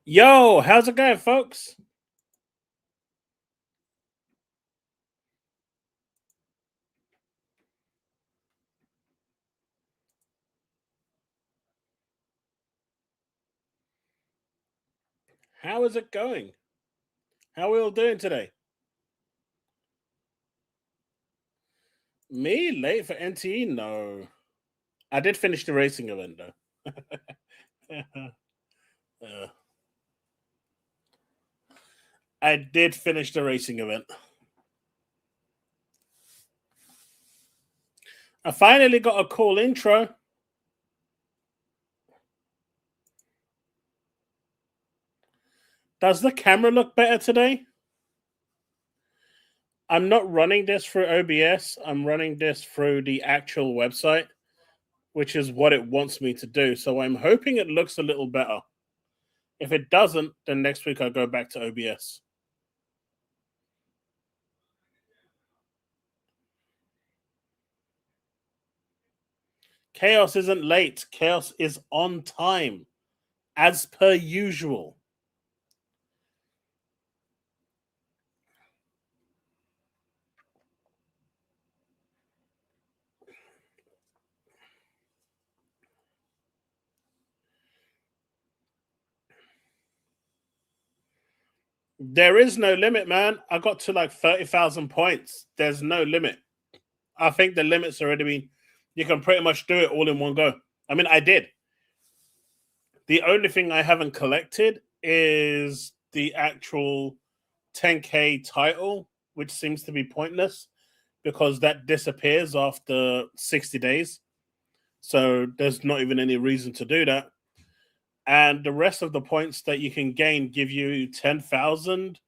Yo, how's it going, folks? How is it going? How are we all doing today? Me late for NTE? No, I did finish the racing event though. Uh, I did finish the racing event. I finally got a cool intro. Does the camera look better today? I'm not running this through OBS. I'm running this through the actual website, which is what it wants me to do. So I'm hoping it looks a little better. If it doesn't, then next week I'll go back to OBS. Chaos isn't late. Chaos is on time, as per usual. There is no limit, man. I got to like 30,000 points. There's no limit. I think the limit's already been. You can pretty much do it all in one go. I mean, I did. The only thing I haven't collected is the actual 10K title, which seems to be pointless because that disappears after 60 days. So there's not even any reason to do that. And the rest of the points that you can gain give you 10,000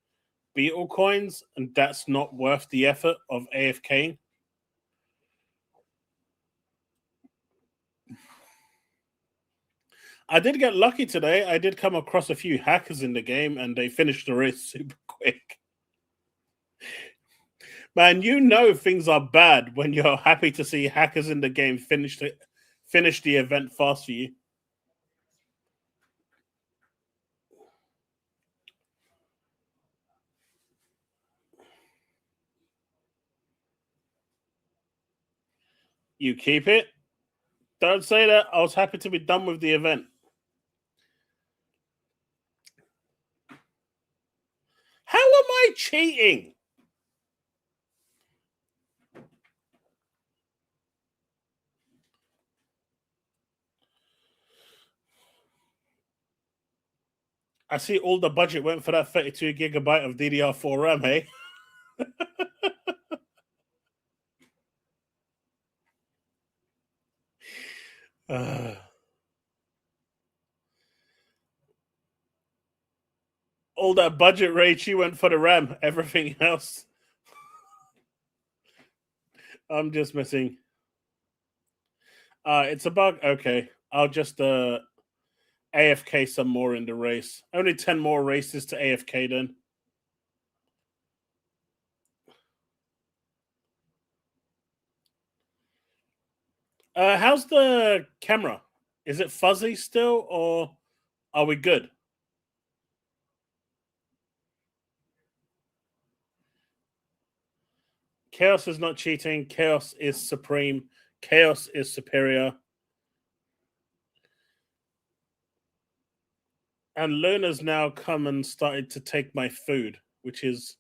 beetle coins, and that's not worth the effort of AFK. I did get lucky today. I did come across a few hackers in the game, and they finished the race super quick. Man, you know things are bad when you're happy to see hackers in the game finish the event fast for you. You keep it. Don't say that. I was happy to be done with the event. How am I cheating? I see all the budget went for that 32 gigabyte of DDR4 RAM, hey? All that budget rate, you went for the RAM. Everything else, I'm just missing. It's a bug. Okay, I'll just AFK some more in the race. Only 10 more races to AFK then. How's the camera? Is it fuzzy still, or are we good? Chaos is not cheating. Chaos is supreme. Chaos is superior. And Luna's now come and started to take my food, which is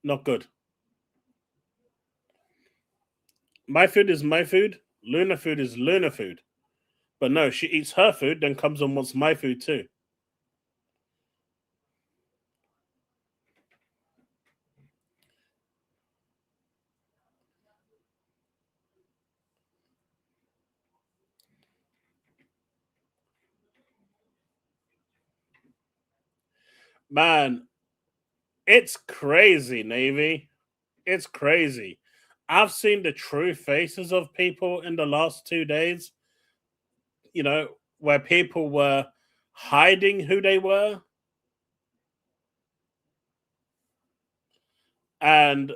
not good. My food is my food. Luna food is Luna food. But no, she eats her food, then comes and wants my food too. Man, it's crazy, Navy. It's crazy. I've seen the true faces of people in the last 2 days, you know, where people were hiding who they were. And,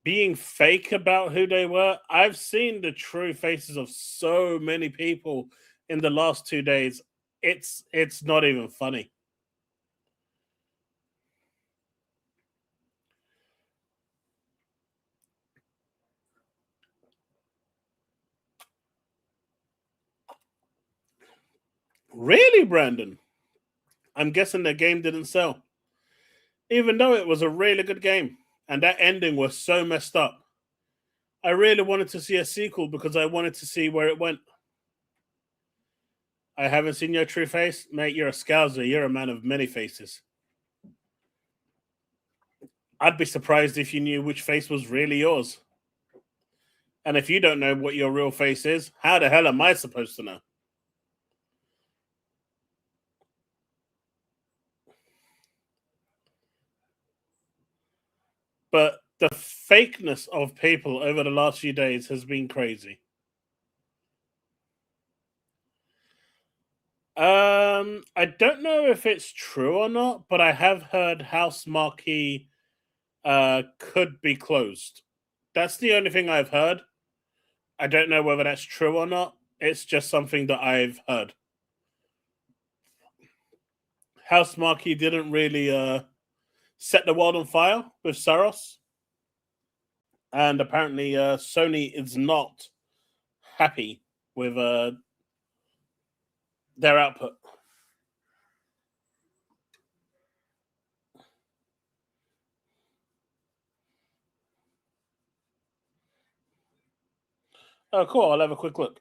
being fake about who they were. I've seen the true faces of so many people in the last 2 days. it's not even funny. Really, Brandon? I'm guessing the game didn't sell, even though it was a really good game, and that ending was so messed up. I really wanted to see a sequel because I wanted to see where it went. I haven't seen your true face, mate. You're a scouser. You're a man of many faces. I'd be surprised if you knew which face was really yours. And if you don't know what your real face is, how the hell am I supposed to know? But the fakeness of people over the last few days has been crazy. I don't know if it's true or not, but I have heard House Marquee could be closed. That's the only thing I've heard. I don't know whether that's true or not. It's just something that I've heard. House Marquee didn't really set the world on fire with Saros, and apparently Sony is not happy with their output. Oh, cool. I'll have a quick look.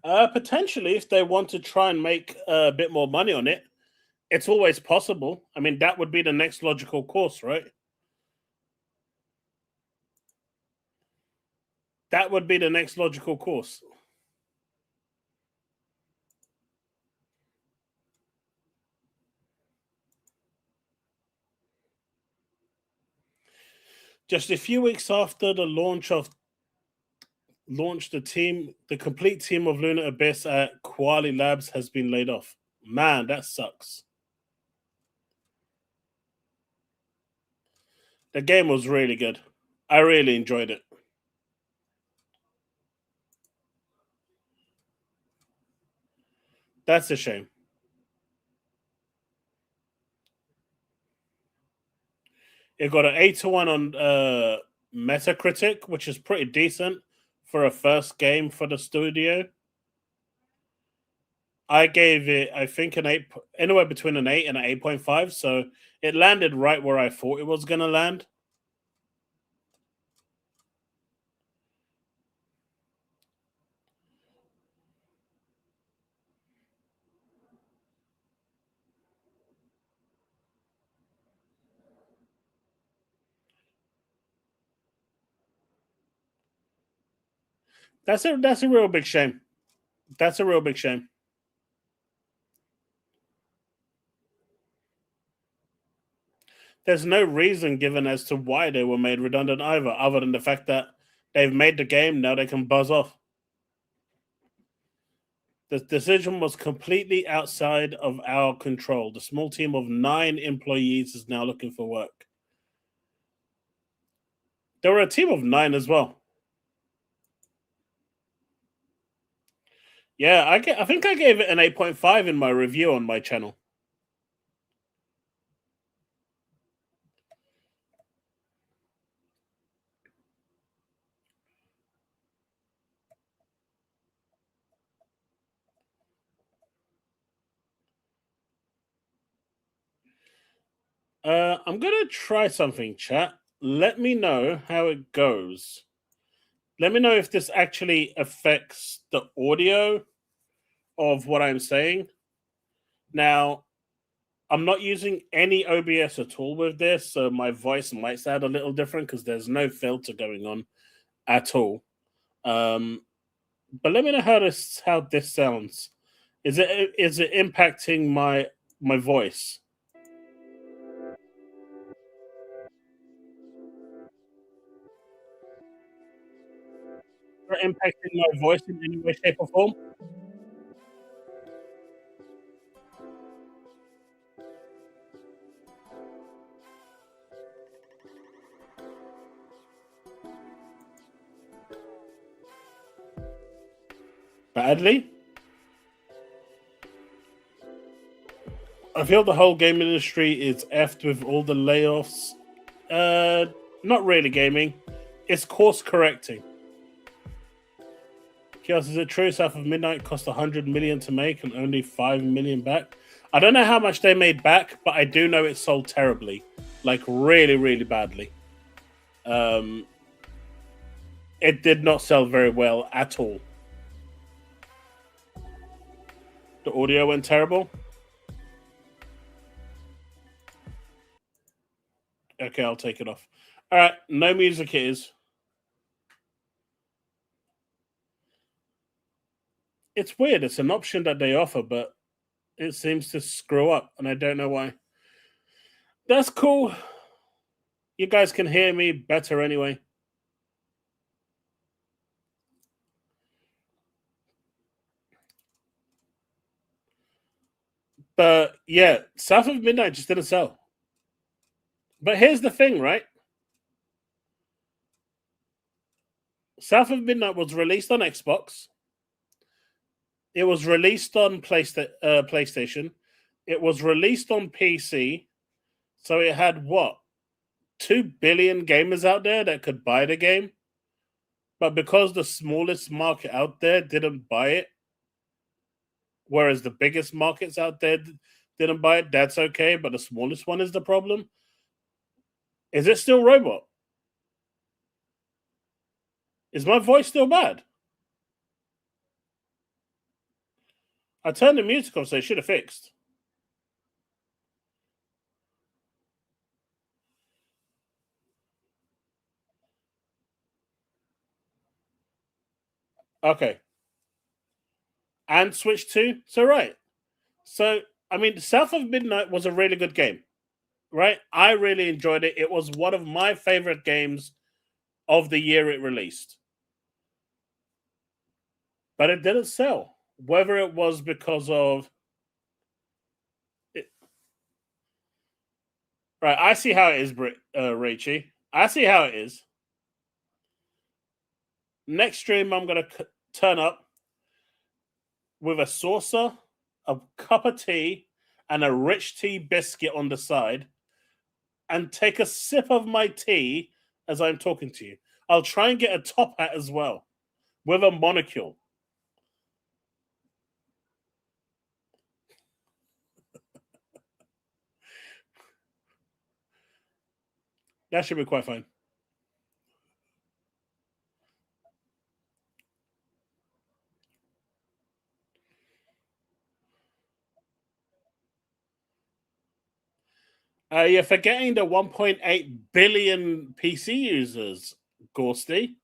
Potentially, if they want to try and make a bit more money on it, it's always possible. I mean, that would be the next logical course, right? That would be the next logical course. Just a few weeks after the launch, the complete team of Lunar Abyss at Koali Labs has been laid off. Man, that sucks. The game was really good. I really enjoyed it. That's a shame. It got an 8-1 on Metacritic, which is pretty decent for a first game for the studio. I gave it, I think, an 8, anywhere between an 8 and an 8.5. So it landed right where I thought it was going to land. That's a real big shame. That's a real big shame. There's no reason given as to why they were made redundant either, other than the fact that they've made the game, now they can buzz off. The decision was completely outside of our control. The small team of 9 employees is now looking for work. There were a team of 9 as well. Yeah, I think I gave it an 8.5 in my review on my channel. I'm gonna try something, chat. Let me know how it goes. Let me know if this actually affects the audio of what I'm saying. Now, I'm not using any OBS at all with this, so my voice might sound a little different because there's no filter going on at all. But let me know how this sounds. Is it impacting my voice? Or impacting my voice in any way, shape, or form? Badly? I feel the whole game industry is effed with all the layoffs. Not really gaming. It's course correcting. Kios, is it true South of Midnight cost 100 million to make and only 5 million back? I don't know how much they made back, but I do know it sold terribly. Like really, really badly. It did not sell very well at all. The audio went terrible. Okay, I'll take it off. All right, no music it is. It's weird. It's an option that they offer, but it seems to screw up, and I don't know why. That's cool. You guys can hear me better anyway. But yeah, South of Midnight just didn't sell. But here's the thing, right? South of Midnight was released on Xbox. It was released on PlayStation. It was released on PC. So it had what? 2 billion gamers out there that could buy the game. But because the smallest market out there didn't buy it, whereas the biggest markets out there didn't buy it, that's okay. But the smallest one is the problem. Is it still robot? Is my voice still bad? I turned the music off, so it should have fixed. Okay. And Switch 2? So, right. So, I mean, South of Midnight was a really good game, right? I really enjoyed it. It was one of my favorite games of the year it released. But it didn't sell. Whether it was because of it. Right, I see how it is, Rachie. I see how it is. Next stream, I'm going to turn up with a saucer, a cup of tea, and a rich tea biscuit on the side, and take a sip of my tea as I'm talking to you. I'll try and get a top hat as well with a monocle. That should be quite fine. You're forgetting the 1.8 billion PC users, Gorsty.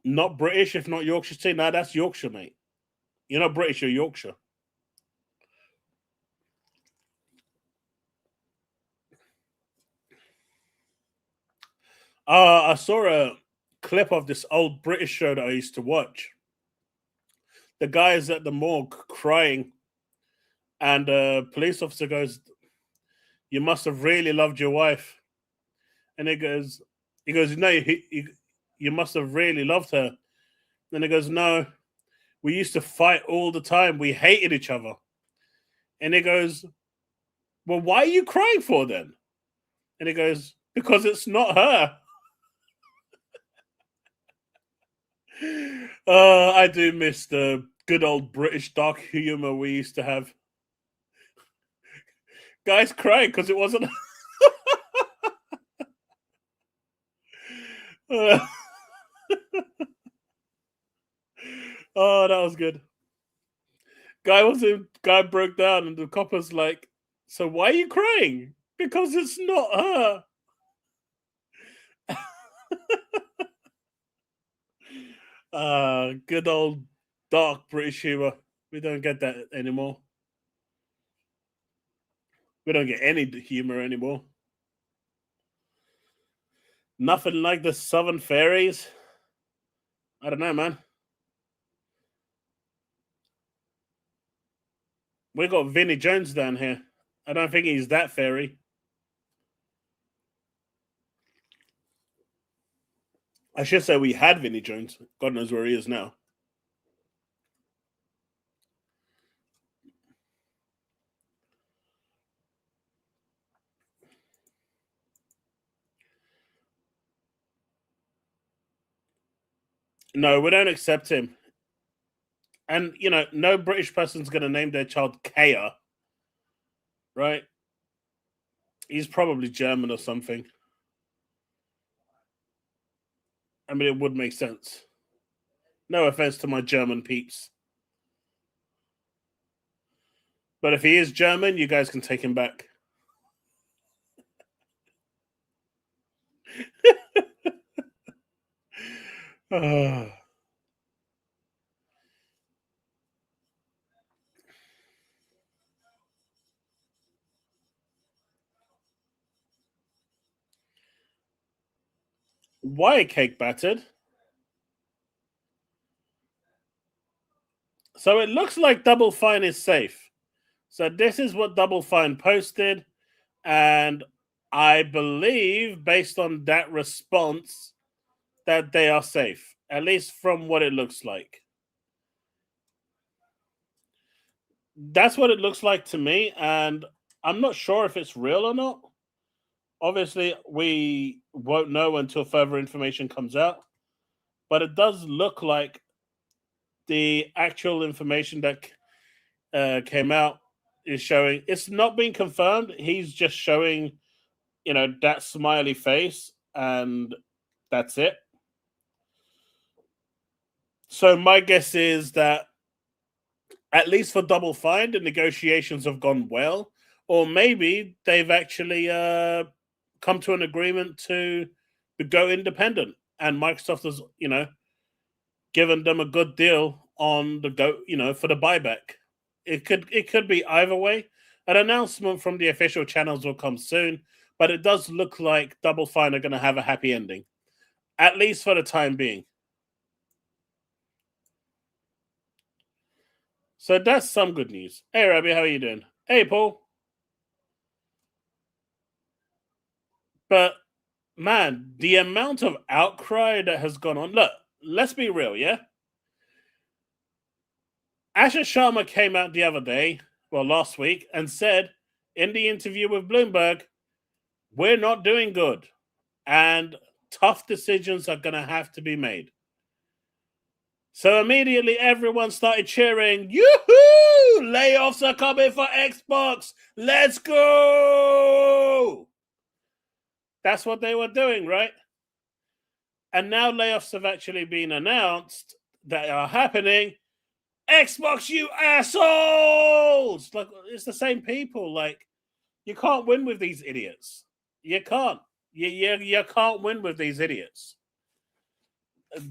Not British, if not Yorkshire tea. No, that's Yorkshire, mate. You're not British, you're Yorkshire. I saw a clip of this old British show that I used to watch. The guy is at the morgue crying, and a police officer goes, "You must have really loved your wife." And he goes, "No, you must have really loved her." And he goes, "No, we used to fight all the time. We hated each other." And he goes, "Well, why are you crying for then?" And he goes, "Because it's not her." I do miss the good old British dark humor we used to have. Guys crying because it wasn't. Oh, that was good. Guy broke down, and the cop was like, "So why are you crying?" "Because it's not her." Good old dark British humor. We don't get that anymore. We don't get any humor anymore. Nothing like the Southern Fairies. I don't know, man. We got Vinnie Jones down here. I don't think he's that fairy. I should say we had Vinnie Jones. God knows where he is now. No, we don't accept him. And, you know, no British person's going to name their child Kea, right? He's probably German or something. I mean, it would make sense. No offense to my German peeps. But if he is German, you guys can take him back. Why cake battered? So it looks like Double Fine is safe. So this is what Double Fine posted. And I believe, based on that response, that they are safe, at least from what it looks like. That's what it looks like to me. And I'm not sure if it's real or not. Obviously, we won't know until further information comes out. But it does look like the actual information that came out is showing it's not being confirmed. He's just showing, you know, that smiley face, and that's it. So my guess is that at least for Double Fine, the negotiations have gone well, or maybe they've actually come to an agreement to go independent, and Microsoft has, you know, given them a good deal on the go, you know, for the buyback. It could be either way. An announcement from the official channels will come soon, but it does look like Double Fine are going to have a happy ending, at least for the time being. So that's some good news. Hey, Rabbi, how are you doing? Hey, Paul. But man, the amount of outcry that has gone on. Look, let's be real, yeah? Asher Sharma came out the other day, well, last week, and said in the interview with Bloomberg, we're not doing good. And tough decisions are going to have to be made. So immediately everyone started cheering, yoo-hoo! Layoffs are coming for Xbox. Let's go! That's what they were doing, right? And now layoffs have actually been announced that are happening. Xbox, you assholes! Like, it's the same people. Like, you can't win with these idiots. You can't. You can't win with these idiots.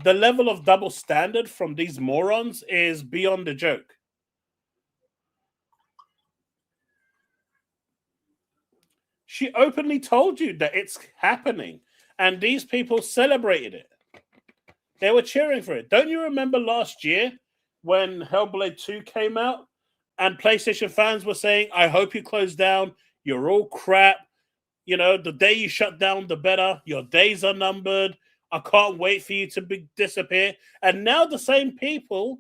The level of double standard from these morons is beyond a joke. She openly told you that it's happening, and these people celebrated it. They were cheering for it. Don't you remember last year when Hellblade 2 came out and PlayStation fans were saying, I hope you close down. You're all crap. You know, the day you shut down, the better. Your days are numbered. I can't wait for you to disappear. And now the same people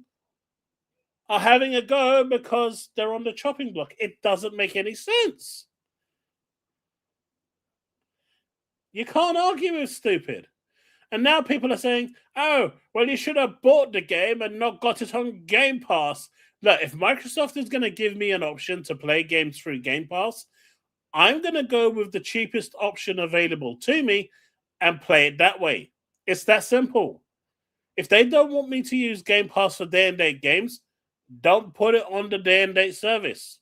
are having a go because they're on the chopping block. It doesn't make any sense. You can't argue with stupid. And now people are saying, oh, well, you should have bought the game and not got it on Game Pass. Look, if Microsoft is going to give me an option to play games through Game Pass, I'm going to go with the cheapest option available to me and play it that way. It's that simple. If they don't want me to use Game Pass for day and date games, don't put it on the day and date service.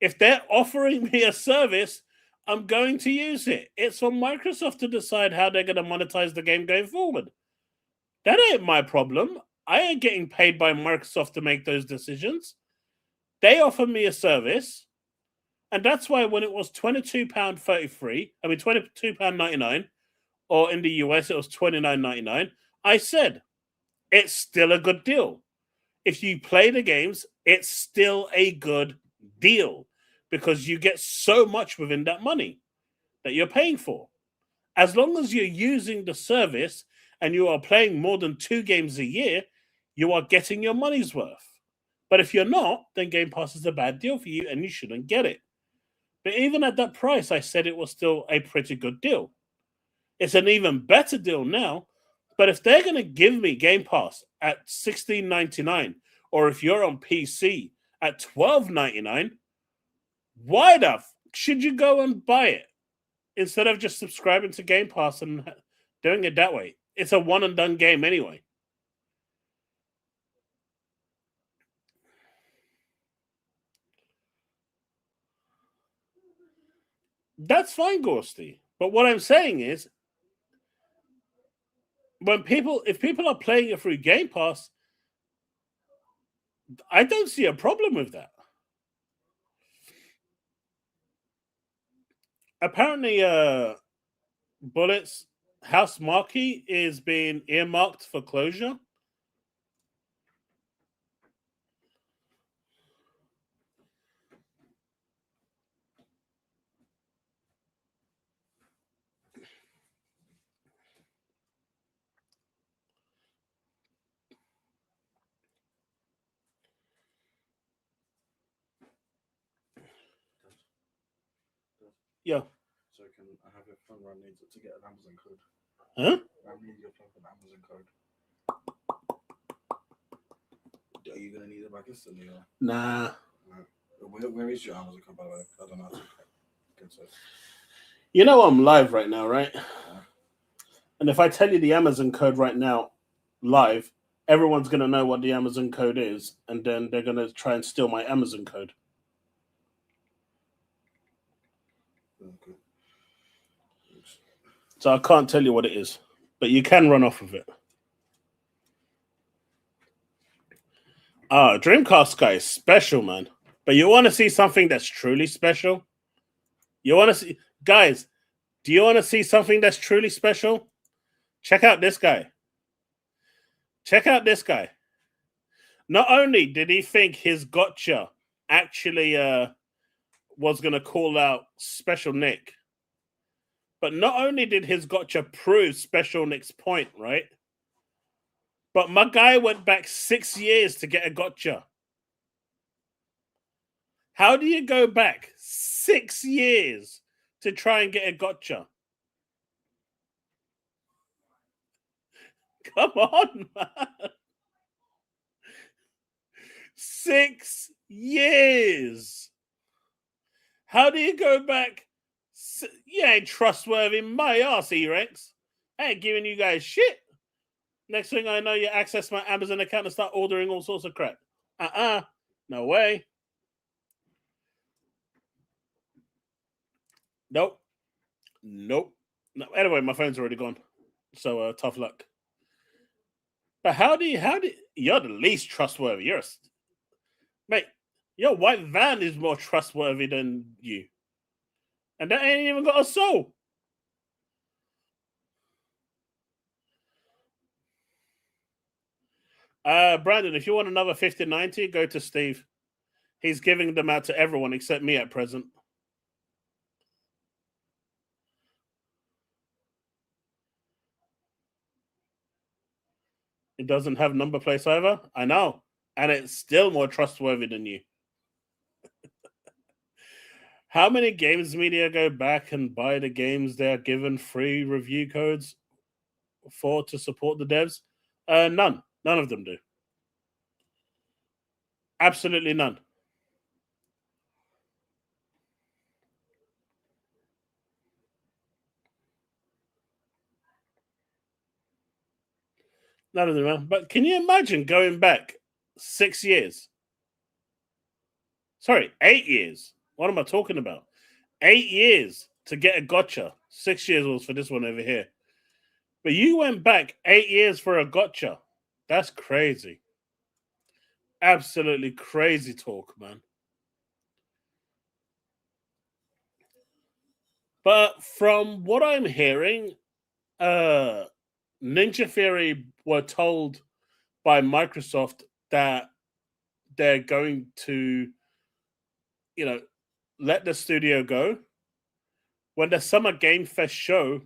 If they're offering me a service, I'm going to use it. It's for Microsoft to decide how they're going to monetize the game going forward. That ain't my problem. I ain't getting paid by Microsoft to make those decisions. They offer me a service. And that's why when it was £22.33, I mean £22.99, or in the US it was $29.99, I said, it's still a good deal. If you play the games, it's still a good deal because you get so much within that money that you're paying for. As long as you're using the service and you are playing more than 2 games a year, you are getting your money's worth. But if you're not, then Game Pass is a bad deal for you and you shouldn't get it. But even at that price, I said it was still a pretty good deal. It's an even better deal now. But if they're going to give me Game Pass at $16.99, or if you're on PC at $12.99, why the should you go and buy it instead of just subscribing to Game Pass and doing it that way? It's a one and done game anyway. That's fine, Ghosty. But what I'm saying is, if people are playing it through Game Pass, I don't see a problem with that. Apparently, Bullet's House Marquee is being earmarked for closure. Yeah. So can I have your phone where I need it to get an Amazon code? Huh? I need your phone for an Amazon code. Are you gonna need it back instantly? Or? Nah. Where is your Amazon code, by the way? I don't know how to get it. You know I'm live right now, right? And if I tell you the Amazon code right now, live, everyone's going to know what the Amazon code is, and then they're going to try and steal my Amazon code. Okay. So I can't tell you what it is, but you can run off of it. Dreamcast guy is special, man. But you want to see something that's truly special? You want to see, guys, do you want to see something that's truly special? Check out this guy. Check out this guy. Not only did he think his gotcha actually was going to call out Special Nick, but not only did his gotcha prove Special Nick's point, right? But my guy went back 6 years to get a gotcha. How do you go back 6 years to try and get a gotcha? Come on, man. 6 years. How do you go back? You ain't trustworthy. My ass, E-Rex. I ain't giving you guys shit. Next thing I know, you access my Amazon account and start ordering all sorts of crap. No way. Nope. No. Anyway, my phone's already gone. So tough luck. But how do you're the least trustworthy. Mate, your white van is more trustworthy than you. And that ain't even got a soul. Brandon, if you want another 5090, go to Steve. He's giving them out to everyone except me at present. It doesn't have number plates either. I know. And it's still more trustworthy than you. How many games media go back and buy the games they're given free review codes for to support the devs? None. None of them do. Absolutely none. None of them are. But can you imagine going back 6 years? Sorry, 8 years. What am I talking about? 8 years to get a gotcha. 6 years was for this one over here. But you went back 8 years for a gotcha. That's crazy. Absolutely crazy talk, man. But from what I'm hearing, Ninja Theory were told by Microsoft that they're going to, let the studio go. When the Summer Game Fest show,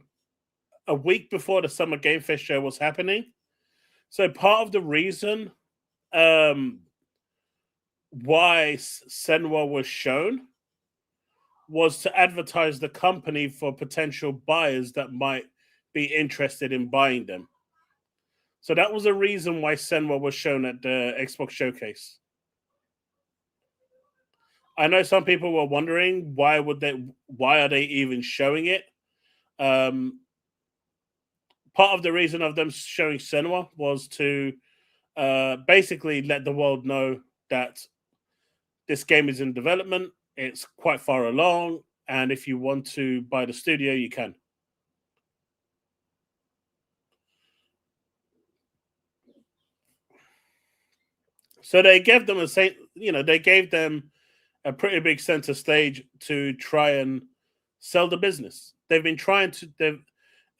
a week before the Summer Game Fest show was happening. So part of the reason why Senwa was shown was to advertise the company for potential buyers that might be interested in buying them. So that was a reason why Senwa was shown at the Xbox showcase. I know some people were wondering why are they even showing it? Part of the reason of them showing Senwa was to basically let the world know that this game is in development. It's quite far along, and if you want to buy the studio, you can. So they gave them they gave them a pretty big center stage to try and sell the business. They've been trying to.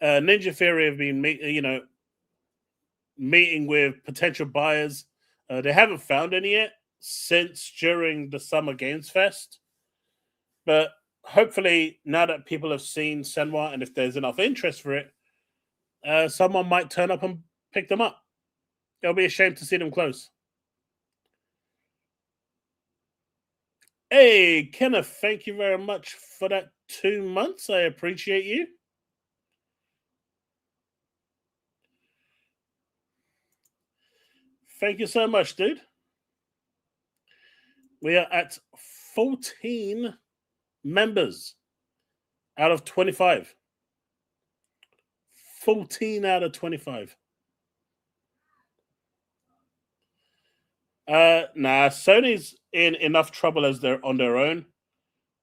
Ninja Theory have been meeting with potential buyers. They haven't found any yet since during the Summer Games Fest. But hopefully, now that people have seen Senwa and if there's enough interest for it, someone might turn up and pick them up. It'll be a shame to see them close. Hey, Kenneth, thank you very much for that 2 months. I appreciate you. Thank you so much, dude. We are at 14 members out of 25. 14 out of 25. Nah, Sony's in enough trouble as they're on their own.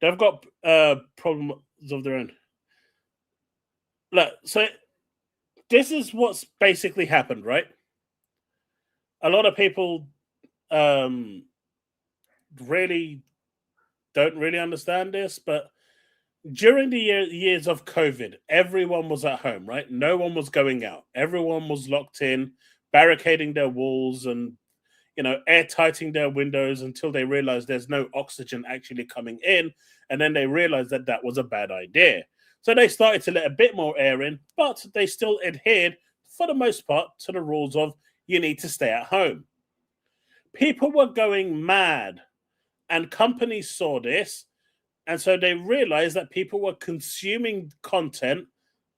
They've got problems of their own. Look, so this is what's basically happened, right? A lot of people really don't really understand this, but during the years of COVID, everyone was at home, right? No one was going out. Everyone was locked in, barricading their walls and airtighting their windows until they realized there's no oxygen actually coming in. And then they realized that that was a bad idea. So they started to let a bit more air in, but they still adhered, for the most part, to the rules of you need to stay at home. People were going mad, and companies saw this. And so they realized that people were consuming content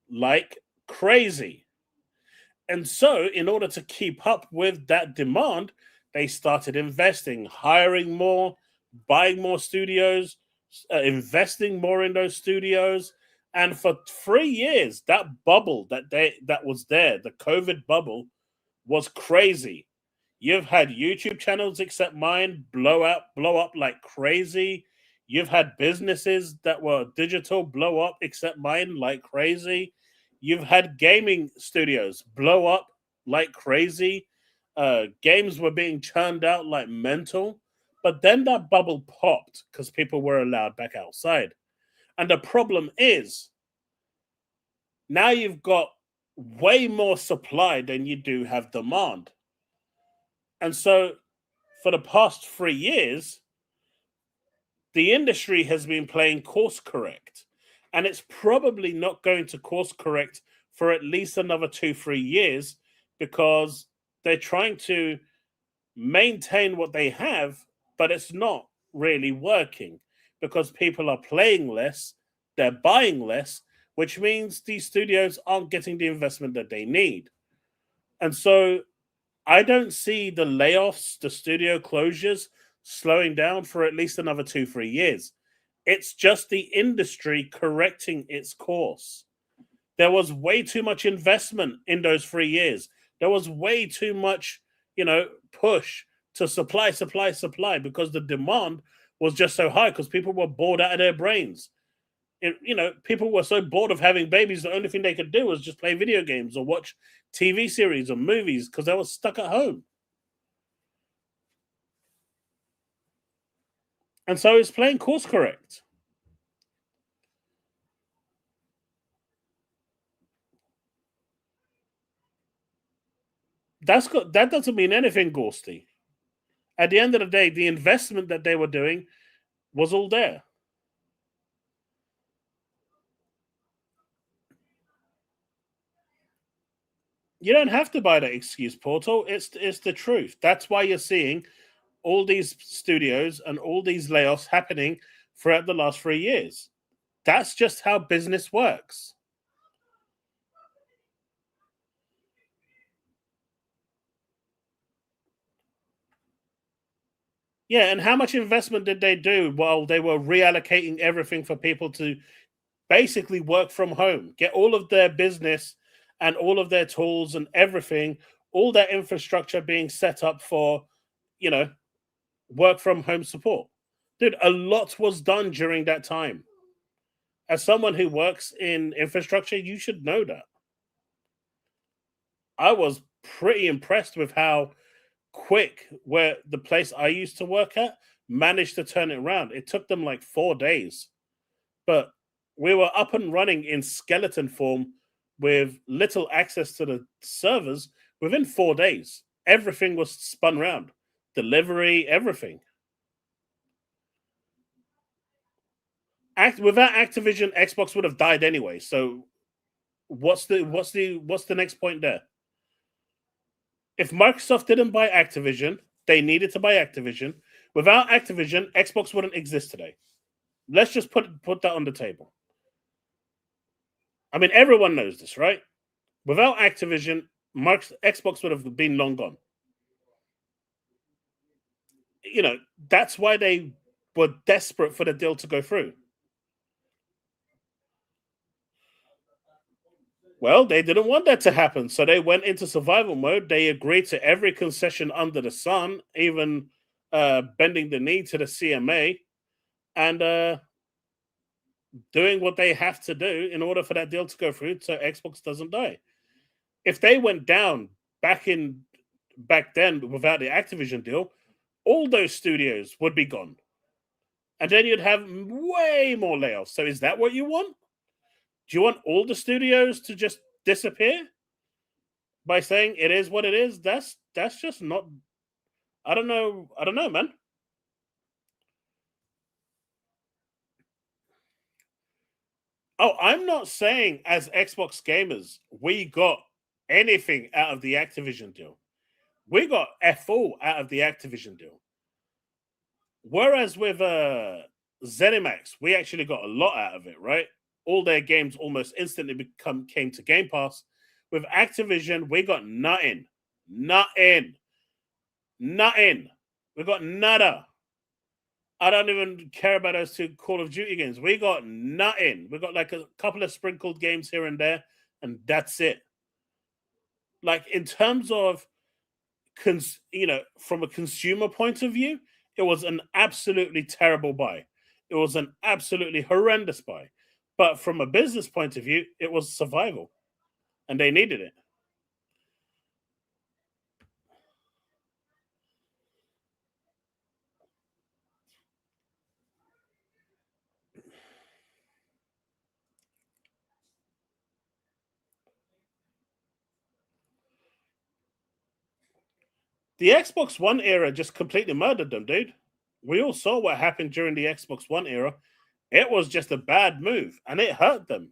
like crazy. And so, in order to keep up with that demand, they started investing, hiring more, buying more studios, investing more in those studios. And for 3 years, that bubble that was there, the COVID bubble, was crazy. You've had YouTube channels except mine blow up like crazy. You've had businesses that were digital blow up except mine like crazy. You've had gaming studios blow up like crazy. Games were being churned out like mental. But then that bubble popped because people were allowed back outside. And the problem is now you've got way more supply than you do have demand. And so for the past 3 years, the industry has been playing course correct. And it's probably not going to course correct for at least another 2-3 years because they're trying to maintain what they have, but it's not really working because people are playing less, they're buying less, which means these studios aren't getting the investment that they need. And so I don't see the layoffs, the studio closures slowing down for at least another 2-3 years. It's just the industry correcting its course. There was way too much investment in those 3 years. There was way too much, push to supply because the demand was just so high because people were bored out of their brains. People were so bored of having babies, the only thing they could do was just play video games or watch TV series or movies because they were stuck at home. And so it's playing course correct. That doesn't mean anything, Ghosty. At the end of the day, the investment that they were doing was all there. You don't have to buy that excuse, Portal. It's the truth. That's why you're seeing all these studios and all these layoffs happening throughout the last 3 years. That's just how business works. Yeah, and how much investment did they do while they were reallocating everything for people to basically work from home, get all of their business and all of their tools and everything, all that infrastructure being set up for, you know, work from home support. Dude, a lot was done during that time. As someone who works in infrastructure, you should know that. I was pretty impressed with how quick where the place I used to work at managed to turn it around. It took them like 4 days. But we were up and running in skeleton form with little access to the servers within 4 days. Everything was spun around. Delivery, everything. Without Activision, Xbox would have died anyway. So what's the next point there? If Microsoft didn't buy Activision, they needed to buy Activision. Without Activision, Xbox wouldn't exist today. Let's just put that on the table. I mean, everyone knows this, right? Without Activision, Xbox would have been long gone. You know, that's why they were desperate for the deal to go through. Well, they didn't want that to happen, so they went into survival mode. They agreed to every concession under the sun, even bending the knee to the CMA, and doing what they have to do in order for that deal to go through, so Xbox doesn't die. If they went down back then without the Activision deal, all those studios would be gone, and then you'd have way more layoffs. So, is that what you want? Do you want all the studios to just disappear by saying it is what it is? That's just not. I don't know. I don't know, man. Oh, I'm not saying as Xbox gamers we got anything out of the Activision deal. We got F all out of the Activision deal. Whereas with ZeniMax, we actually got a lot out of it, right? All their games almost instantly came to Game Pass. With Activision, we got nothing. Nothing. Nothing. We got nada. I don't even care about those 2 Call of Duty games. We got nothing. We got like a couple of sprinkled games here and there, and that's it. Like in terms of, from a consumer point of view, it was an absolutely terrible buy. It was an absolutely horrendous buy. But from a business point of view, it was survival, and they needed it. The Xbox One era just completely murdered them, dude. We all saw what happened during the Xbox One era. It was just a bad move, and it hurt them,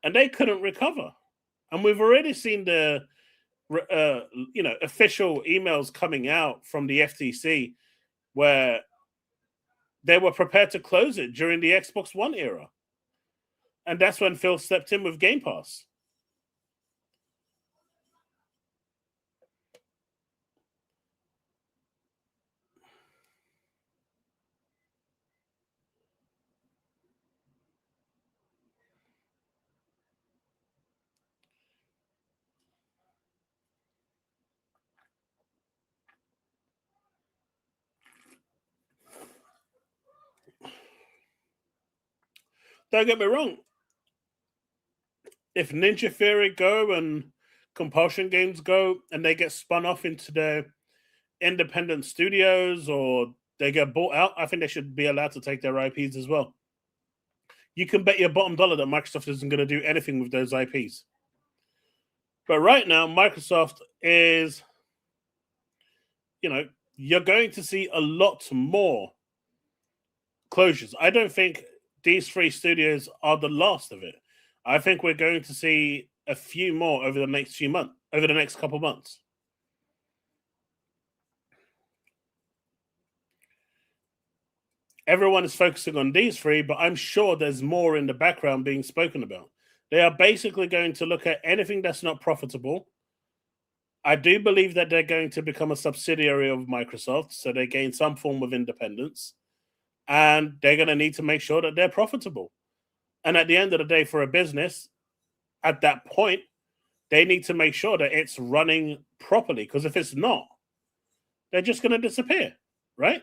and they couldn't recover. And we've already seen the official emails coming out from the FTC where they were prepared to close it during the Xbox One era. And that's when Phil stepped in with Game Pass. Don't get me wrong. If Ninja Theory go and Compulsion Games go and they get spun off into their independent studios or they get bought out, I think they should be allowed to take their IPs as well. You can bet your bottom dollar that Microsoft isn't going to do anything with those IPs. But right now, Microsoft is, you're going to see a lot more closures. I don't think these 3 studios are the last of it. I think we're going to see a few more over the next few months, over the next couple months. Everyone is focusing on these three, but I'm sure there's more in the background being spoken about. They are basically going to look at anything that's not profitable. I do believe that they're going to become a subsidiary of Microsoft, so they gain some form of independence, and they're going to need to make sure that they're profitable. And at the end of the day, for a business, at that point, they need to make sure that it's running properly, because if it's not, they're just going to disappear, right?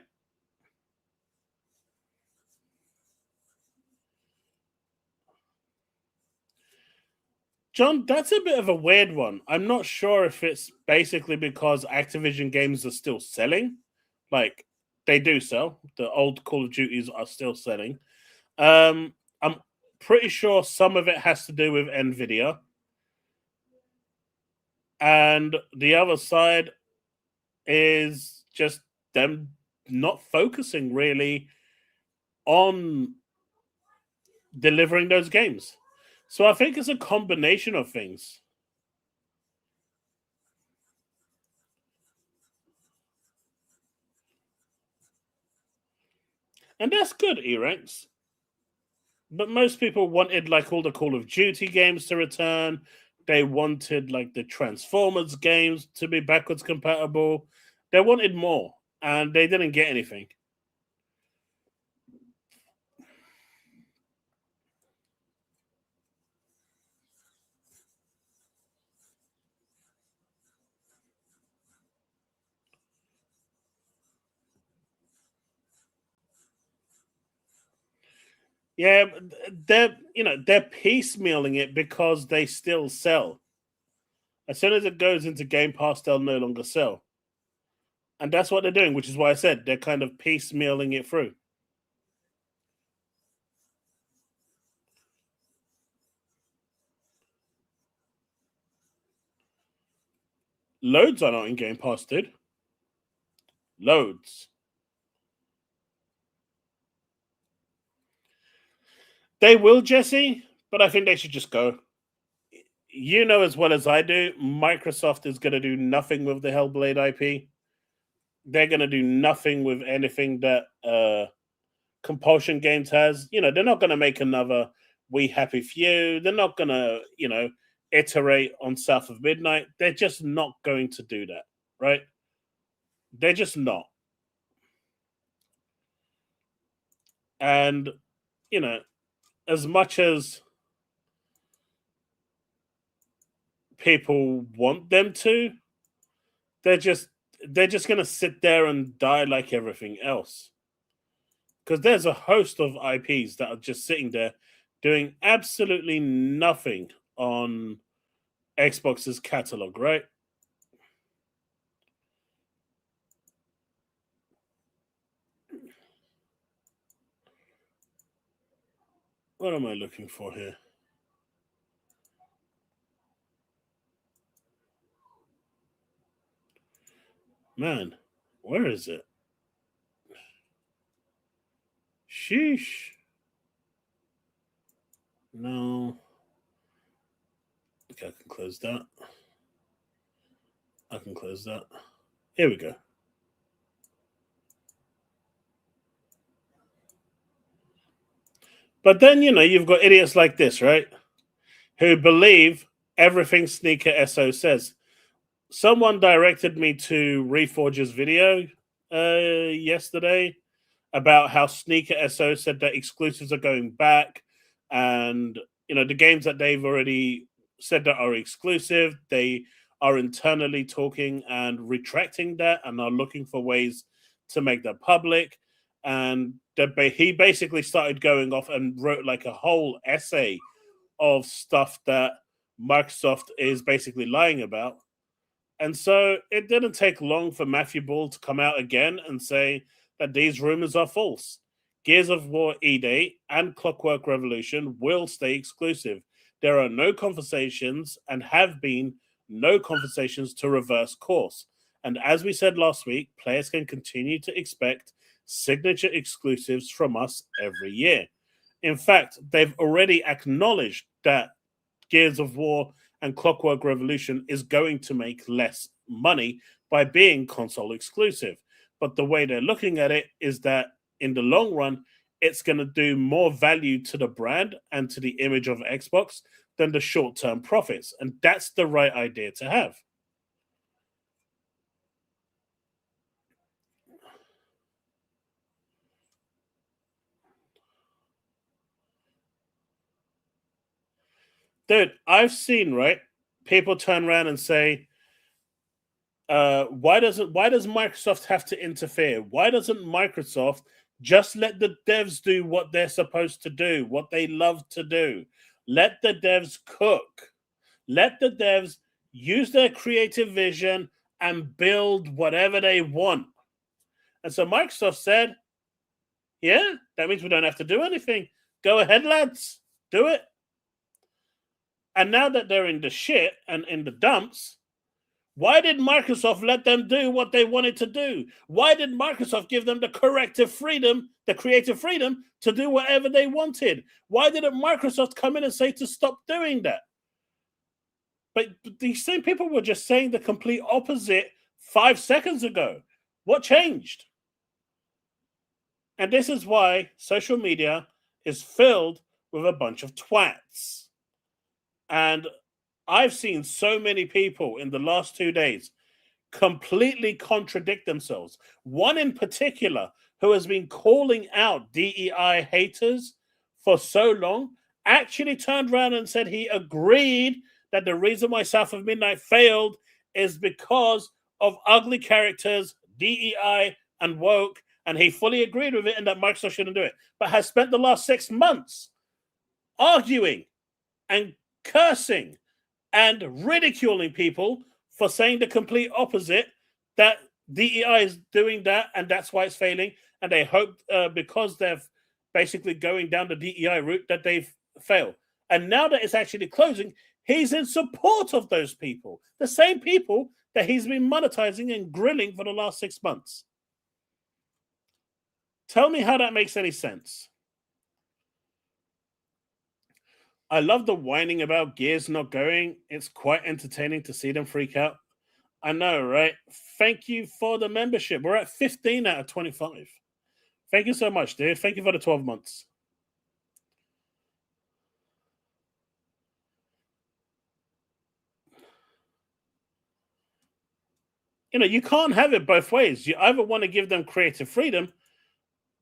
John, that's a bit of a weird one. I'm not sure if it's basically because Activision games are still selling. Like, they do sell. The old Call of Duties are still selling. I'm pretty sure some of it has to do with NVIDIA. And the other side is just them not focusing really on delivering those games. So I think it's a combination of things. And that's good, E-Ranks. But most people wanted like all the Call of Duty games to return. They wanted like the Transformers games to be backwards compatible. They wanted more, and they didn't get anything. Yeah, they're piecemealing it because they still sell. As soon as it goes into Game Pass, they'll no longer sell. And that's what they're doing, which is why I said they're kind of piecemealing it through. Loads are not in Game Pass, dude. Loads. They will, Jesse, but I think they should just go. You know as well as I do, Microsoft is going to do nothing with the Hellblade IP. They're going to do nothing with anything that Compulsion Games has. They're not going to make another We Happy Few. They're not going to, iterate on South of Midnight. They're just not going to do that, right? They're just not. And, as much as people want them to, they're just going to sit there and die like everything else. Because there's a host of IPs that are just sitting there doing absolutely nothing on Xbox's catalog, right? What am I looking for here? Man, where is it? Sheesh. No. Okay, I can close that. I can close that. Here we go. But then, you've got idiots like this, right? Who believe everything Sneaker SO says. Someone directed me to Reforge's video yesterday about how Sneaker SO said that exclusives are going back, and the games that they've already said that are exclusive, they are internally talking and retracting that, and are looking for ways to make that public. And he basically started going off and wrote like a whole essay of stuff that Microsoft is basically lying about. And so it didn't take long for Matthew Ball to come out again and say that these rumors are false. Gears of War E-Day and Clockwork Revolution will stay exclusive. There are no conversations and have been no conversations to reverse course. And as we said last week, players can continue to expect signature exclusives from us every year. In fact, they've already acknowledged that Gears of War and Clockwork Revolution is going to make less money by being console exclusive. But the way they're looking at it is that in the long run, it's going to do more value to the brand and to the image of Xbox than the short term profits. And that's the right idea to have. Dude, I've seen, right, people turn around and say, why does Microsoft have to interfere? Why doesn't Microsoft just let the devs do what they're supposed to do, what they love to do? Let the devs cook. Let the devs use their creative vision and build whatever they want. And so Microsoft said, yeah, that means we don't have to do anything. Go ahead, lads. Do it. And now that they're in the shit and in the dumps, why did Microsoft let them do what they wanted to do? Why did Microsoft give them the creative freedom to do whatever they wanted? Why didn't Microsoft come in and say to stop doing that? But these same people were just saying the complete opposite 5 seconds ago. What changed? And this is why social media is filled with a bunch of twats. And I've seen so many people in the last 2 days completely contradict themselves. One in particular who has been calling out DEI haters for so long actually turned around and said he agreed that the reason why South of Midnight failed is because of ugly characters, DEI, and woke, and he fully agreed with it and that Microsoft shouldn't do it, but has spent the last 6 months arguing and cursing and ridiculing people for saying the complete opposite, that DEI is doing that and that's why it's failing. And they hope because they're basically going down the DEI route that they've failed. And now that it's actually closing, he's in support of those people, the same people that he's been monetizing and grilling for the last 6 months. Tell me how that makes any sense. I love the whining about Gears not going. It's quite entertaining to see them freak out. I know, right? Thank you for the membership. We're at 15 out of 25. Thank you so much, dude. Thank you for the 12 months. You know, you can't have it both ways. You either want to give them creative freedom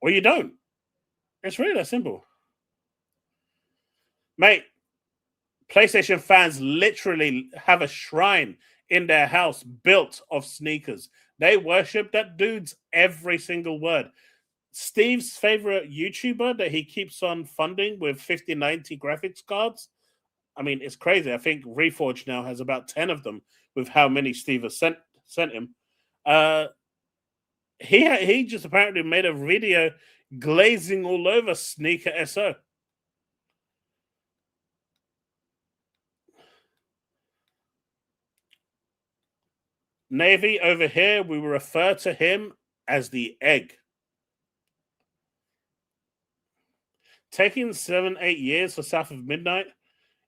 or you don't. It's really that simple. Mate, PlayStation fans literally have a shrine in their house built of sneakers. They worship that dude's every single word. Steve's favorite YouTuber that he keeps on funding with 5090 graphics cards. I mean, it's crazy. I think Reforge now has about 10 of them with how many Steve has sent him. He just apparently made a video glazing all over Sneaker SO. Navy over here, we refer to him as the egg. Taking 7-8 years for South of Midnight.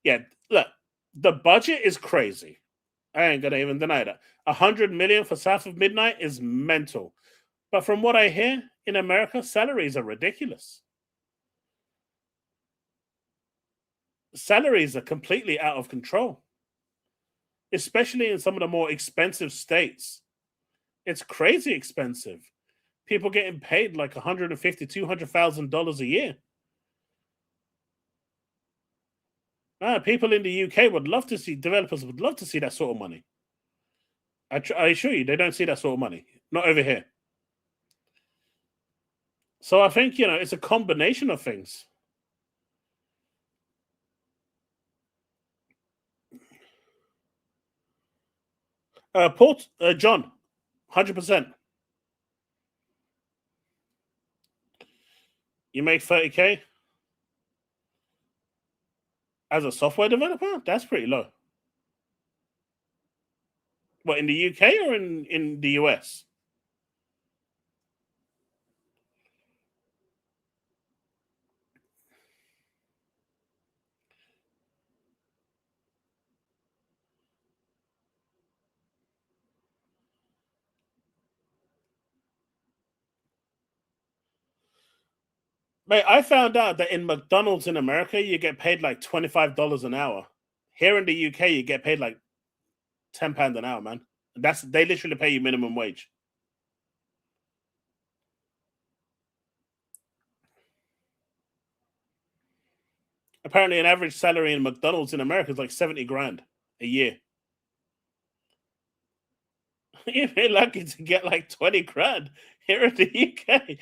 Yeah, look, the budget is crazy. I ain't gonna even deny that. 100 million for South of Midnight is mental. But from what I hear in America, salaries are ridiculous. Salaries are completely out of control, especially in some of the more expensive states. It's crazy expensive. People getting paid like $150,000, $200,000 a year. People in the UK would love to see, developers would love to see that sort of money. I assure you, they don't see that sort of money. Not over here. So I think, you know, it's a combination of things. John, 100%. You make 30K as a software developer? That's pretty low. What, in the UK or in the US? Mate, I found out that in McDonald's in America, you get paid like $25 an hour. Here in the UK, you get paid like £10 an hour, man. They literally pay you minimum wage. Apparently, an average salary in McDonald's in America is like 70 grand a year. You're lucky to get like 20 grand here in the UK.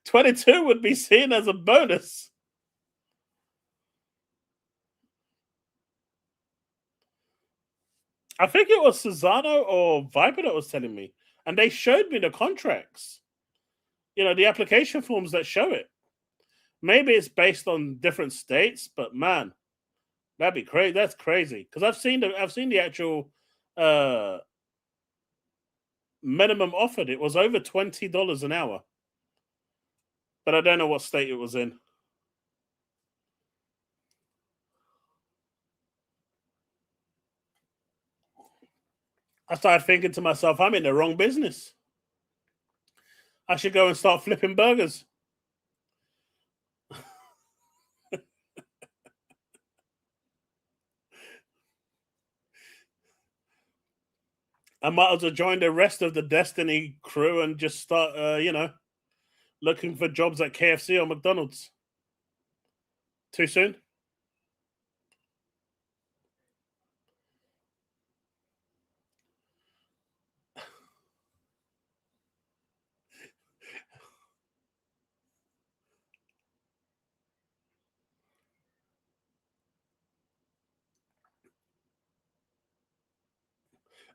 22 would be seen as a bonus. I think it was Susano or Viper that was telling me. And they showed me the contracts. The application forms that show it. Maybe it's based on different states, but man, that'd be crazy. That's crazy. Because I've seen the actual minimum offered. It was over $20 an hour. But I don't know what state it was in. I started thinking to myself, I'm in the wrong business. I should go and start flipping burgers. I might as well join the rest of the Destiny crew and just start, looking for jobs at KFC or McDonald's. Too soon?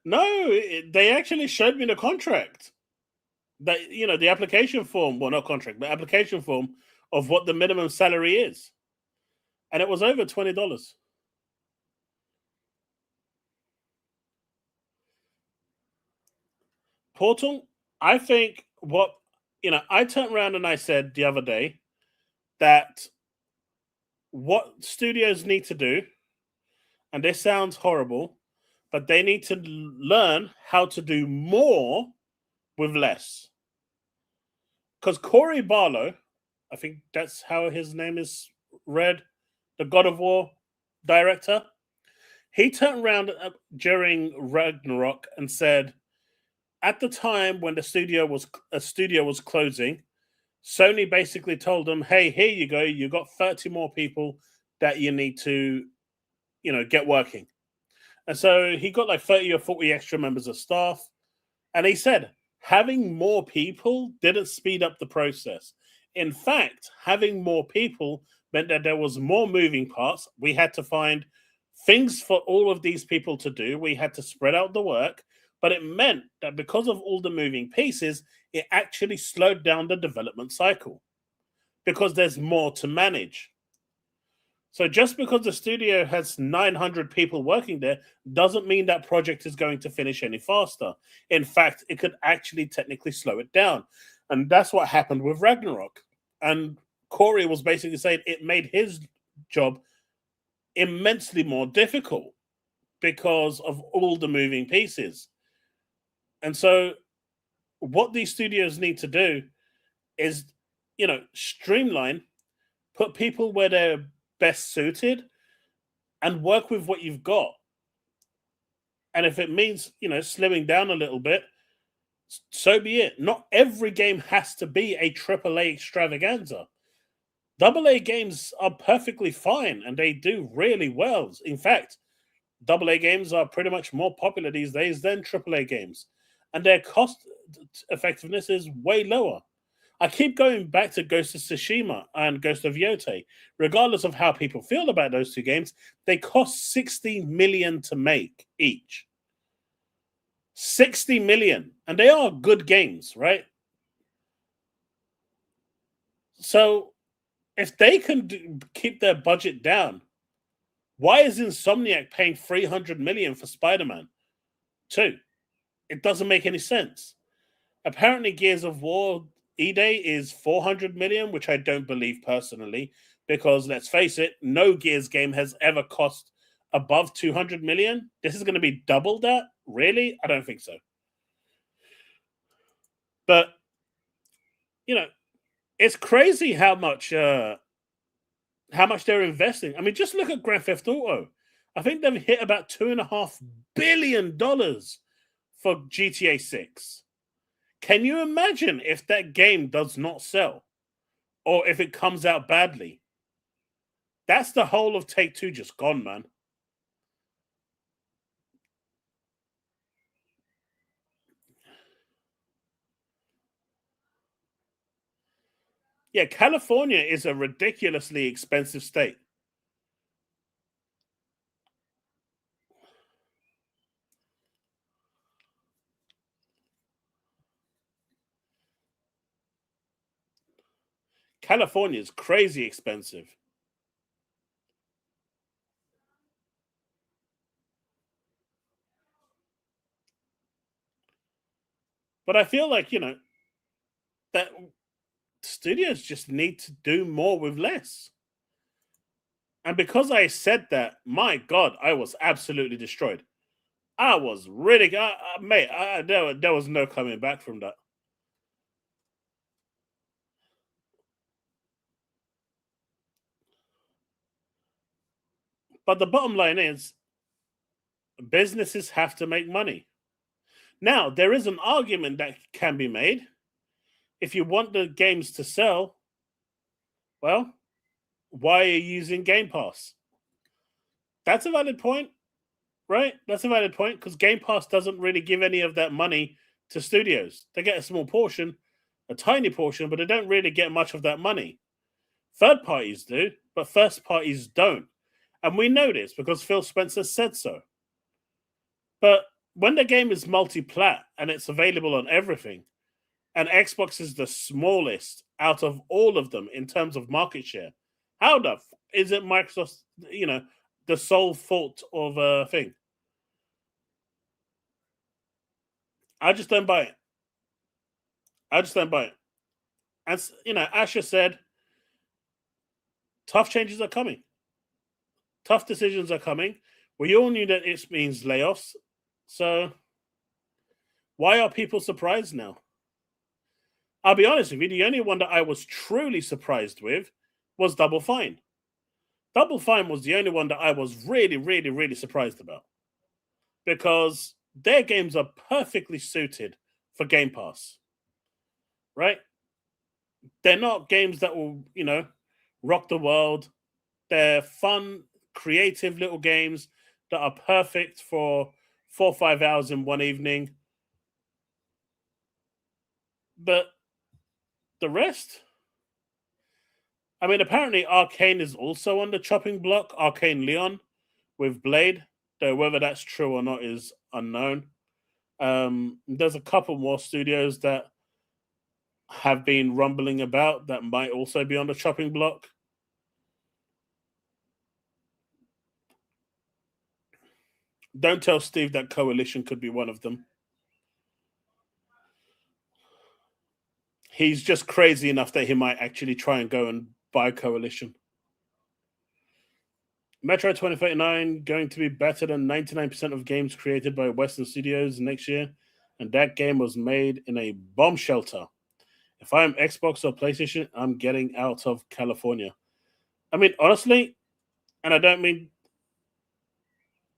No, they actually showed me the contract. That the application form, well, not contract, but application form of what the minimum salary is, and it was over $20. Portal, I think I turned around and I said the other day that what studios need to do, and this sounds horrible, but they need to learn how to do more with less. Because Corey Barlow, I think that's how his name is read, the God of War director, he turned around during Ragnarok and said, at the time when a studio was closing, Sony basically told them, "Hey, here you go. You got 30 more people that you need to, get working." And so he got like 30 or 40 extra members of staff. And he said having more people didn't speed up the process. In fact, having more people meant that there was more moving parts. We had to find things for all of these people to do. We had to spread out the work. But it meant that because of all the moving pieces, it actually slowed down the development cycle because there's more to manage. So just because the studio has 900 people working there doesn't mean that project is going to finish any faster. In fact, it could actually technically slow it down. And that's what happened with Ragnarok. And Corey was basically saying it made his job immensely more difficult because of all the moving pieces. And so what these studios need to do is, streamline, put people where they're best suited, and work with what you've got. And if it means, slimming down a little bit, so be it. Not every game has to be a AAA extravaganza. AA games are perfectly fine and they do really well. In fact, AA games are pretty much more popular these days than AAA games. And their cost effectiveness is way lower. I keep going back to Ghost of Tsushima and Ghost of Yote. Regardless of how people feel about those two games, they cost 60 million to make each. 60 million. And they are good games, right? So if they can keep their budget down, why is Insomniac paying 300 million for Spider-Man 2? It doesn't make any sense. Apparently, Gears of War E-Day is 400 million, which I don't believe personally, because let's face it, no Gears game has ever cost above 200 million. This is going to be double that? Really? I don't think so. But, It's crazy how much they're investing. I mean, just look at Grand Theft Auto. I think they've hit about $2.5 billion for GTA 6. Can you imagine if that game does not sell or if it comes out badly? That's the whole of Take Two just gone, man. Yeah, California is a ridiculously expensive state. California is crazy expensive. But I feel like, that studios just need to do more with less. And because I said that, my God, I was absolutely destroyed. I was really, mate, there was no coming back from that. But the bottom line is, businesses have to make money. Now, there is an argument that can be made. If you want the games to sell, well, why are you using Game Pass? That's a valid point, right? That's a valid point because Game Pass doesn't really give any of that money to studios. They get a small portion, a tiny portion, but they don't really get much of that money. Third parties do, but first parties don't. And we know this because Phil Spencer said so. But when the game is multi-plat and it's available on everything, and Xbox is the smallest out of all of them in terms of market share, how the is it Microsoft, the sole fault of a thing? I just don't buy it. I just don't buy it. As Asher said, tough changes are coming. Tough decisions are coming. We all knew that it means layoffs. So why are people surprised now? I'll be honest with you, the only one that I was truly surprised with was Double Fine. Double Fine was the only one that I was really, really, really surprised about. Because their games are perfectly suited for Game Pass. Right? They're not games that will, rock the world. They're fun, creative little games that are perfect for 4 or 5 hours in one evening. But the rest, I mean, apparently Arcane is also on the chopping block, Arcane Leon with Blade, though whether that's true or not is unknown. There's a couple more studios that have been rumbling about that might also be on the chopping block. Don't tell Steve that Coalition could be one of them. He's just crazy enough that he might actually try and go and buy Coalition. Metro 2039 going to be better than 99% of games created by Western studios next year, and that game was made in a bomb shelter. If I'm Xbox or PlayStation, I'm getting out of California. I mean, honestly, and I don't mean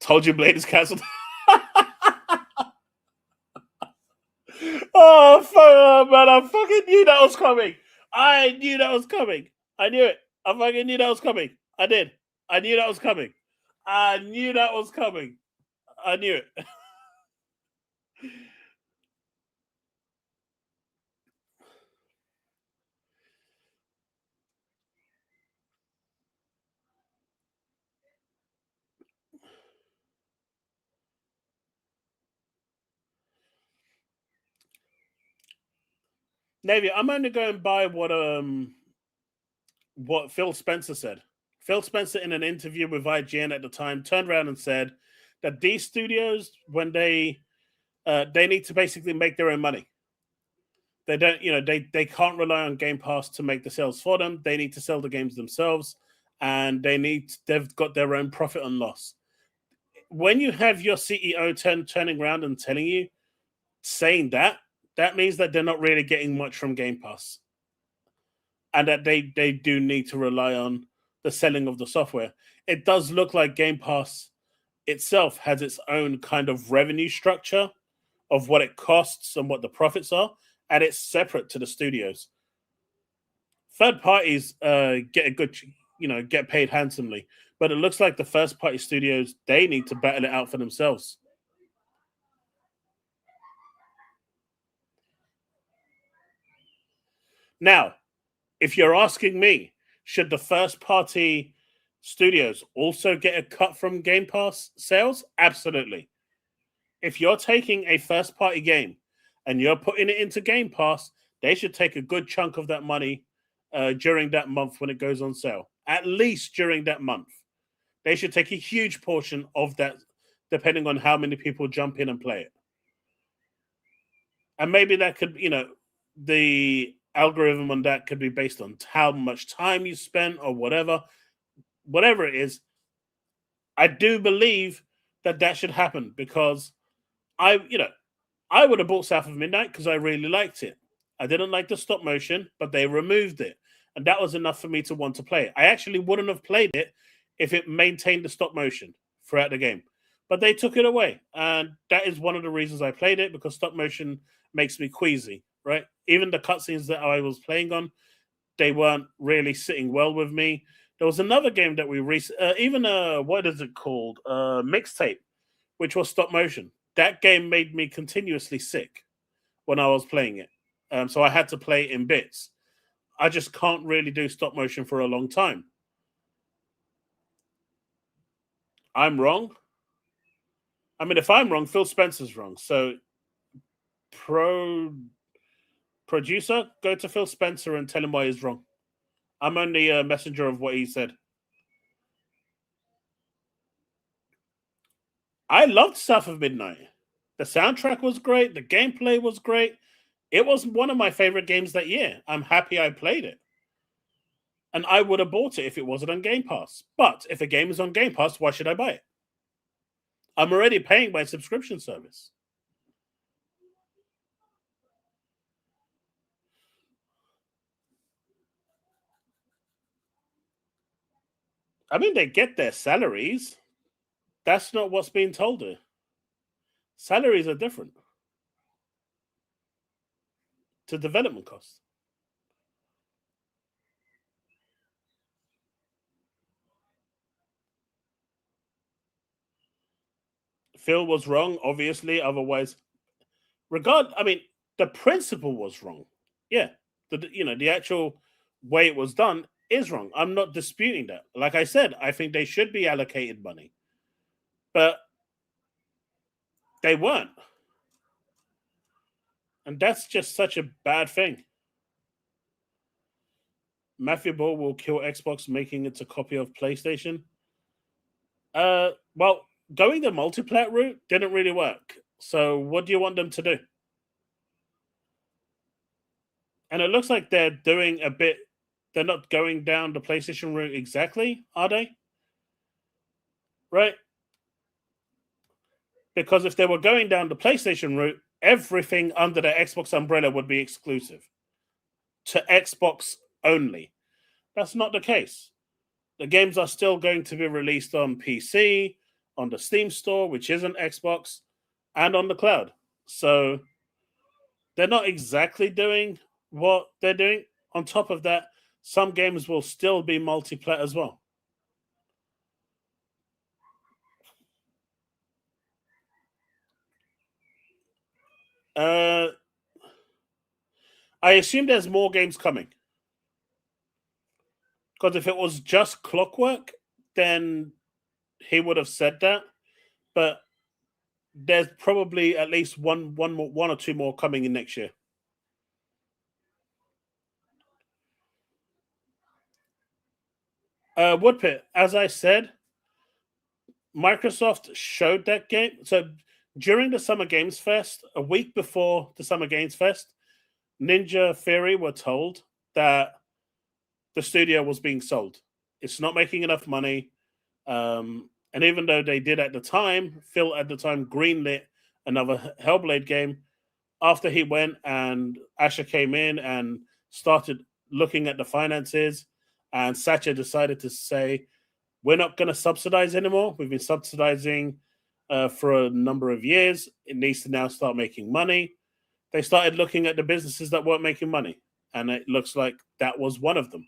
told you Blade is cancelled. Oh, man, I fucking knew that was coming. I knew that was coming. I knew it. I fucking knew that was coming. I did. I knew that was coming. I knew that was coming. I knew it. Navy, I'm only going by what Phil Spencer said. Phil Spencer, in an interview with IGN at the time, turned around and said that these studios, when they need to basically make their own money. They don't, they can't rely on Game Pass to make the sales for them. They need to sell the games themselves, and they've got their own profit and loss. When you have your CEO turning around and telling you, saying that means that they're not really getting much from Game Pass. and that they do need to rely on the selling of the software. It does look like Game Pass itself has its own kind of revenue structure of what it costs and what the profits are, and it's separate to the studios. Third parties get a good, get paid handsomely, but it looks like the first party studios, they need to battle it out for themselves. Now, if you're asking me, should the first party studios also get a cut from Game Pass sales? Absolutely. If you're taking a first party game and you're putting it into Game Pass, they should take a good chunk of that money during that month when it goes on sale. At least during that month. They should take a huge portion of that, depending on how many people jump in and play it. And maybe that could, the algorithm on that could be based on how much time you spent or whatever it is. I do believe that should happen because I would have bought South of Midnight because I really liked it. I didn't like the stop motion, but they removed it, and that was enough for me to want to play it. I actually wouldn't have played it if it maintained the stop motion throughout the game, but they took it away, and that is one of the reasons I played it, because stop motion makes me queasy, right? Even the cutscenes that I was playing on, they weren't really sitting well with me. There was another game that we what is it called? Mixtape, which was stop motion. That game made me continuously sick when I was playing it. So I had to play it in bits. I just can't really do stop motion for a long time. I'm wrong. I mean, if I'm wrong, Phil Spencer's wrong. So, producer, go to Phil Spencer and tell him why he's wrong. I'm only a messenger of what he said. I loved South of Midnight. The soundtrack was great. The gameplay was great. It was one of my favorite games that year. I'm happy I played it. And I would have bought it if it wasn't on Game Pass. But if a game is on Game Pass, why should I buy it? I'm already paying my subscription service. I mean, they get their salaries. That's not what's being told here. Salaries are different to development costs. Phil was wrong, obviously. Otherwise, the principle was wrong. Yeah, the actual way it was done is wrong. I'm not disputing that. Like I said, I think they should be allocated money, but they weren't, and that's just such a bad thing. Matthew Ball will kill Xbox, making it a copy of PlayStation. Well, going the multiplayer route didn't really work. So what do you want them to do? And it looks like they're doing a bit. They're not going down the PlayStation route exactly, are they? Right? Because if they were going down the PlayStation route, everything under the Xbox umbrella would be exclusive to Xbox only. That's not the case. The games are still going to be released on PC, on the Steam store, which isn't Xbox, and on the cloud. So they're not exactly doing what they're doing. On top of that, some games will still be multiplayer as well. I assume there's more games coming. Because if it was just Clockwork, then he would have said that. But there's probably at least one or two more coming in next year. Woodpit, as I said, Microsoft showed that game. So during the Summer Games Fest, a week before the Summer Games Fest, Ninja Theory were told that the studio was being sold. It's not making enough money. And even though they did at the time, Phil at the time greenlit another Hellblade game, after he went and Asher came in and started looking at the finances, and Satya decided to say, we're not going to subsidize anymore. We've been subsidizing for a number of years. It needs to now start making money. They started looking at the businesses that weren't making money, and it looks like that was one of them.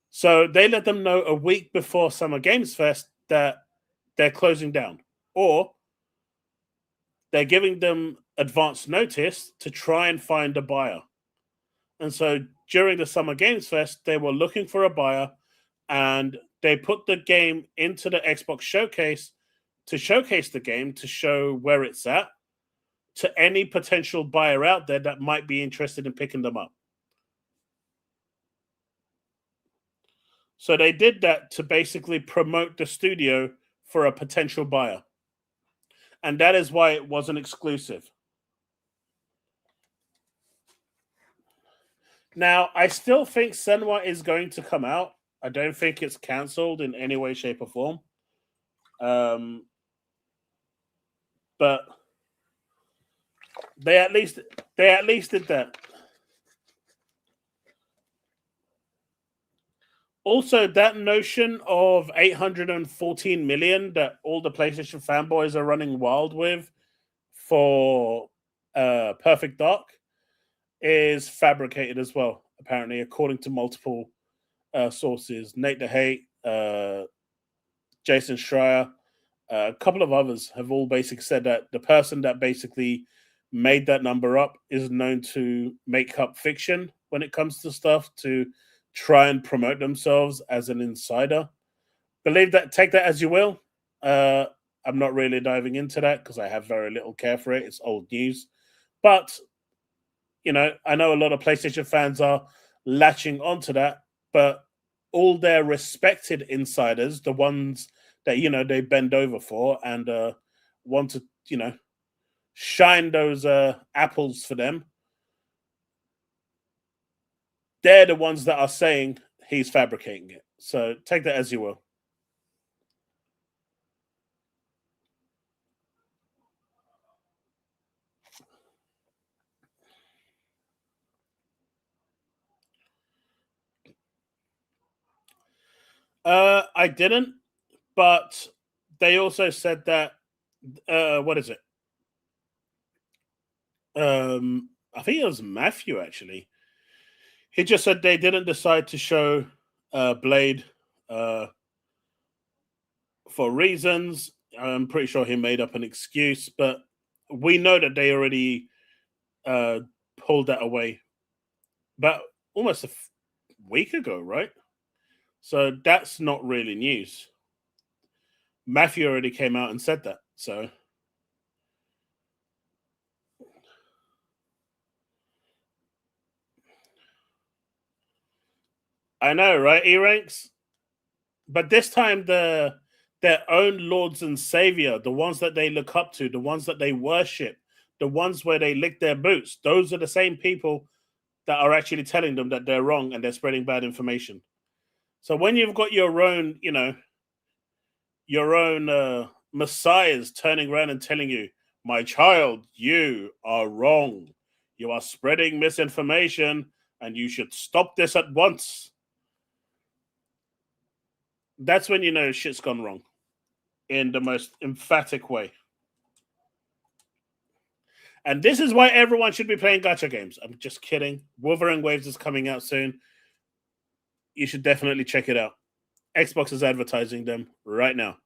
So they let them know a week before Summer Games Fest that they're closing down, or they're giving them advance notice to try and find a buyer. And so during the Summer Games Fest, they were looking for a buyer, and they put the game into the Xbox showcase to showcase the game, to show where it's at to any potential buyer out there that might be interested in picking them up. So they did that to basically promote the studio for a potential buyer. And that is why it wasn't exclusive. Now, I still think Senwa is going to come out. I don't think it's cancelled in any way, shape, or form. But they at least did that. Also, that notion of 814 million that all the PlayStation fanboys are running wild with for Perfect Dark is fabricated as well, apparently, according to multiple sources. Nate the Hate, Jason Schreier, a couple of others have all basically said that the person that basically made that number up is known to make up fiction when it comes to stuff to try and promote themselves as an insider. Believe that, take that as you will. I'm not really diving into that because I have very little care for it. It's old news. But, I know a lot of PlayStation fans are latching onto that, but all their respected insiders, the ones that, they bend over for and want to, shine those apples for them, they're the ones that are saying he's fabricating it. So take that as you will. I didn't, but they also said that what is it? I think it was Matthew actually. He just said they didn't decide to show Blade for reasons. I'm pretty sure he made up an excuse, but we know that they already uh, pulled that away about almost a week ago, right? So that's not really news. Matthew already came out and said that. So I know, right? E ranks, but this time their own lords and savior, the ones that they look up to, the ones that they worship, the ones where they lick their boots, those are the same people that are actually telling them that they're wrong and they're spreading bad information. So when you've got your own, your own messiahs turning around and telling you, my child, you are wrong. You are spreading misinformation and you should stop this at once. That's when you know shit's gone wrong in the most emphatic way. And this is why everyone should be playing gacha games. I'm just kidding. Wuthering Waves is coming out soon. You should definitely check it out. Xbox is advertising them right now.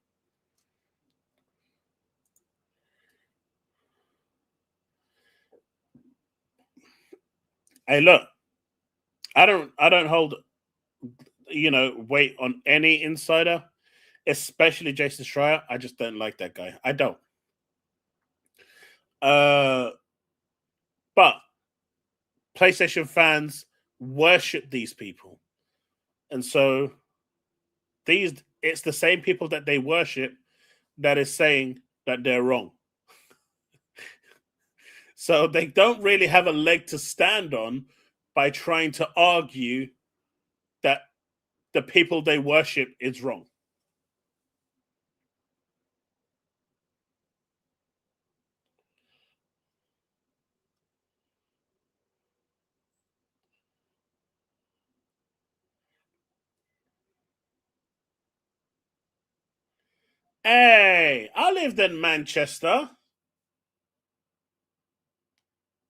Hey, look, I don't hold weight on any insider, especially Jason Schreier. I just don't like that guy. I don't. But PlayStation fans worship these people, and so it's the same people that they worship that is saying that they're wrong. So they don't really have a leg to stand on by trying to argue that the people they worship is wrong. Hey, I lived in Manchester.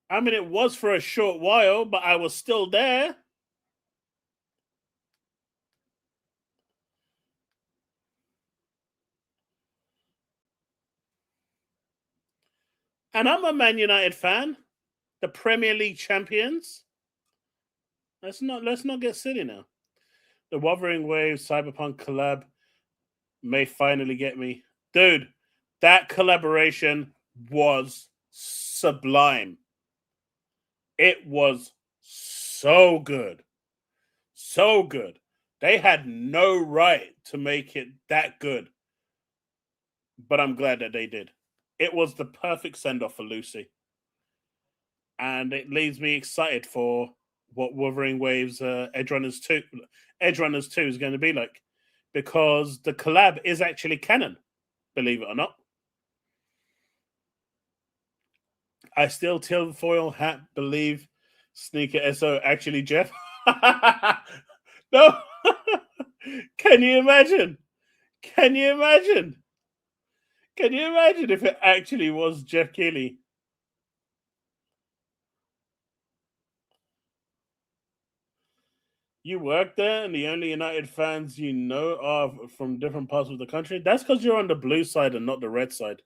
I mean, it was for a short while, but I was still there. And I'm a Man United fan, the Premier League champions. Let's not get silly now. The Wuthering Waves Cyberpunk collab may finally get me. Dude, that collaboration was sublime. It was so good. So good. They had no right to make it that good. But I'm glad that they did. It was the perfect send off for Lucy. And it leaves me excited for what Wuthering Waves Edge Runners 2 is going to be like. Because the collab is actually canon, believe it or not. I still tinfoil hat believe Sneaker SO actually Jeff. No. Can you imagine? Can you imagine? Can you imagine if it actually was Jeff Keighley? You work there, and the only United fans you know are from different parts of the country. That's because you're on the blue side and not the red side.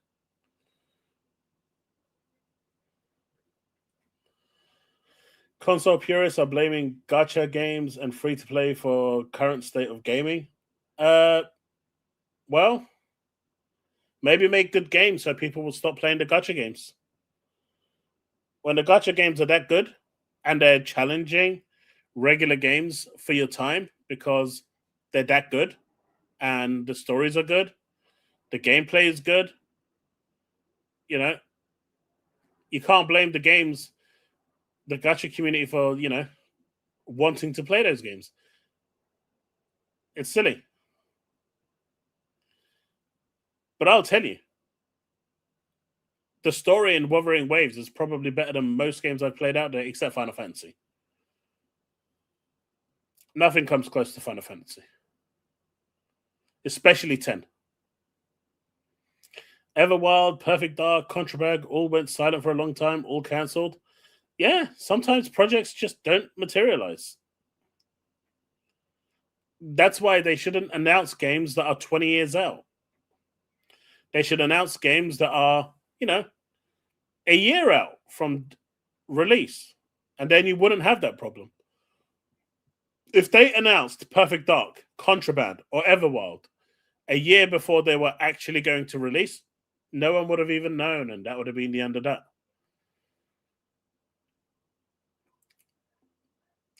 Console purists are blaming gacha games and free to play for current state of gaming. Well, maybe make good games so people will stop playing the gacha games. When the gacha games are that good and they're challenging regular games for your time because they're that good and the stories are good, the gameplay is good, you know, you can't blame the games, the gacha community for, wanting to play those games. It's silly. But I'll tell you, the story in Wuthering Waves is probably better than most games I've played out there, except Final Fantasy. Nothing comes close to Final Fantasy, especially 10. Everwild, Perfect Dark, Contraband all went silent for a long time, all cancelled. Yeah, sometimes projects just don't materialize. That's why they shouldn't announce games that are 20 years out. They should announce games that are, a year out from release. And then you wouldn't have that problem. If they announced Perfect Dark, Contraband, or Everwild a year before they were actually going to release, no one would have even known, and that would have been the end of that.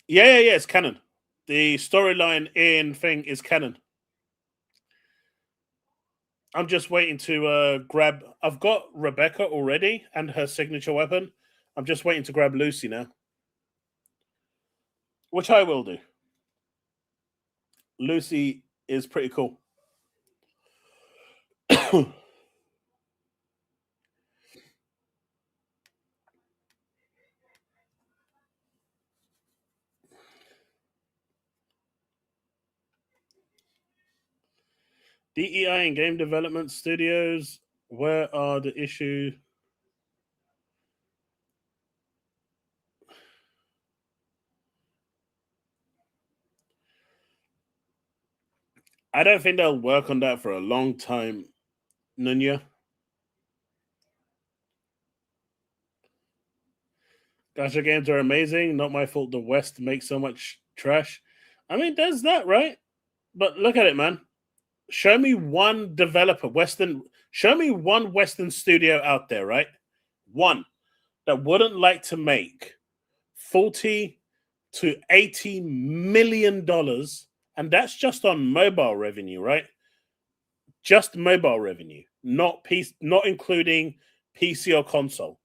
Yeah, it's canon. The storyline in Thing is canon. I'm just waiting to grab. I've got Rebecca already and her signature weapon. I'm just waiting to grab Lucy now, which I will do. Lucy is pretty cool. DEI and game development studios, where are the issues? I don't think they'll work on that for a long time, Nunya. Gacha games are amazing. Not my fault the West makes so much trash. I mean, there's that, right? But look at it, man. Show me one developer, show me one Western studio out there, right? One that wouldn't like to make 40 to 80 million dollars, and that's just on mobile revenue, right? Just mobile revenue, not including PC or console.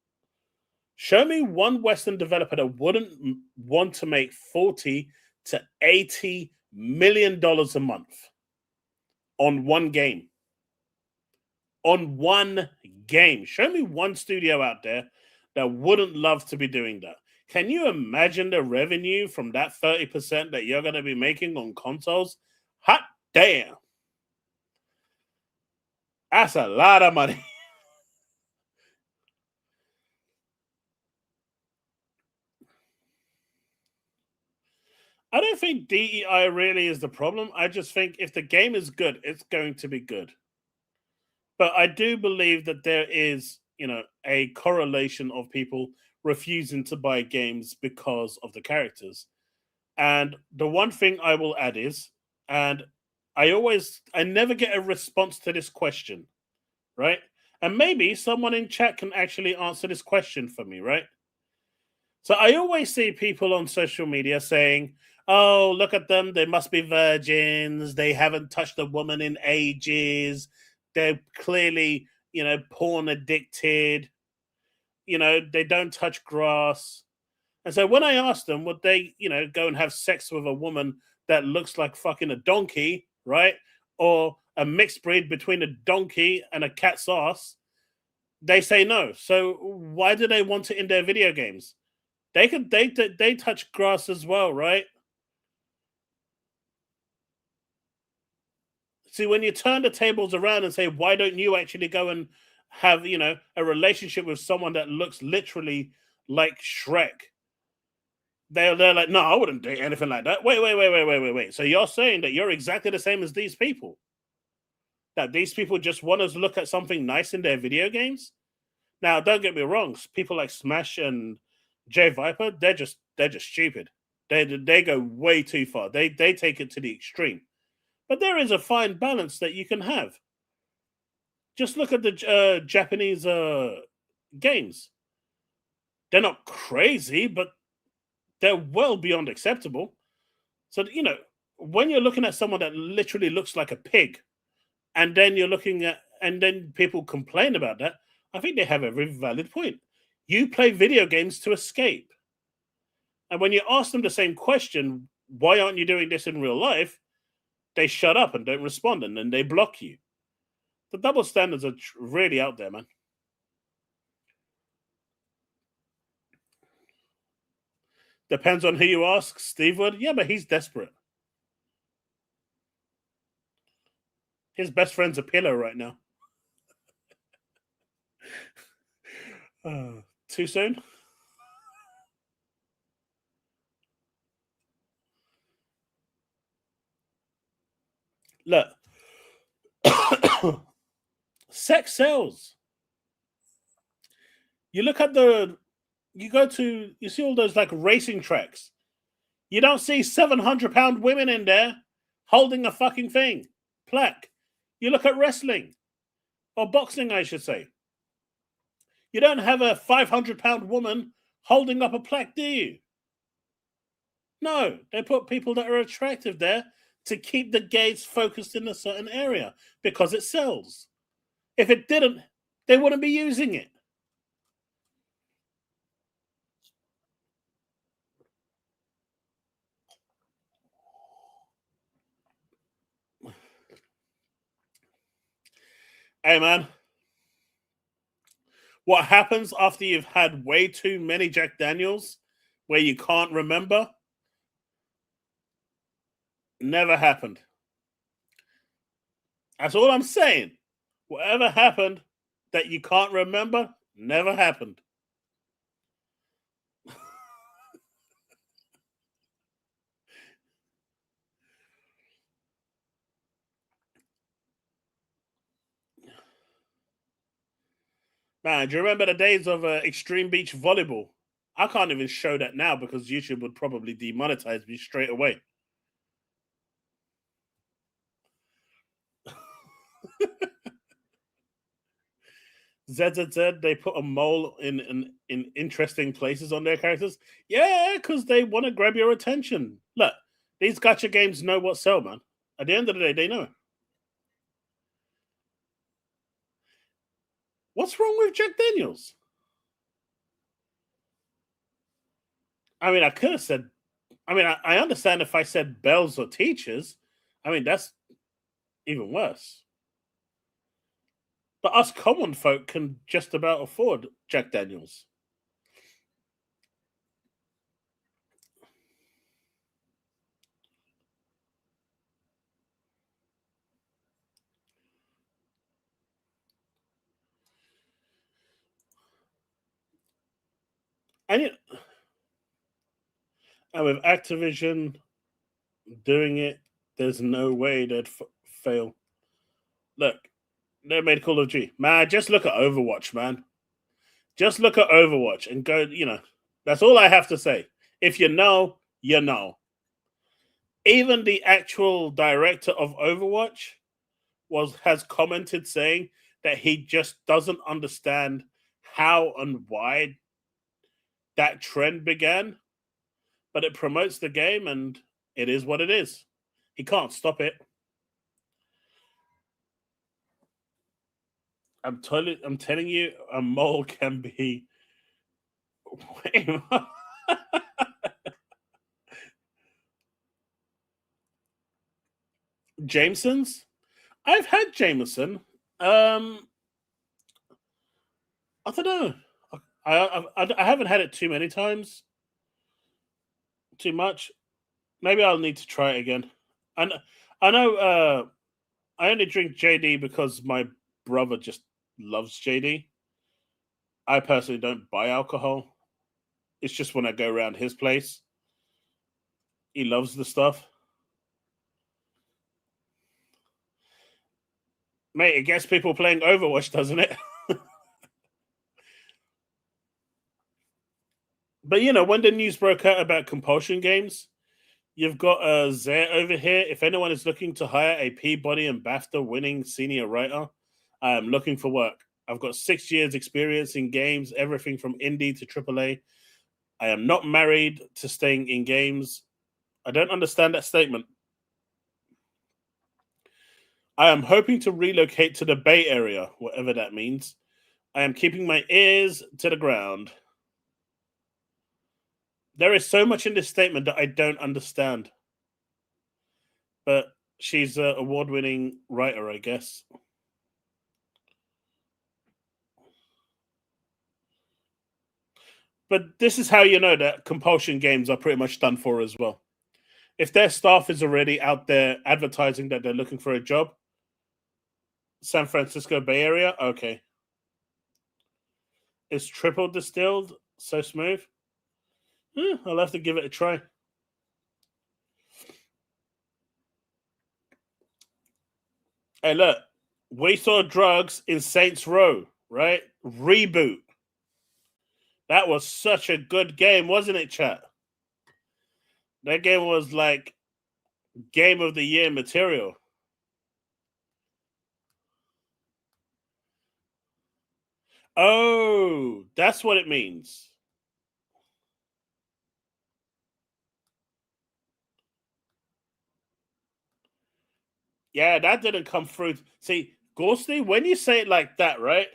Show me one Western developer that wouldn't want to make 40 to 80 million dollars a month on one game. On one game. Show me one studio out there that wouldn't love to be doing that. Can you imagine the revenue from that 30% that you're going to be making on consoles? Hot damn. That's a lot of money. I don't think DEI really is the problem. I just think if the game is good, it's going to be good. But I do believe that there is, a correlation of people refusing to buy games because of the characters. And the one thing I will add is, and I never get a response to this question, right? And maybe someone in chat can actually answer this question for me, right? So I always see people on social media saying, "Oh, look at them. They must be virgins. They haven't touched a woman in ages. They're clearly, porn addicted. They don't touch grass." And so when I asked them, would they, go and have sex with a woman that looks like fucking a donkey, right? Or a mixed breed between a donkey and a cat's ass? They say no. So why do they want it in their video games? They touch grass as well, right? See, when you turn the tables around and say, why don't you actually go and have, a relationship with someone that looks literally like Shrek? They're like, no, I wouldn't do anything like that. Wait. So you're saying that you're exactly the same as these people? That these people just want to look at something nice in their video games? Now, don't get me wrong. People like Smash and J Viper, they're just stupid. They go way too far. They take it to the extreme. But there is a fine balance that you can have. Just look at the Japanese games. They're not crazy, but they're well beyond acceptable. So when you're looking at someone that literally looks like a pig, and then and then people complain about that, I think they have a very valid point. You play video games to escape. And when you ask them the same question, why aren't you doing this in real life? They shut up and don't respond, and then they block you. The double standards are really out there, man. Depends on who you ask. Steve would, yeah, but he's desperate. His best friend's a pillow right now. Too soon? Look, sex sells. You look at you see all those like racing tracks. You don't see 700-pound women in there holding a fucking thing, plaque. You look at wrestling or boxing, I should say. You don't have a 500-pound woman holding up a plaque, do you? No, they put people that are attractive there to keep the gaze focused in a certain area because it sells. If it didn't, they wouldn't be using it. Hey, man, what happens after you've had way too many Jack Daniels where you can't remember? Never happened. That's all I'm saying. Whatever happened that you can't remember never happened. Man, do you remember the days of Extreme Beach Volleyball? I can't even show that now because YouTube would probably demonetize me straight away. ZZZ, they put a mole in interesting places on their characters. Yeah, because they want to grab your attention. Look, these gacha games know what sell, man. At the end of the day, they know. What's wrong with Jack Daniels? I mean, I could have said. I mean, I understand if I said bells or teachers. I mean, that's even worse. But us common folk can just about afford Jack Daniels. And, and with Activision doing it, there's no way they'd fail. Look, they made Call of Duty. Man, just look at Overwatch, man. Just look at Overwatch and go, that's all I have to say. If you know, you know. Even the actual director of Overwatch has commented saying that he just doesn't understand how and why that trend began, but it promotes the game and it is what it is. He can't stop it. I'm telling you, a mole can be. Jameson's. I've had Jameson. I don't know. I haven't had it too many times. Too much. Maybe I'll need to try it again. And I know I only drink JD because my brother just loves JD. I personally don't buy alcohol. It's just when I go around his place. He loves the stuff. Mate, it gets people playing Overwatch, doesn't it? But when the news broke out about compulsion games, you've got Zare over here. If anyone is looking to hire a Peabody and BAFTA winning senior writer, I am looking for work. I've got 6 years experience in games, everything from indie to AAA. I am not married to staying in games. I don't understand that statement. I am hoping to relocate to the Bay Area, whatever that means. I am keeping my ears to the ground. There is so much in this statement that I don't understand. But she's an award-winning writer, I guess. But this is how you know that compulsion games are pretty much done for as well. If their staff is already out there advertising that they're looking for a job, San Francisco Bay Area, okay. Is triple distilled so smooth? I'll have to give it a try. Hey, look, we saw drugs in Saints Row, right? Reboot. That was such a good game, wasn't it, chat? That game was like game of the year material. Oh, that's what it means. Yeah, that didn't come through. See, Ghosty, when you say it like that, right?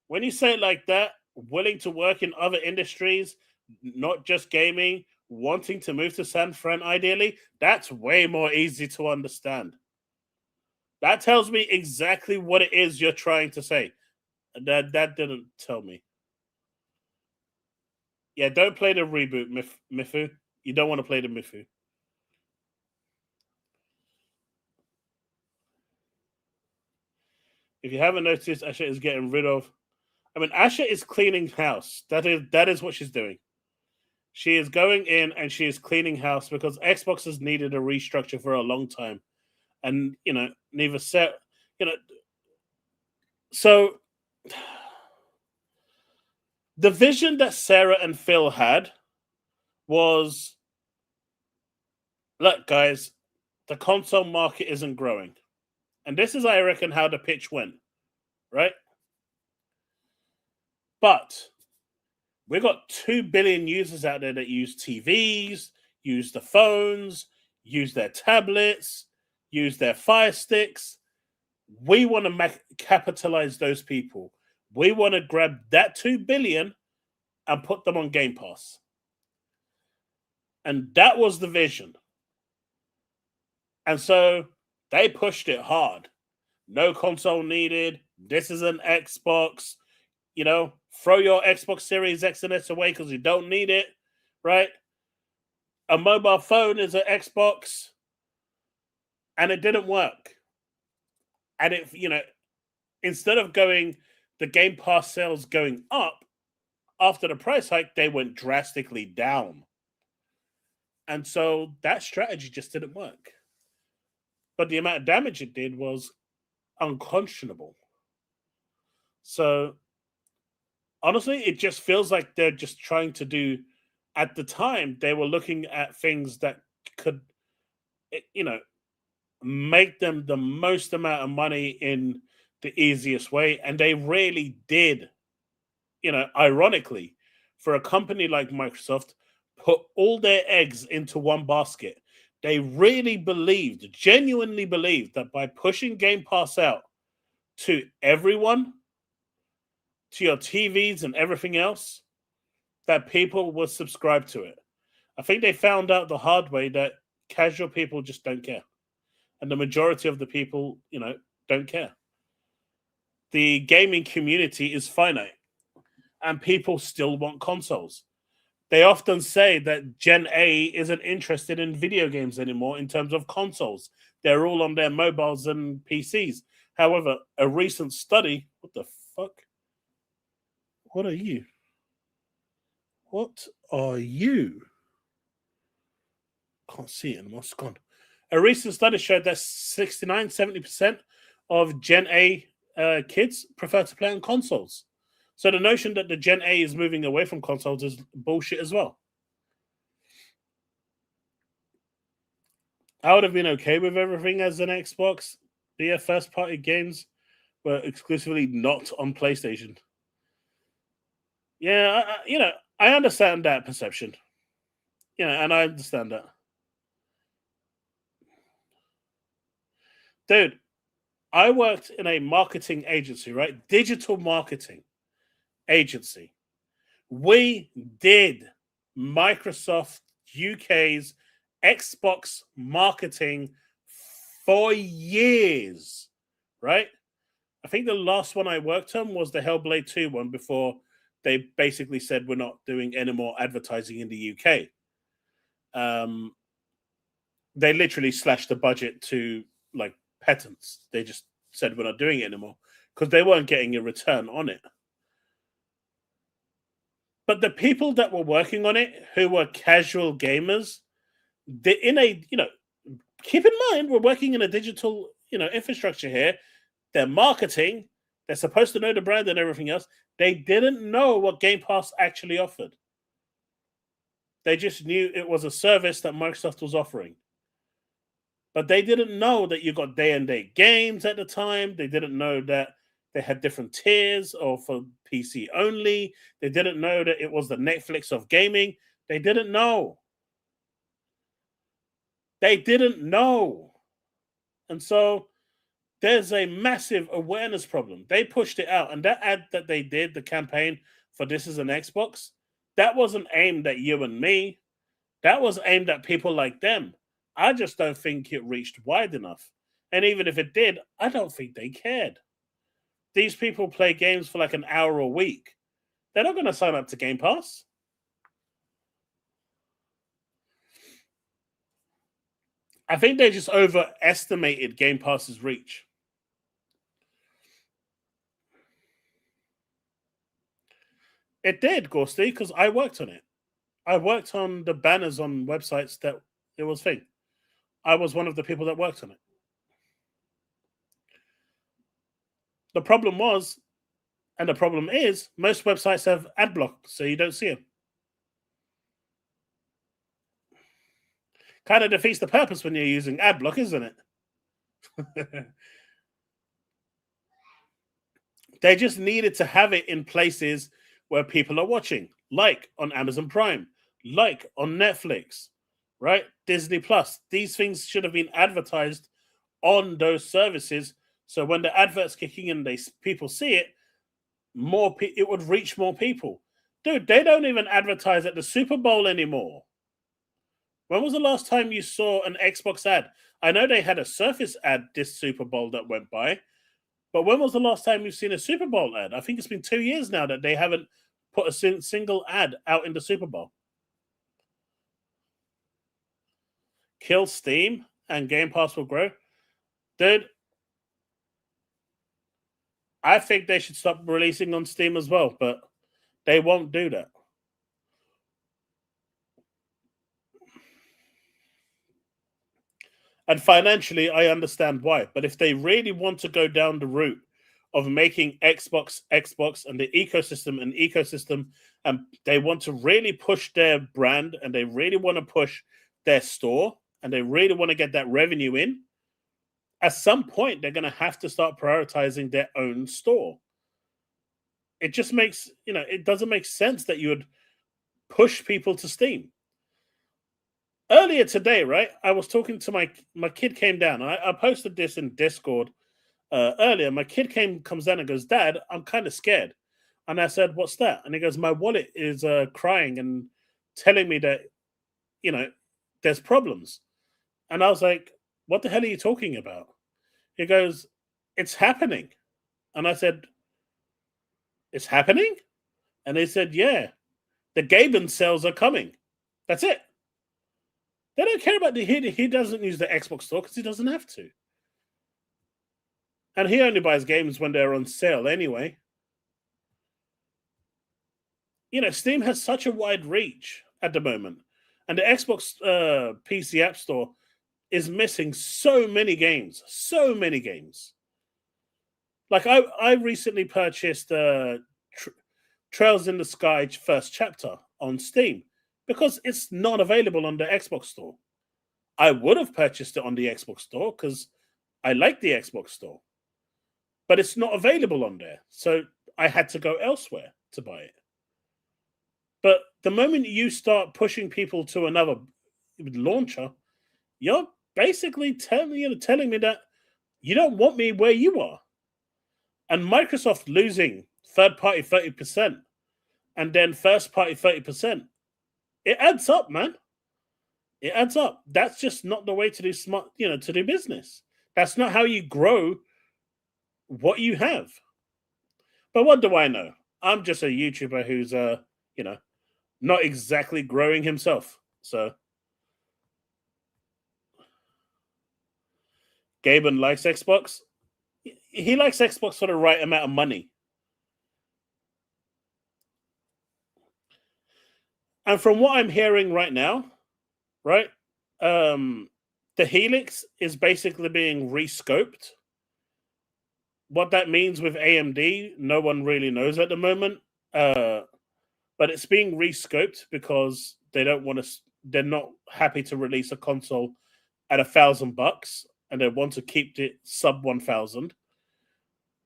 When you say it like that, willing to work in other industries, not just gaming, wanting to move to San Fran ideally, that's way more easy to understand. That tells me exactly what it is you're trying to say. That didn't tell me. Yeah, don't play the reboot, Mifu. You don't want to play the Mifu. If you haven't noticed, Asha is getting rid of. I mean, Asha is cleaning house. That is what she's doing. She is going in and she is cleaning house because Xbox has needed a restructure for a long time, and neither set. So the vision that Sarah and Phil had was, look, guys, the console market isn't growing, and this is, I reckon, how the pitch went, right? But we've got 2 billion users out there that use TVs, use the phones, use their tablets, use their Fire Sticks. We want to capitalize those people. We want to grab that 2 billion and put them on Game Pass. And that was the vision. And so they pushed it hard. No console needed. This is an Xbox. Throw your Xbox Series X and S away because you don't need it, right? A mobile phone is an Xbox, and it didn't work. And instead of the Game Pass sales going up, after the price hike, they went drastically down. And so that strategy just didn't work. But the amount of damage it did was unconscionable. So honestly, it just feels like they're just trying to do, at the time, they were looking at things that could, make them the most amount of money in the easiest way. And they really did, ironically, for a company like Microsoft, put all their eggs into one basket. They really believed, genuinely believed, that by pushing Game Pass out to everyone, to your TVs and everything else, that people would subscribe to it. I think they found out the hard way that casual people just don't care. And the majority of the people, don't care. The gaming community is finite, and people still want consoles. They often say that Gen A isn't interested in video games anymore in terms of consoles. They're all on their mobiles and PCs. However, a recent study, what the fuck? What are you? What are you? Can't see it anymore. It's gone. A recent study showed that 69-70% of Gen A kids prefer to play on consoles. So the notion that the Gen A is moving away from consoles is bullshit as well. I would have been okay with everything as an Xbox. The first party games were exclusively not on PlayStation. Yeah, I understand that perception. And I understand that. Dude, I worked in a marketing agency, right? Digital marketing agency. We did Microsoft UK's Xbox marketing for years, right? I think the last one I worked on was the Hellblade 2 one before they basically said we're not doing any more advertising in the UK. They literally slashed the budget to like patents. They just said we're not doing it anymore because they weren't getting a return on it. But the people that were working on it, who were casual gamers, keep in mind we're working in a digital, infrastructure here. They're marketing. They're supposed to know the brand and everything else. They didn't know what Game Pass actually offered. They just knew it was a service that Microsoft was offering. But they didn't know that you got day and date games at the time. They didn't know that they had different tiers or for PC only. They didn't know that it was the Netflix of gaming. They didn't know. They didn't know. And so there's a massive awareness problem. They pushed it out. And that ad that they did, the campaign for This Is an Xbox, that wasn't aimed at you and me. That was aimed at people like them. I just don't think it reached wide enough. And even if it did, I don't think they cared. These people play games for like an hour a week. They're not going to sign up to Game Pass. I think they just overestimated Game Pass's reach. It did, Ghosty, because I worked on it. I worked on the banners on websites that it was thing. I was one of the people that worked on it. The problem was, and the problem is, most websites have ad block, so you don't see them. Kind of defeats the purpose when you're using ad block, isn't it? They just needed to have it in places where people are watching, like on Amazon Prime, like on Netflix, right? Disney Plus. These things should have been advertised on those services. So when the adverts kicking in, people see it, it would reach more people. Dude, they don't even advertise at the Super Bowl anymore. When was the last time you saw an Xbox ad? I know they had a Surface ad this Super Bowl that went by, but when was the last time you've seen a Super Bowl ad? I think it's been 2 years now that they haven't put a single ad out in the Super Bowl. Kill Steam and Game Pass will grow. Dude, I think they should stop releasing on Steam as well, but They won't do that. And financially, I understand why. But if they really want to go down the route of making Xbox and the ecosystem an ecosystem, and they want to really push their brand and they really want to push their store and they really want to get that revenue in, at some point they're going to have to start prioritizing their own store. It just makes, it doesn't make sense that you would push people to Steam. Earlier today, right, I was talking to my kid came down. And I posted this in Discord earlier. My kid comes down and goes, "Dad, I'm kind of scared." And I said, "What's that?" And he goes, "My wallet is crying and telling me that, there's problems." And I was like, "What the hell are you talking about?" He goes, "It's happening." And I said, "It's happening?" And they said, "Yeah, the Gaben sales are coming. That's it. They don't care about he doesn't use the Xbox store because he doesn't have to. And he only buys games when they're on sale anyway." Steam has such a wide reach at the moment. And the Xbox PC App Store is missing so many games. So many games. Like, I recently purchased Trails in the Sky first chapter on Steam because it's not available on the Xbox store. I would have purchased it on the Xbox store because I like the Xbox store, but it's not available on there. So I had to go elsewhere to buy it. But the moment you start pushing people to another launcher, you're basically telling me that you don't want me where you are. And Microsoft losing third party 30% and then first party 30%, it adds up, man. It adds up. That's just not the way to do to do business. That's not how you grow what you have. But what do I know? I'm just a YouTuber who's not exactly growing himself. So Gaben likes Xbox. He likes Xbox for the right amount of money. And from what I'm hearing right now, right, the Helix is basically being rescoped. What that means with AMD, no one really knows at the moment. But it's being rescoped because they don't want to. They're not happy to release a console at $1,000, and they want to keep it sub 1,000.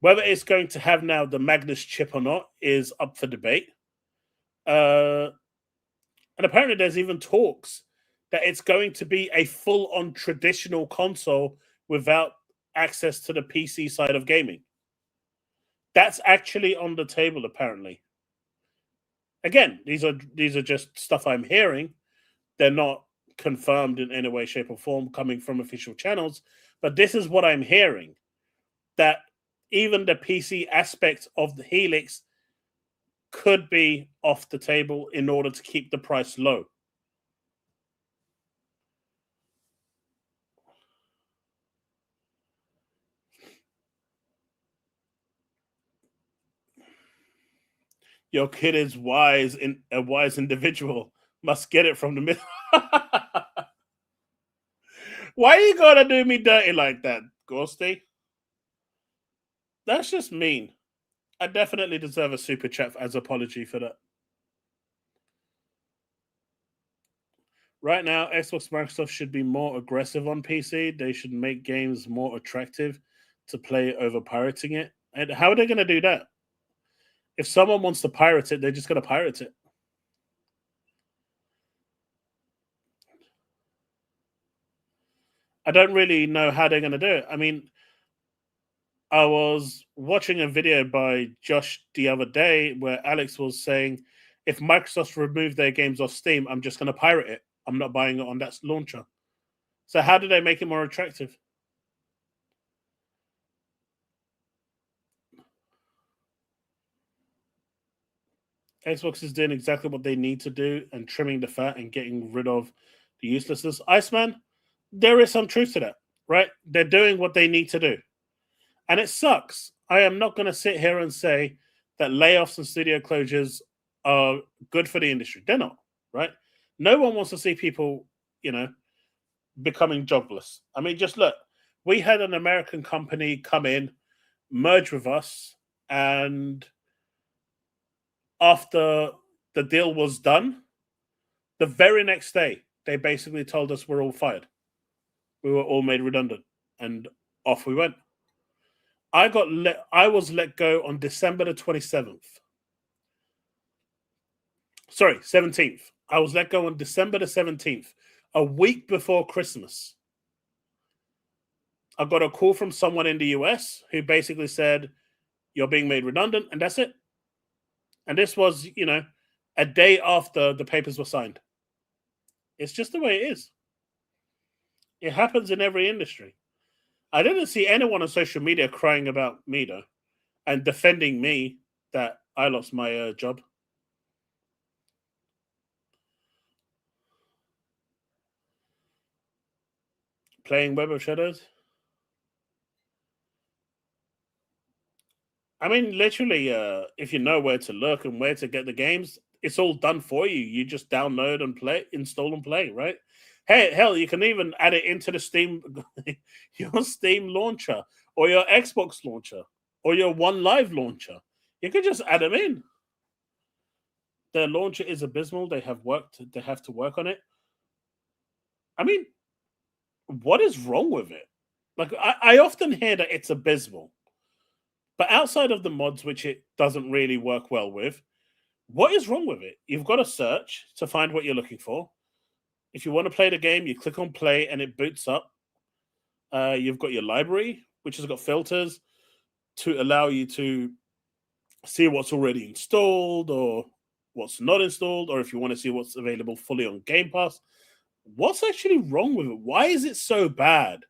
Whether it's going to have now the Magnus chip or not is up for debate. And apparently, there's even talks that it's going to be a full-on traditional console without access to the PC side of gaming. That's actually on the table, apparently. Again, these are just stuff I'm hearing. They're not confirmed in any way, shape, or form coming from official channels. But this is what I'm hearing. That even the PC aspect of the Helix could be off the table in order to keep the price low. Your kid is wise, a wise individual. Must get it from the middle. Why are you gonna do me dirty like that, Ghosty? That's just mean. I definitely deserve a super chat as apology for that. Right now, Xbox Microsoft should be more aggressive on PC. They should make games more attractive to play over pirating it. And how are they going to do that? If someone wants to pirate it, they're just going to pirate it. I don't really know how they're going to do it. I mean, I was watching a video by Josh the other day where Alex was saying, if Microsoft remove their games off Steam, I'm just going to pirate it. I'm not buying it on that launcher. So how do they make it more attractive? Xbox is doing exactly what they need to do and trimming the fat and getting rid of the uselessness. Iceman, there is some truth to that, right? They're doing what they need to do. And it sucks. I am not going to sit here and say that layoffs and studio closures are good for the industry. They're not, right? No one wants to see people, becoming jobless. I mean, just look. We had an American company come in, merge with us, and after the deal was done, the very next day, they basically told us we're all fired. We were all made redundant, and off we went. I was let go on December the 27th. Sorry, 17th. I was let go on December the 17th, a week before Christmas. I got a call from someone in the US who basically said, "You're being made redundant," and that's it. And this was, a day after the papers were signed. It's just the way it is. It happens in every industry. I didn't see anyone on social media crying about me, though, and defending me that I lost my job. Playing Web of Shadows. I mean, literally, if you know where to look and where to get the games, it's all done for you. You just download and play, install and play, right? Hey, hell, you can even add it into the Steam, your Steam launcher, or your Xbox launcher, or your One Live launcher. You can just add them in. Their launcher is abysmal. They have to work on it. I mean, what is wrong with it? Like, I often hear that it's abysmal. But outside of the mods, which it doesn't really work well with, what is wrong with it? You've got to search to find what you're looking for. If you want to play the game, you click on play and it boots up. You've got your library, which has got filters to allow you to see what's already installed or what's not installed, or if you want to see what's available fully on Game Pass. What's actually wrong with it? Why is it so bad?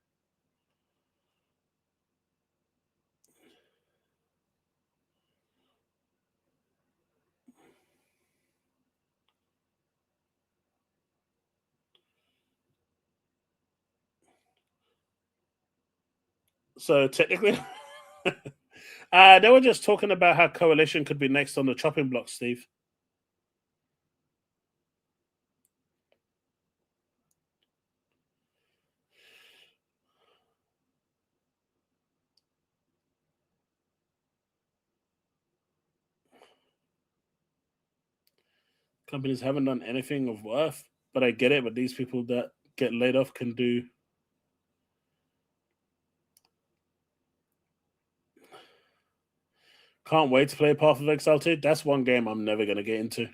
So technically, they were just talking about how Coalition could be next on the chopping block, Steve. Companies haven't done anything of worth, but I get it. But these people that get laid off can do. Can't wait to play Path of Exile 2. That's one game I'm never going to get into.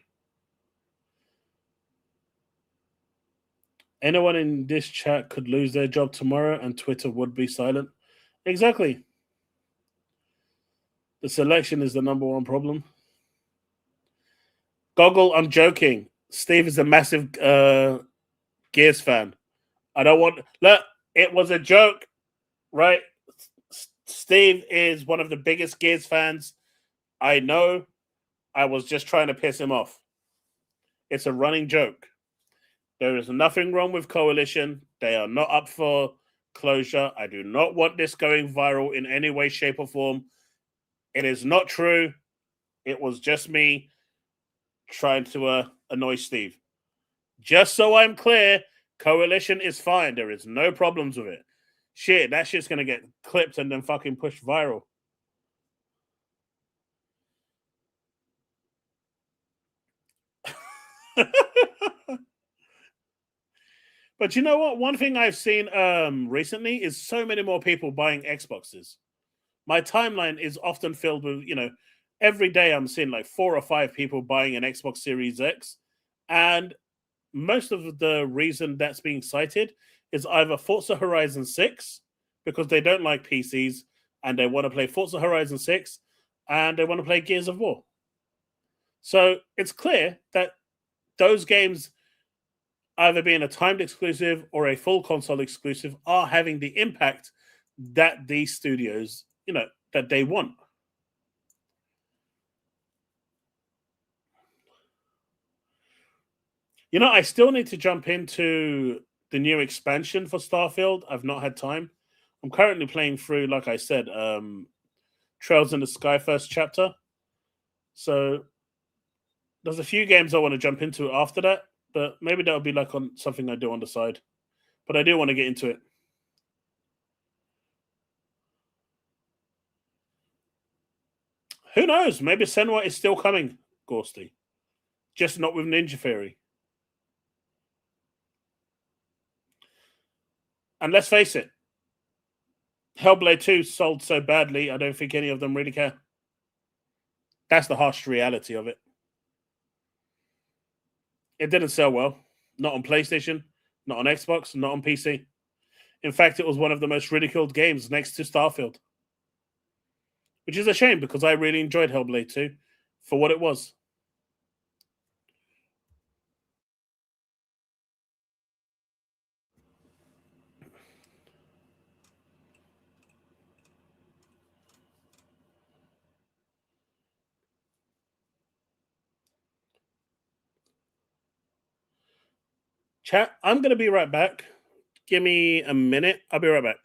Anyone in this chat could lose their job tomorrow and Twitter would be silent. Exactly. The selection is the number one problem. Goggle, I'm joking. Steve is a massive Gears fan. I don't want... Look, it was a joke, right? Steve is one of the biggest Gears fans I know. I was just trying to piss him off. It's a running joke. There is nothing wrong with Coalition. They are not up for closure. I do not want this going viral in any way, shape, or form. It is not true. It was just me trying to annoy Steve. Just so I'm clear, Coalition is fine. There is no problems with it. Shit, that shit's going to get clipped and then fucking pushed viral. But you know what? One thing I've seen recently is so many more people buying Xboxes. My timeline is often filled with, every day I'm seeing like 4 or 5 people buying an Xbox Series X. And most of the reason that's being cited is either Forza Horizon 6, because they don't like PCs and they want to play Forza Horizon 6 and they want to play Gears of War. So it's clear that those games, either being a timed exclusive or a full console exclusive, are having the impact that these studios, that they want. I still need to jump into the new expansion for Starfield. I've not had time. I'm currently playing through, like I said, Trails in the Sky first chapter. So There's a few games I want to jump into after that, but maybe that'll be like on something I do on the side. But I do want to get into it. Who knows? Maybe Senwa is still coming, Gorsty. Just not with Ninja Theory. And let's face it, Hellblade 2 sold so badly, I don't think any of them really care. That's the harsh reality of it. It didn't sell well. Not on PlayStation, not on Xbox, not on PC. In fact, it was one of the most ridiculed games next to Starfield. Which is a shame because I really enjoyed Hellblade 2 for what it was. Chat, I'm going to be right back. Give me a minute. I'll be right back.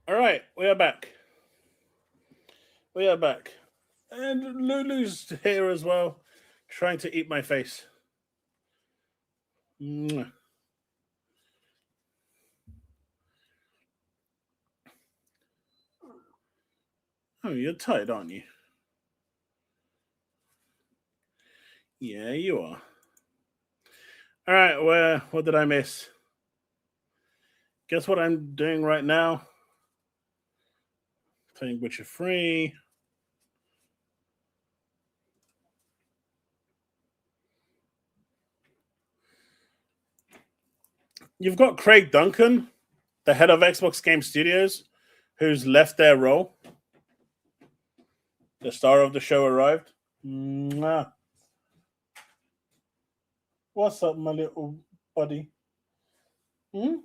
All right, we are back. We are back. And Lulu's here as well, trying to eat my face. Mwah. Oh, you're tired, aren't you? Yeah, you are. All right, what did I miss? Guess what I'm doing right now? Playing Witcher 3. You've got Craig Duncan, the head of Xbox Game Studios, who's left their role. The star of the show arrived. Mwah. What's up, my little buddy? Hmm?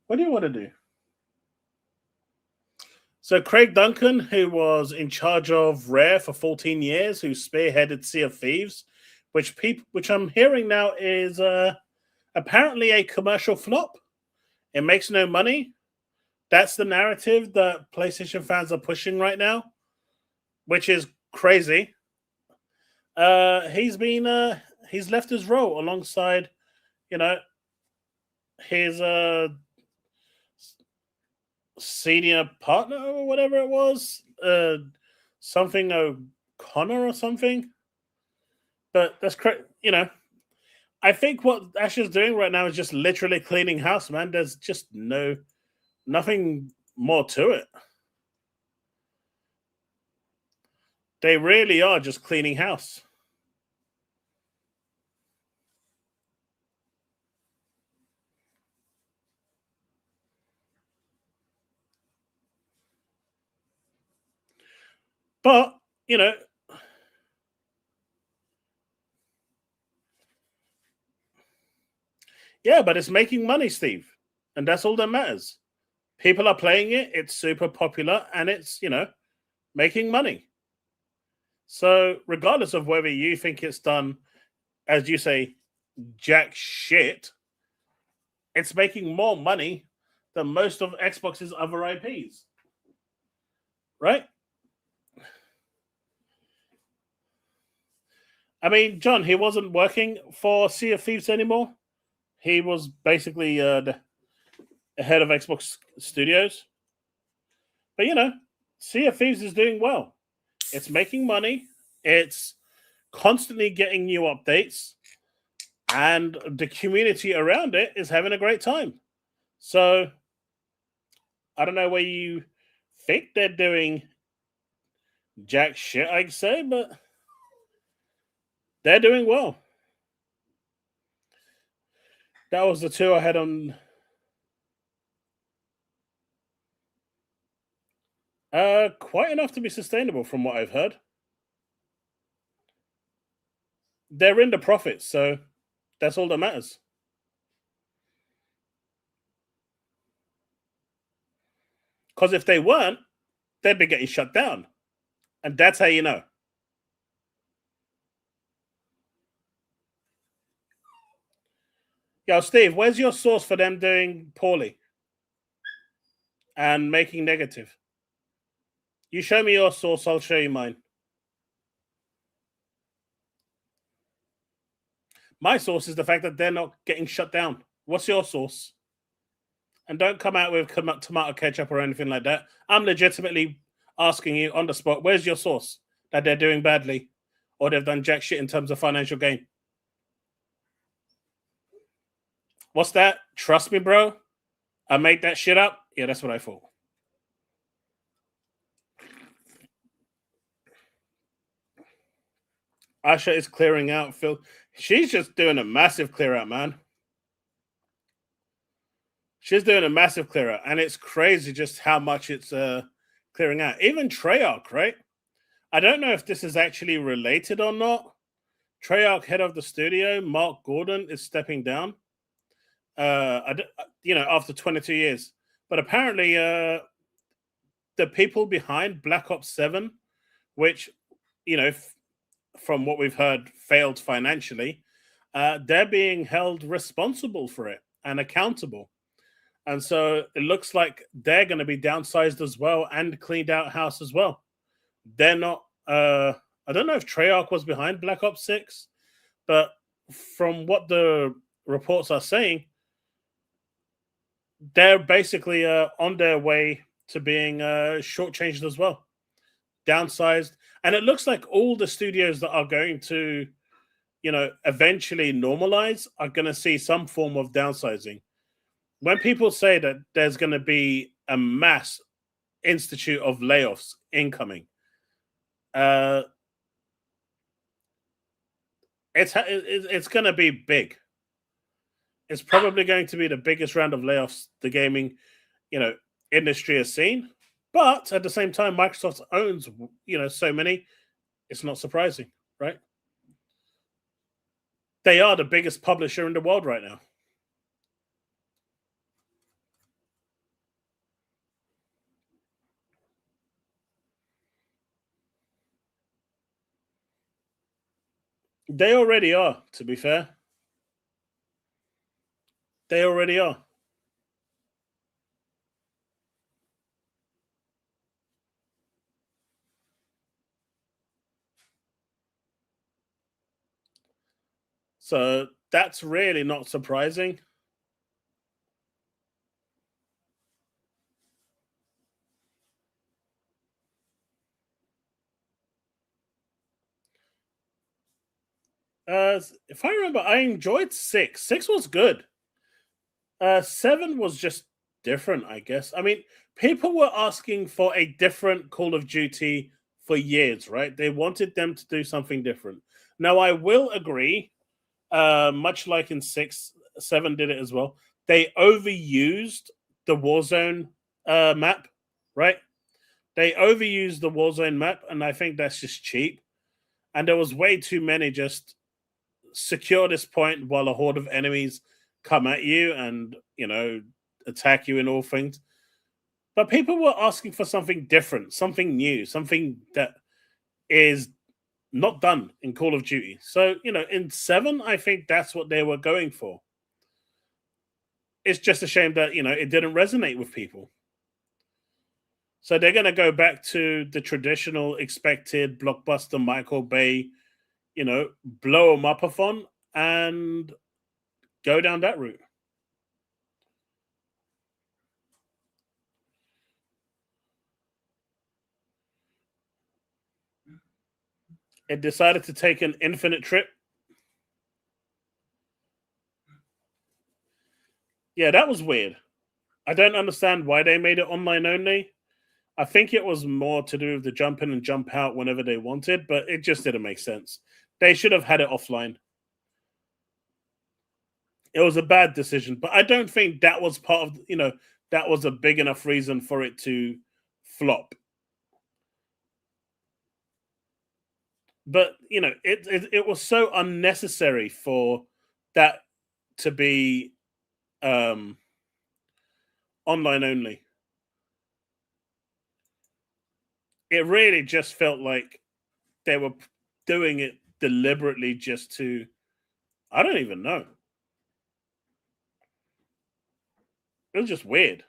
What do you want to do? So Craig Duncan, who was in charge of Rare for 14 years, who spearheaded Sea of Thieves, which I'm hearing now is apparently a commercial flop. It makes no money. That's the narrative that PlayStation fans are pushing right now, which is crazy. He's left his role alongside, you know, his senior partner or whatever it was, something O'Connor or something. But that's correct. I think what Ash is doing right now is just literally cleaning house, man. There's just nothing more to it. They really are just cleaning house. But, yeah, but it's making money, Steve. And that's all that matters. People are playing it, it's super popular, and it's, making money. So, regardless of whether you think it's done, as you say, jack shit, it's making more money than most of Xbox's other IPs. Right? I mean, John, he wasn't working for Sea of Thieves anymore. He was basically the head of Xbox Studios. But, Sea of Thieves is doing well. It's making money. It's constantly getting new updates. And the community around it is having a great time. So, I don't know where you think they're doing jack shit, I'd say, but they're doing well. That was the two I had on. Quite enough to be sustainable, from what I've heard. They're in the profits, so that's all that matters. Because if they weren't, they'd be getting shut down, and that's how you know. Yo, Steve, where's your source for them doing poorly and making negative? You show me your source, I'll show you mine. My source is the fact that they're not getting shut down. What's your source? And don't come out with tomato ketchup or anything like that. I'm legitimately asking you on the spot, where's your source that they're doing badly or they've done jack shit in terms of financial gain? What's that? Trust me, bro. I made that shit up. Yeah, that's what I thought. Asha is clearing out. Phil, she's just doing a massive clear out, man. She's doing a massive clear out, and it's crazy just how much it's clearing out. Even Treyarch, right? I don't know if this is actually related or not. Treyarch, head of the studio, Mark Gordon, is stepping down. After 22 years, but apparently, the people behind Black Ops 7, which, from what we've heard, failed financially, they're being held responsible for it and accountable. And so it looks like they're going to be downsized as well and cleaned out house as well. They're not. I don't know if Treyarch was behind Black Ops 6, but from what the reports are saying, they're basically on their way to being shortchanged as well, downsized. And it looks like all the studios that are going to, eventually normalize are going to see some form of downsizing. When people say that there's going to be a mass institute of layoffs incoming, uh, it's going to be big. It's probably going to be the biggest round of layoffs the gaming, industry has seen. But at the same time, Microsoft owns, so many. It's not surprising, right? They are the biggest publisher in the world right now. They already are, to be fair. They already are. So that's really not surprising. If I remember, I enjoyed 6. 6 was good. 7 was just different, I guess. I mean, people were asking for a different Call of Duty for years, right? They wanted them to do something different. Now, I will agree, much like in 6, 7 did it as well. They overused the Warzone map, right? They overused the Warzone map, and I think that's just cheap. And there was way too many just secure this point while a horde of enemies come at you and, attack you in all things. But people were asking for something different, something new, something that is not done in Call of Duty. So, in 7, I think that's what they were going for. It's just a shame that, it didn't resonate with people. So they're going to go back to the traditional expected blockbuster Michael Bay, blow them up a thon and go down that route. It decided to take an infinite trip. Yeah, that was weird. I don't understand why they made it online only. I think it was more to do with the jump in and jump out whenever they wanted, but it just didn't make sense. They should have had it offline. It was a bad decision, but I don't think that was part of, that was a big enough reason for it to flop. But, it was so unnecessary for that to be um online only. It really just felt like they were doing it deliberately just to, I don't even know. It was just weird.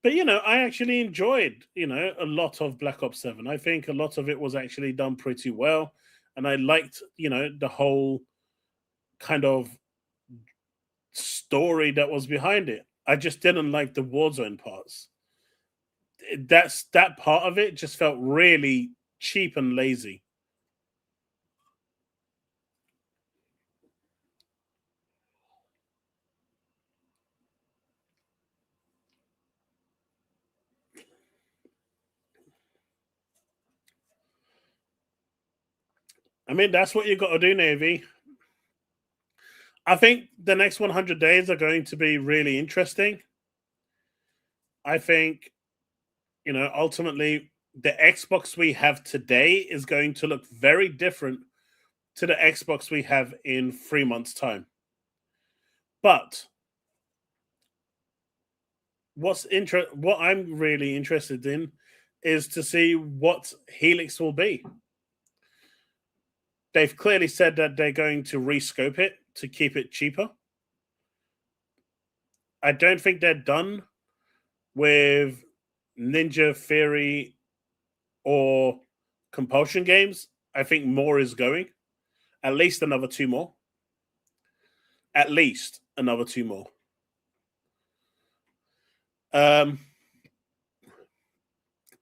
But I actually enjoyed, a lot of Black Ops 7. I think a lot of it was actually done pretty well. And I liked, the whole kind of story that was behind it. I just didn't like the Warzone parts. That part of it just felt really cheap and lazy. I mean, that's what you got to do, Navy. I think the next 100 days are going to be really interesting. I think, ultimately, the Xbox we have today is going to look very different to the Xbox we have in 3 months' time. But what I'm really interested in is to see what Helix will be. They've clearly said that they're going to rescope it to keep it cheaper. I don't think they're done with Ninja Theory or Compulsion games. I think more is going. At least another 2 more. At least another 2 more. And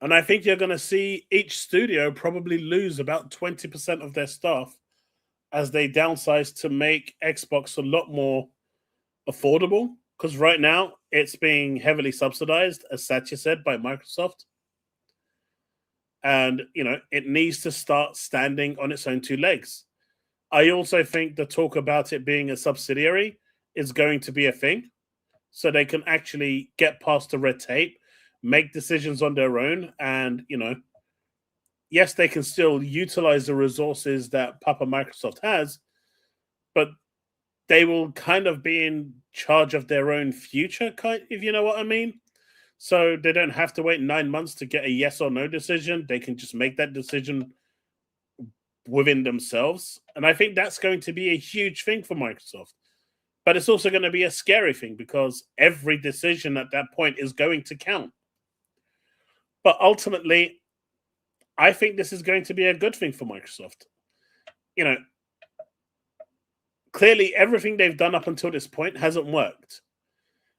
I think you're going to see each studio probably lose about 20% of their staff as they downsize to make Xbox a lot more affordable. Because right now it's being heavily subsidized, as Satya said, by Microsoft. And, it needs to start standing on its own 2 legs. I also think the talk about it being a subsidiary is going to be a thing. So they can actually get past the red tape, make decisions on their own, and yes, they can still utilize the resources that Papa Microsoft has, but they will kind of be in charge of their own future, if you know what I mean. So they don't have to wait 9 months to get a yes or no decision. They can just make that decision within themselves. And I think that's going to be a huge thing for Microsoft. But it's also going to be a scary thing because every decision at that point is going to count. But ultimately, I think this is going to be a good thing for Microsoft. Clearly everything they've done up until this point hasn't worked.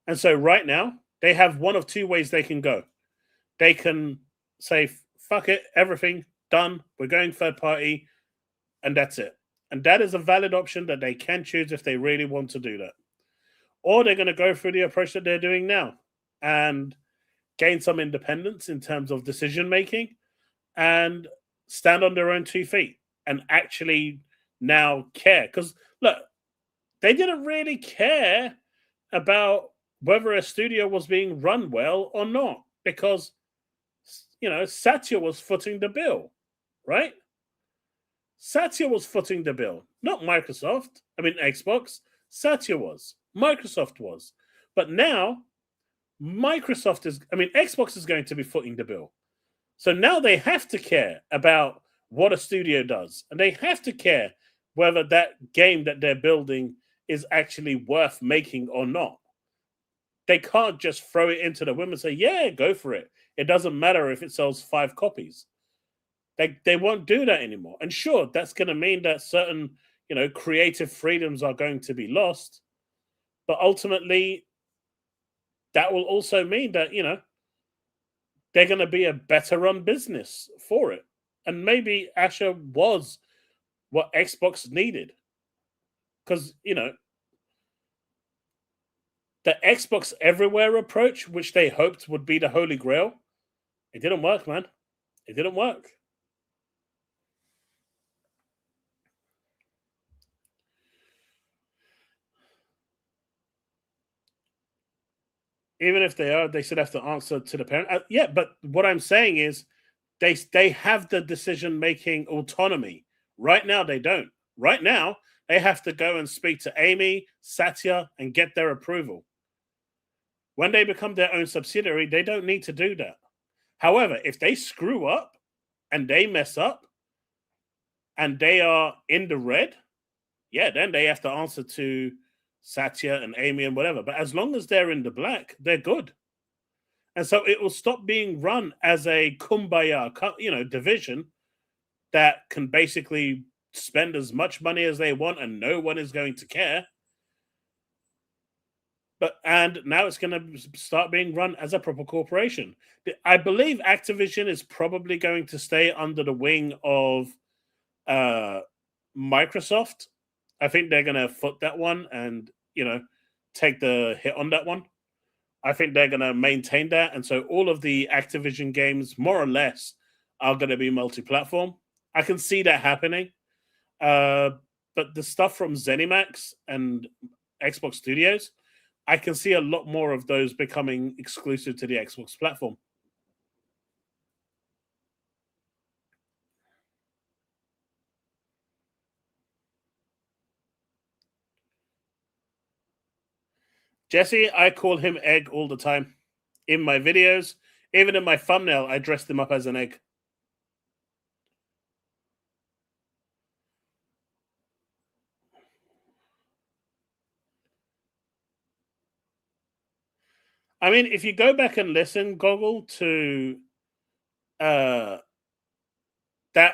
And so right now, they have one of 2 ways they can go. They can say, fuck it, everything done, we're going third party, and that's it. And that is a valid option that they can choose if they really want to do that. Or they're going to go through the approach that they're doing now and gain some independence in terms of decision making and stand on their own 2 feet and actually now care. Because look, they didn't really care about whether a studio was being run well or not because, Satya was footing the bill, right? Satya was footing the bill, not Microsoft. I mean, Xbox. Satya was. Microsoft was. But now, Xbox is going to be footing the bill. So now they have to care about what a studio does. And they have to care whether that game that they're building is actually worth making or not. They can't just throw it into the wind and say, yeah, go for it. It doesn't matter if it sells 5 copies. They won't do that anymore. And sure, that's going to mean that certain, creative freedoms are going to be lost. But ultimately, that will also mean that, they're going to be a better run business for it. And maybe Asher was what Xbox needed. Because, the Xbox Everywhere approach, which they hoped would be the Holy Grail, it didn't work, man. It didn't work. Even if they should have to answer to the parent. Yeah, but what I'm saying is they have the decision-making autonomy. Right now, they don't. Right now, they have to go and speak to Amy, Satya, and get their approval. When they become their own subsidiary, they don't need to do that. However, if they screw up and they mess up and they are in the red, yeah, then they have to answer to Satya and Amy and whatever. But as long as they're in the black, they're good. And so it will stop being run as a kumbaya, division that can basically spend as much money as they want and no one is going to care. And now it's going to start being run as a proper corporation. I believe Activision is probably going to stay under the wing of Microsoft. I think they're going to foot that one and, take the hit on that one. I think they're going to maintain that. And so all of the Activision games, more or less, are going to be multi-platform. I can see that happening. But the stuff from ZeniMax and Xbox Studios, I can see a lot more of those becoming exclusive to the Xbox platform. Jesse, I call him Egg all the time. In my videos, even in my thumbnail, I dressed him up as an egg. I mean, if you go back and listen, Goggle, to that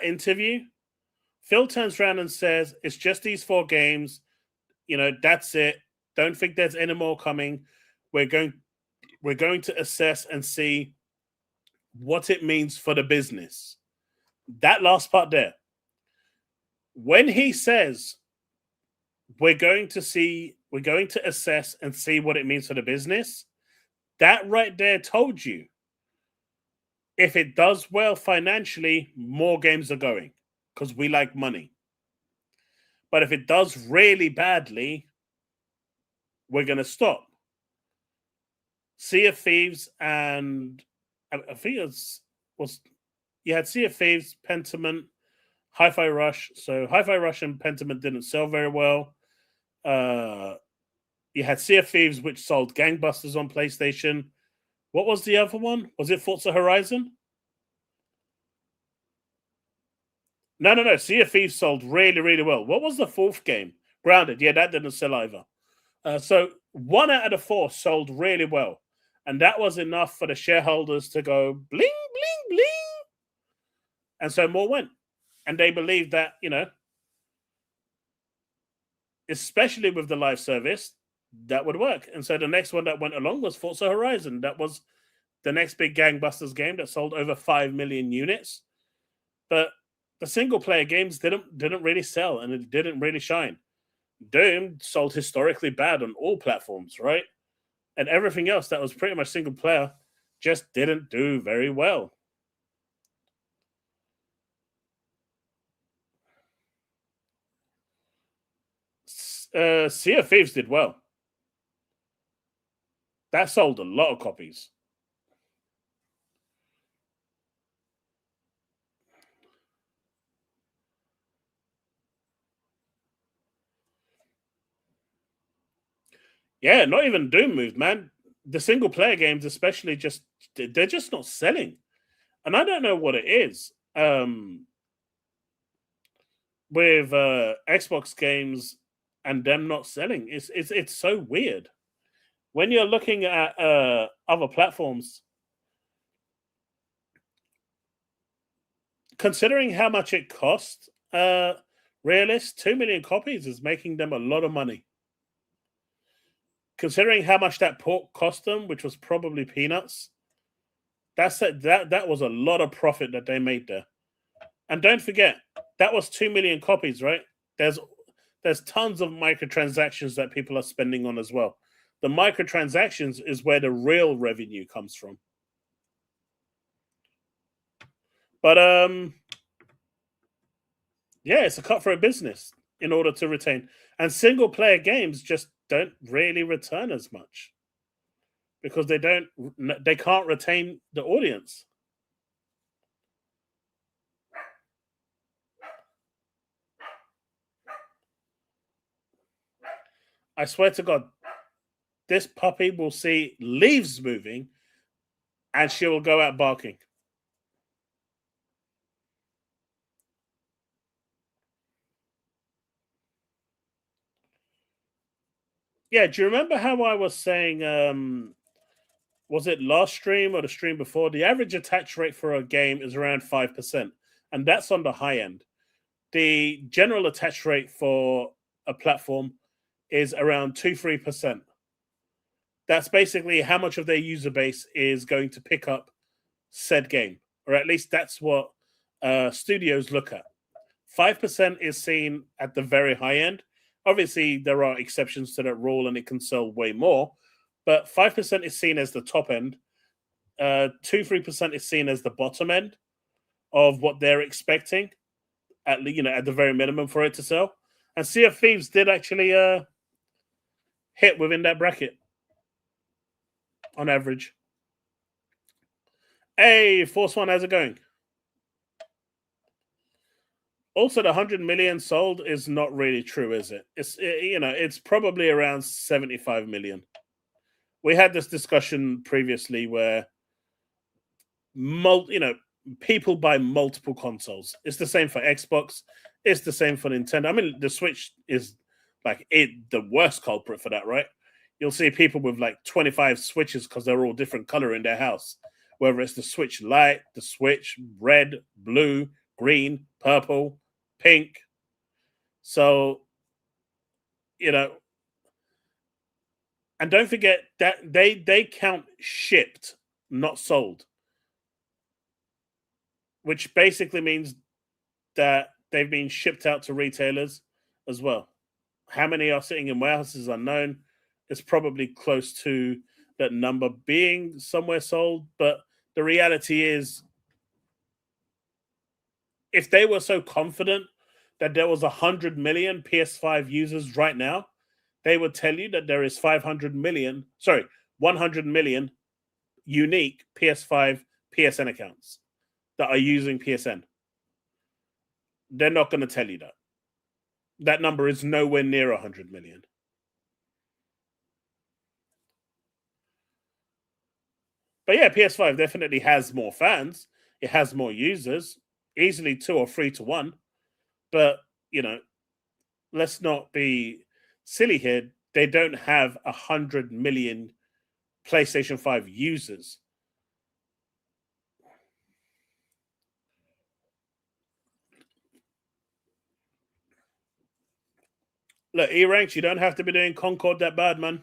interview, Phil turns around and says, "It's just these 4 games. That's it. Don't think there's any more coming. We're going to assess and see what it means for the business." That last part there. When he says we're going to assess and see what it means for the business, that right there told you, if it does well financially, more games are going, because we like money. But if it does really badly, we're going to stop. Sea of Thieves and I think you had Sea of Thieves, Pentiment, Hi-Fi Rush. So Hi-Fi Rush and Pentiment didn't sell very well. You had Sea of Thieves, which sold gangbusters on PlayStation. What was the other one? Was it Forza Horizon? No. Sea of Thieves sold really, really well. What was the 4th game? Grounded. Yeah, that didn't sell either. So 1 out of the 4 sold really well. And that was enough for the shareholders to go bling, bling, bling. And so more went. And they believed that, especially with the live service, that would work. And so the next one that went along was Forza Horizon. That was the next big gangbusters game that sold over 5 million units. But the single player games didn't really sell, and it didn't really shine. Doom sold historically bad on all platforms, right? And everything else that was pretty much single player just didn't do very well. Sea of Thieves did well. That sold a lot of copies. Yeah, not even Doom moved, man. The single player games, especially, they're just not selling. And I don't know what it is. With Xbox games and them not selling, it's so weird. When you're looking at other platforms, considering how much it cost, Realist, 2 million copies is making them a lot of money. Considering how much that port cost them, which was probably peanuts, that was a lot of profit that they made there. And don't forget, that was 2 million copies, right? There's tons of microtransactions that people are spending on as well. The microtransactions is where the real revenue comes from. But yeah, it's a cutthroat business in order to retain. And single player games just don't really return as much because they can't retain the audience. I swear to God, this puppy will see leaves moving and she will go out barking. Yeah, do you remember how I was saying, was it last stream or the stream before? The average attach rate for a game is around 5%, and that's on the high end. The general attach rate for a platform is around 2-3%. That's basically how much of their user base is going to pick up said game, or at least that's what studios look at. 5% is seen at the very high end. Obviously, there are exceptions to that rule, and it can sell way more. But 5% is seen as the top end. 2-3% is seen as the bottom end of what they're expecting, at the very minimum for it to sell. And Sea of Thieves did actually hit within that bracket on average. Hey, Force One, how's it going? Also, the 100 million sold is not really true, is it? It's probably around 75 million. We had this discussion previously where people buy multiple consoles. It's the same for Xbox. It's the same for Nintendo. I mean, the Switch is the worst culprit for that, right? you'll see people with like 25 switches because they're all different color in their house. Whether it's the Switch Lite, the Switch red, blue, green, purple, pink. So, you know, and don't forget that they count shipped, not sold, which basically means that they've been shipped out to retailers as well. How many are sitting in warehouses is unknown. It's probably close to that number being somewhere sold, but the reality is, if they were so confident that there was 100 million PS5 users right now, they would tell you that there is 100 million unique PS5 PSN accounts that are using PSN. They're not going to tell you that. That number is nowhere near 100 million. But yeah, PS5 definitely has more fans. It has more users, easily 2 or 3 to 1. But, let's not be silly here. They don't have 100 million PlayStation 5 users. Look, E-Ranks, you don't have to be doing Concord that bad, man.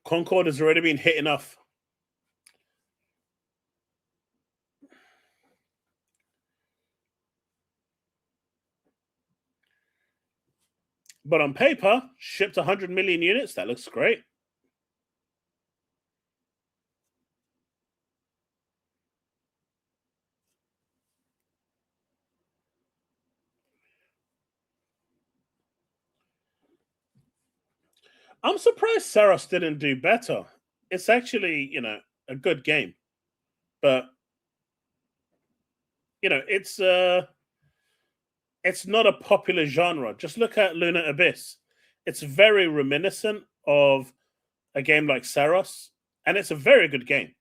Concord has already been hit enough. But on paper, shipped 100 million units. That looks great. I'm surprised Saros didn't do better. It's actually, a good game. But, it's not a popular genre. Just look at Luna Abyss. It's very reminiscent of a game like Saros, and it's a very good game.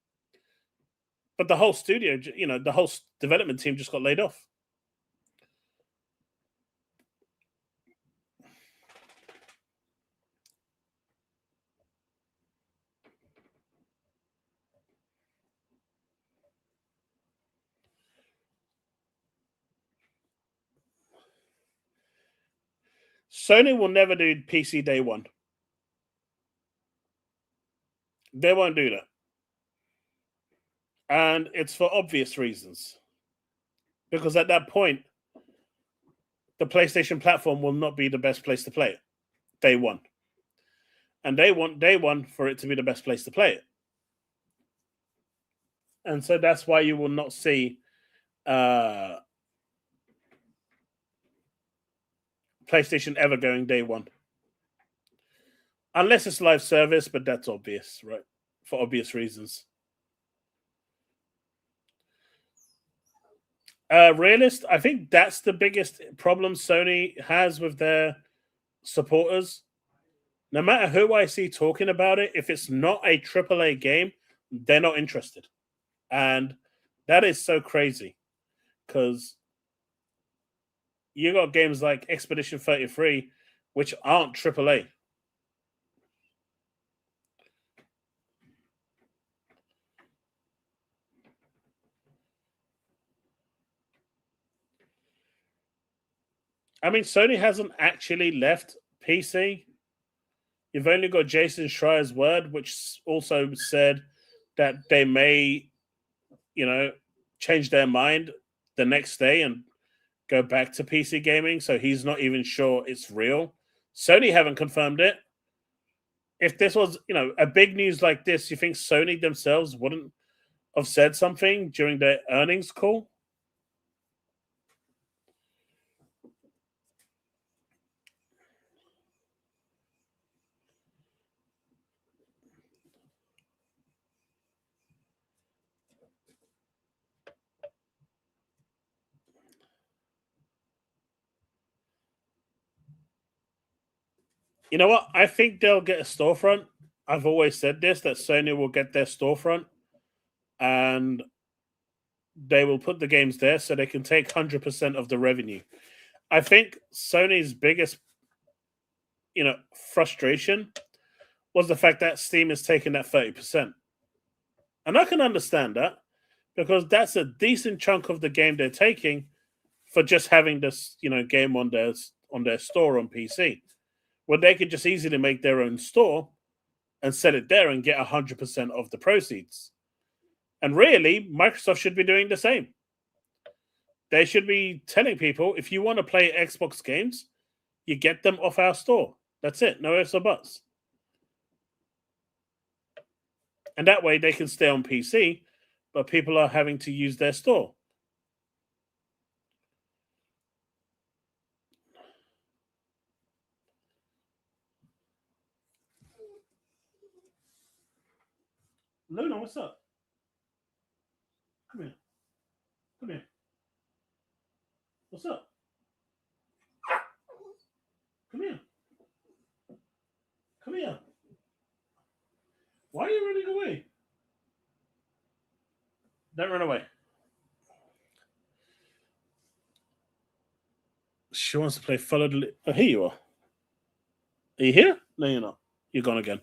But the whole studio, the whole development team just got laid off. Sony will never do PC day one. They won't do that. And it's for obvious reasons. Because at that point, the PlayStation platform will not be the best place to play it day one. And they want day one for it to be the best place to play it. And so that's why you will not see PlayStation ever going day one. Unless it's live service, but that's obvious, right? For obvious reasons. Realist, I think that's the biggest problem Sony has with their supporters. No matter who I see talking about it, if it's not a AAA game, they're not interested. And that is so crazy because you got games like Expedition 33, which aren't AAA. I mean, Sony hasn't actually left PC. You've only got Jason Schreier's word, which also said that they may, change their mind the next day and go back to PC gaming. So he's not even sure it's real. Sony haven't confirmed it. If this was, a big news like this, you think Sony themselves wouldn't have said something during their earnings call? You know what? I think they'll get a storefront. I've always said this, that Sony will get their storefront and they will put the games there so they can take 100% of the revenue. I think Sony's biggest, frustration was the fact that Steam is taking that 30%. And I can understand that because that's a decent chunk of the game they're taking for just having this, game on their store on PC. Well, they could just easily make their own store and sell it there and get 100% of the proceeds. And really, Microsoft should be doing the same. They should be telling people, if you want to play Xbox games, you get them off our store. That's it. No ifs or buts. And that way they can stay on PC, but people are having to use their store. Luna, what's up? Come here. Come here. What's up? Come here. Come here. Why are you running away? Don't run away. She wants to play follow the... Oh, here you are. Are you here? No, you're not. You're gone again.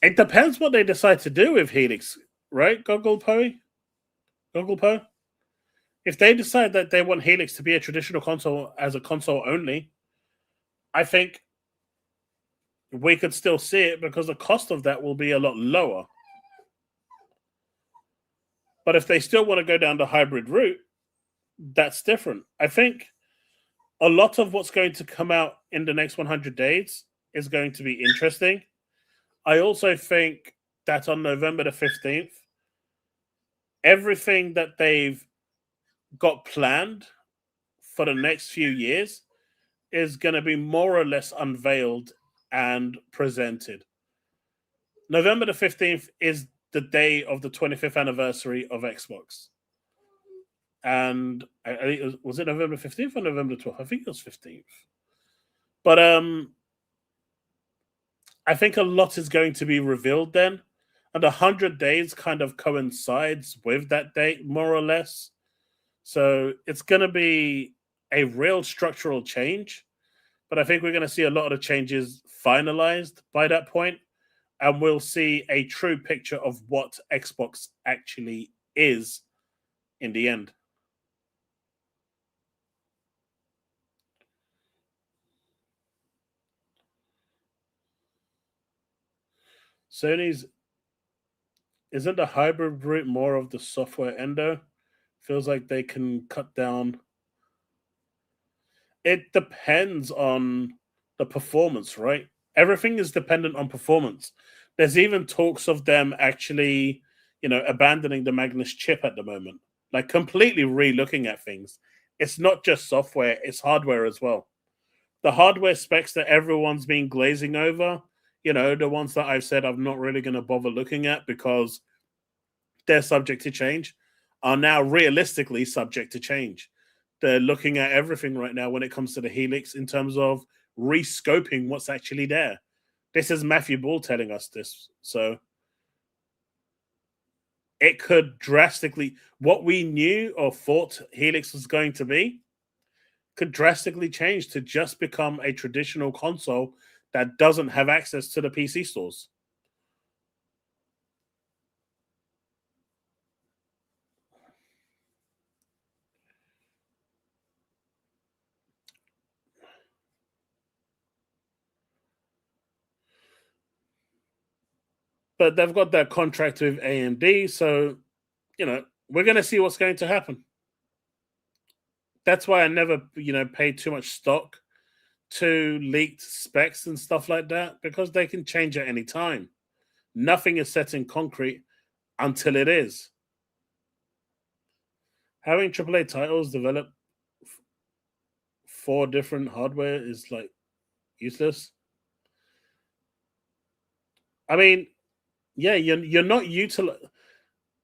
It depends what they decide to do with Helix, right? Goggle Poe? If they decide that they want Helix to be a traditional console as a console only, I think we could still see it because the cost of that will be a lot lower. But if they still want to go down the hybrid route, that's different. I think a lot of what's going to come out in the next 100 days is going to be interesting. I also think that on November the 15th, everything that they've got planned for the next few years is going to be more or less unveiled and presented. November the 15th is the day of the 25th anniversary of Xbox. And was it November 15th or November 12th? I think it was 15th. But I think a lot is going to be revealed then. And 100 days kind of coincides with that date, more or less. So it's going to be a real structural change. But I think we're going to see a lot of the changes finalized by that point, and we'll see a true picture of what Xbox actually is in the end. Sony's isn't the hybrid route more of the software endo? Feels like they can cut down. It depends on the performance, right? Everything is dependent on performance. There's even talks of them actually, abandoning the Magnus chip at the moment, like completely re-looking at things. It's not just software, it's hardware as well. The hardware specs that everyone's been glazing over, the ones that I've said I'm not really going to bother looking at because they're subject to change, are now realistically subject to change. They're looking at everything right now when it comes to the Helix in terms of rescoping what's actually there. This is Matthew Ball telling us this. So it could drastically, what we knew or thought Helix was going to be, could drastically change to just become a traditional console that doesn't have access to the PC stores. But they've got that contract with AMD, so we're going to see what's going to happen. That's why I never, pay too much stock to leaked specs and stuff like that, because they can change at any time. Nothing is set in concrete until it is. Having AAA titles developed for different hardware is like useless. I mean, yeah, you're not utilizing.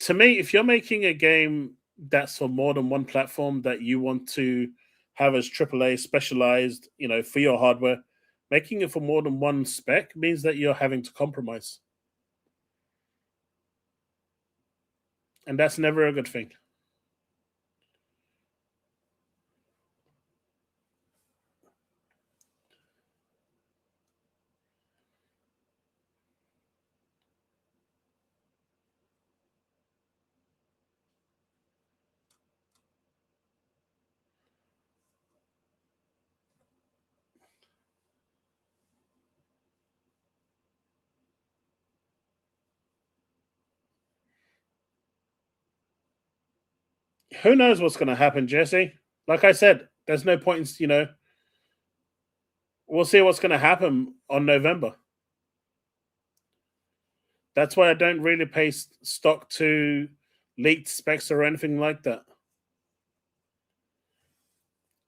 To me, if you're making a game that's for more than one platform that you want to have as AAA specialized, for your hardware, making it for more than one spec means that you're having to compromise. and that's never a good thing. Who knows what's going to happen, Jesse? Like I said, there's no point in, we'll see what's going to happen on November. That's why I don't really pay stock to leaked specs or anything like that.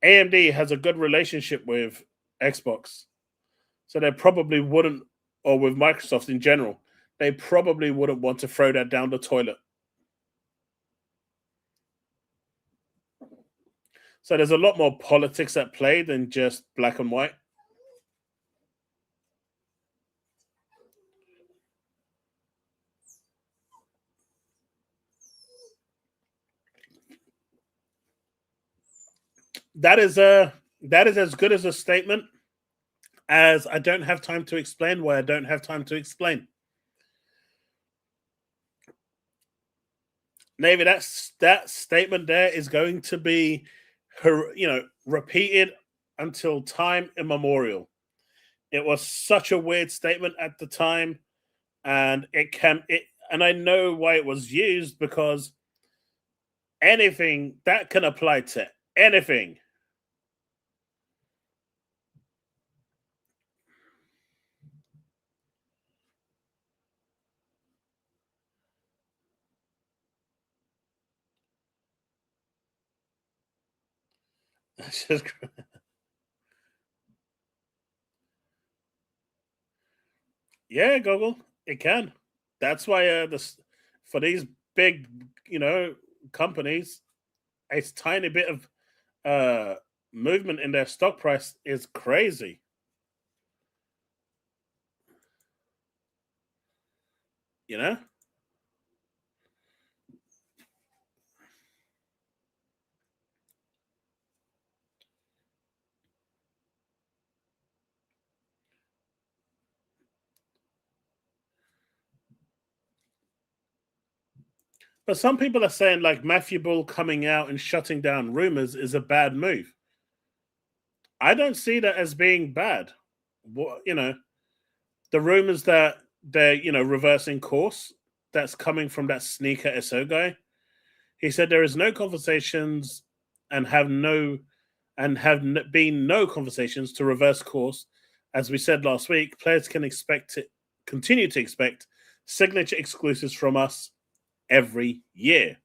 AMD has a good relationship with Xbox, so they probably wouldn't, or with Microsoft in general, they probably wouldn't want to throw that down the toilet. So there's a lot more politics at play than just black and white. That is as good as a statement as I don't have time to explain why I don't have time to explain. Navy, that statement there is going to be, repeated until time immemorial. It was such a weird statement at the time, and and I know why it was used, because anything that can apply to anything. Yeah, Google, it can. That's why for these big, companies, a tiny bit of movement in their stock price is crazy. You know, but some people are saying like Matthew Bull coming out and shutting down rumors is a bad move. I don't see that as being bad. What the rumors that they're reversing course, that's coming from that sneaker SO guy. He said there is no conversations and been no conversations to reverse course. As we said last week, players can continue to expect signature exclusives from us every year.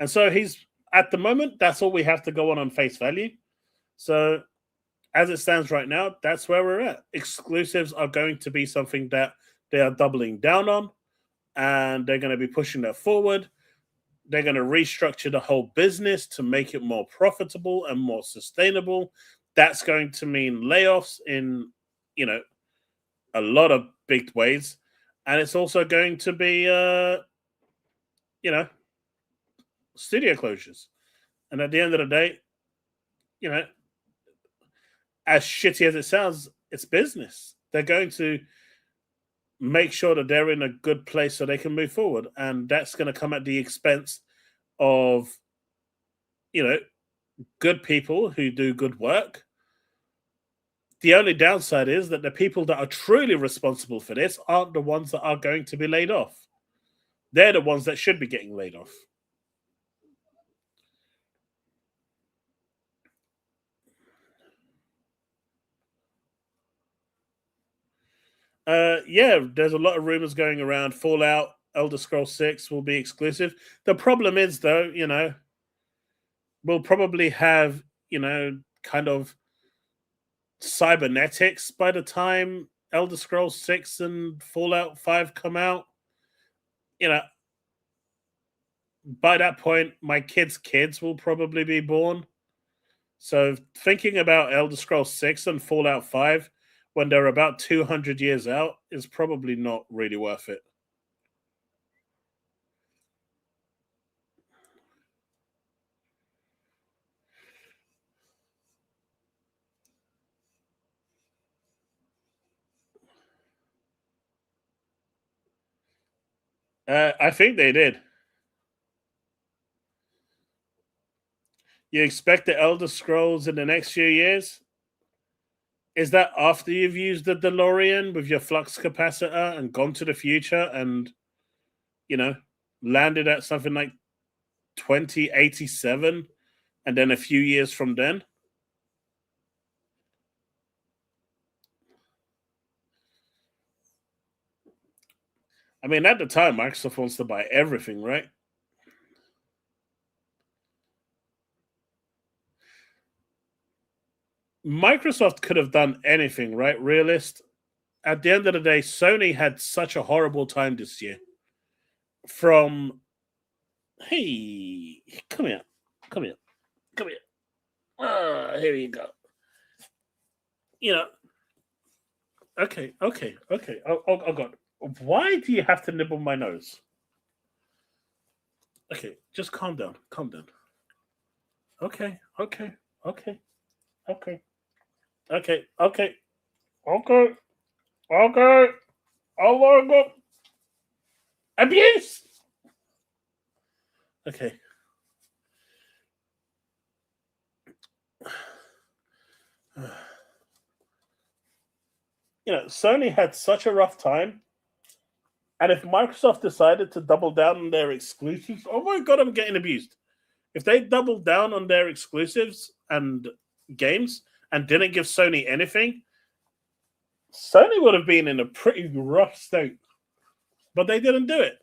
And so he's, at the moment, that's all we have to go on face value. So as it stands right now, that's where we're at. Exclusives are going to be something that they are doubling down on, and they're going to be pushing that forward. They're going to restructure the whole business to make it more profitable and more sustainable. That's going to mean layoffs in, a lot of big ways. And it's also going to be, studio closures. And at the end of the day, as shitty as it sounds, it's business. They're going to make sure that they're in a good place so they can move forward. And that's going to come at the expense of, good people who do good work. The only downside is that the people that are truly responsible for this aren't the ones that are going to be laid off. They're the ones that should be getting laid off. Yeah, there's a lot of rumors going around. Fallout, Elder Scrolls 6 will be exclusive. The problem is, though, we'll probably have, kind of cybernetics by the time Elder Scrolls 6 and Fallout 5 come out. By that point, my kids will probably be born. So thinking about Elder Scrolls 6 and Fallout 5 when they're about 200 years out is probably not really worth it. I think they did. You expect the Elder Scrolls in the next few years? Is that after you've used the DeLorean with your flux capacitor and gone to the future and, you know, landed at something like 2087 and then a few years from then? I mean, at the time, Microsoft wants to buy everything, right? Microsoft could have done anything, right? Realist. At the end of the day, Sony had such a horrible time this year. From, hey, come here, come here, come here. Here you go. You know, okay. Oh God. Why do you have to nibble my nose? Okay, just calm down. Calm down. Okay. Okay. Okay. Okay. Okay. Okay. Okay. Okay. Oh my God. Abuse. Okay. You know, Sony had such a rough time. And if Microsoft decided to double down on their exclusives, oh my God, I'm getting abused. If they doubled down on their exclusives and games and didn't give Sony anything, Sony would have been in a pretty rough state. But they didn't do it.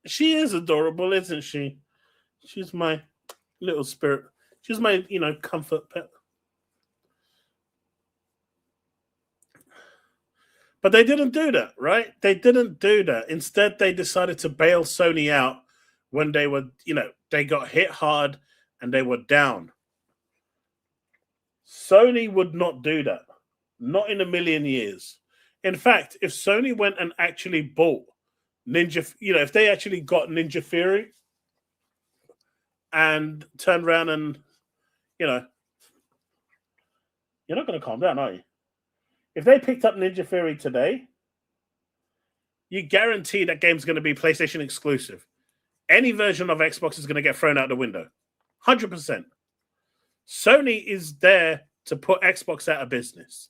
She is adorable, isn't she? She's my little spirit. She's my, comfort pet. But they didn't do that, right? They didn't do that. Instead, they decided to bail Sony out when they were, they got hit hard and they were down. Sony would not do that. Not in a million years. In fact, if Sony went and actually bought Ninja, if they actually got Ninja Theory and turned around and, you're not going to calm down, are you? If they picked up Ninja Theory today, you guarantee that game's going to be PlayStation exclusive. Any version of Xbox is going to get thrown out the window. 100%. Sony is there to put Xbox out of business.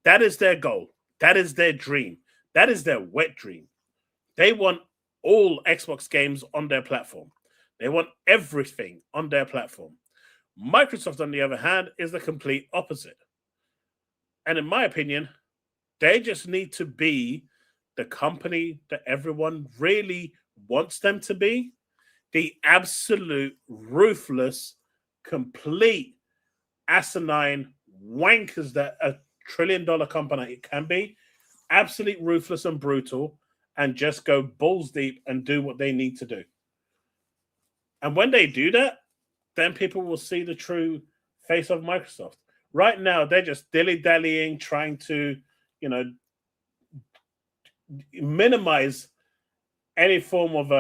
That is their goal. That is their dream. That is their wet dream. They want all Xbox games on their platform. They want everything on their platform. Microsoft, on the other hand, is the complete opposite. And in my opinion, they just need to be the company that everyone really wants them to be. The absolute ruthless, complete asinine wankers that a trillion-dollar company it can be. Absolute ruthless and brutal, and just go balls deep and do what they need to do. And when they do that, then people will see the true face of Microsoft. Right now, they're just dilly-dallying, trying to, minimize any form of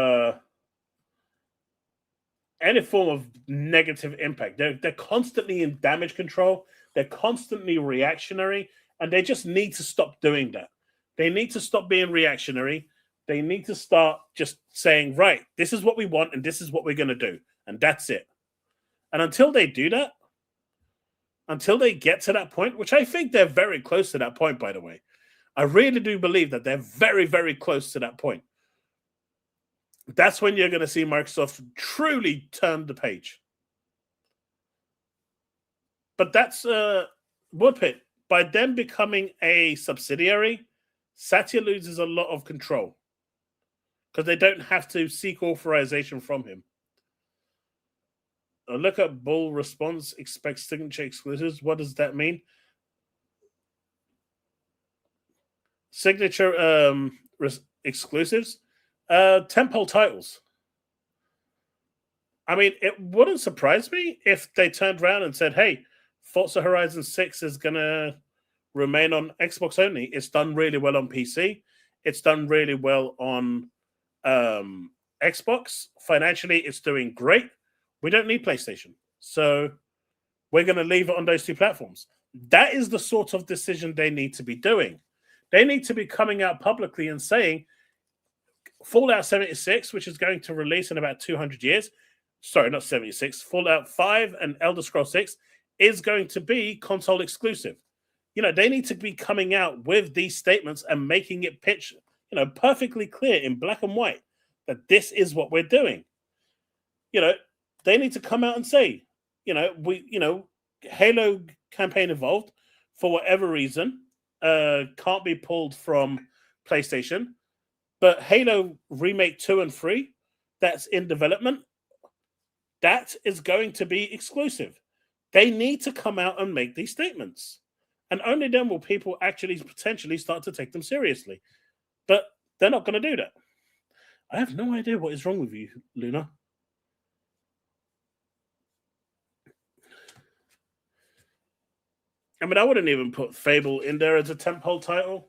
negative impact. They're constantly in damage control. They're constantly reactionary, and they just need to stop doing that. They need to stop being reactionary. They need to start just saying, right, this is what we want, and this is what we're going to do, and that's it. And until they do that, until they get to that point, which I think they're very close to that point, by the way. I really do believe that they're very, very close to that point. That's when you're going to see Microsoft truly turn the page. But that's Woodpit. By them becoming a subsidiary, Satya loses a lot of control because they don't have to seek authorization from him. Look at Bull response, expect signature exclusives. What does that mean? Signature exclusives? Tentpole titles. I mean, it wouldn't surprise me if they turned around and said, hey, Forza Horizon 6 is going to remain on Xbox only. It's done really well on PC. It's done really well on Xbox. Financially, it's doing great. We don't need PlayStation. So we're going to leave it on those two platforms. That is the sort of decision they need to be doing. They need to be coming out publicly and saying Fallout 76, which is going to release in about 200 years, sorry, not 76, Fallout 5 and Elder Scrolls 6 is going to be console exclusive. They need to be coming out with these statements and making it pitch, perfectly clear in black and white that this is what we're doing. They need to come out and say, Halo campaign evolved for whatever reason, can't be pulled from PlayStation, but Halo Remake 2 and 3, that's in development, that is going to be exclusive. They need to come out and make these statements. And only then will people actually potentially start to take them seriously. But they're not going to do that. I have no idea what is wrong with you, Luna. I mean, I wouldn't even put Fable in there as a tentpole title.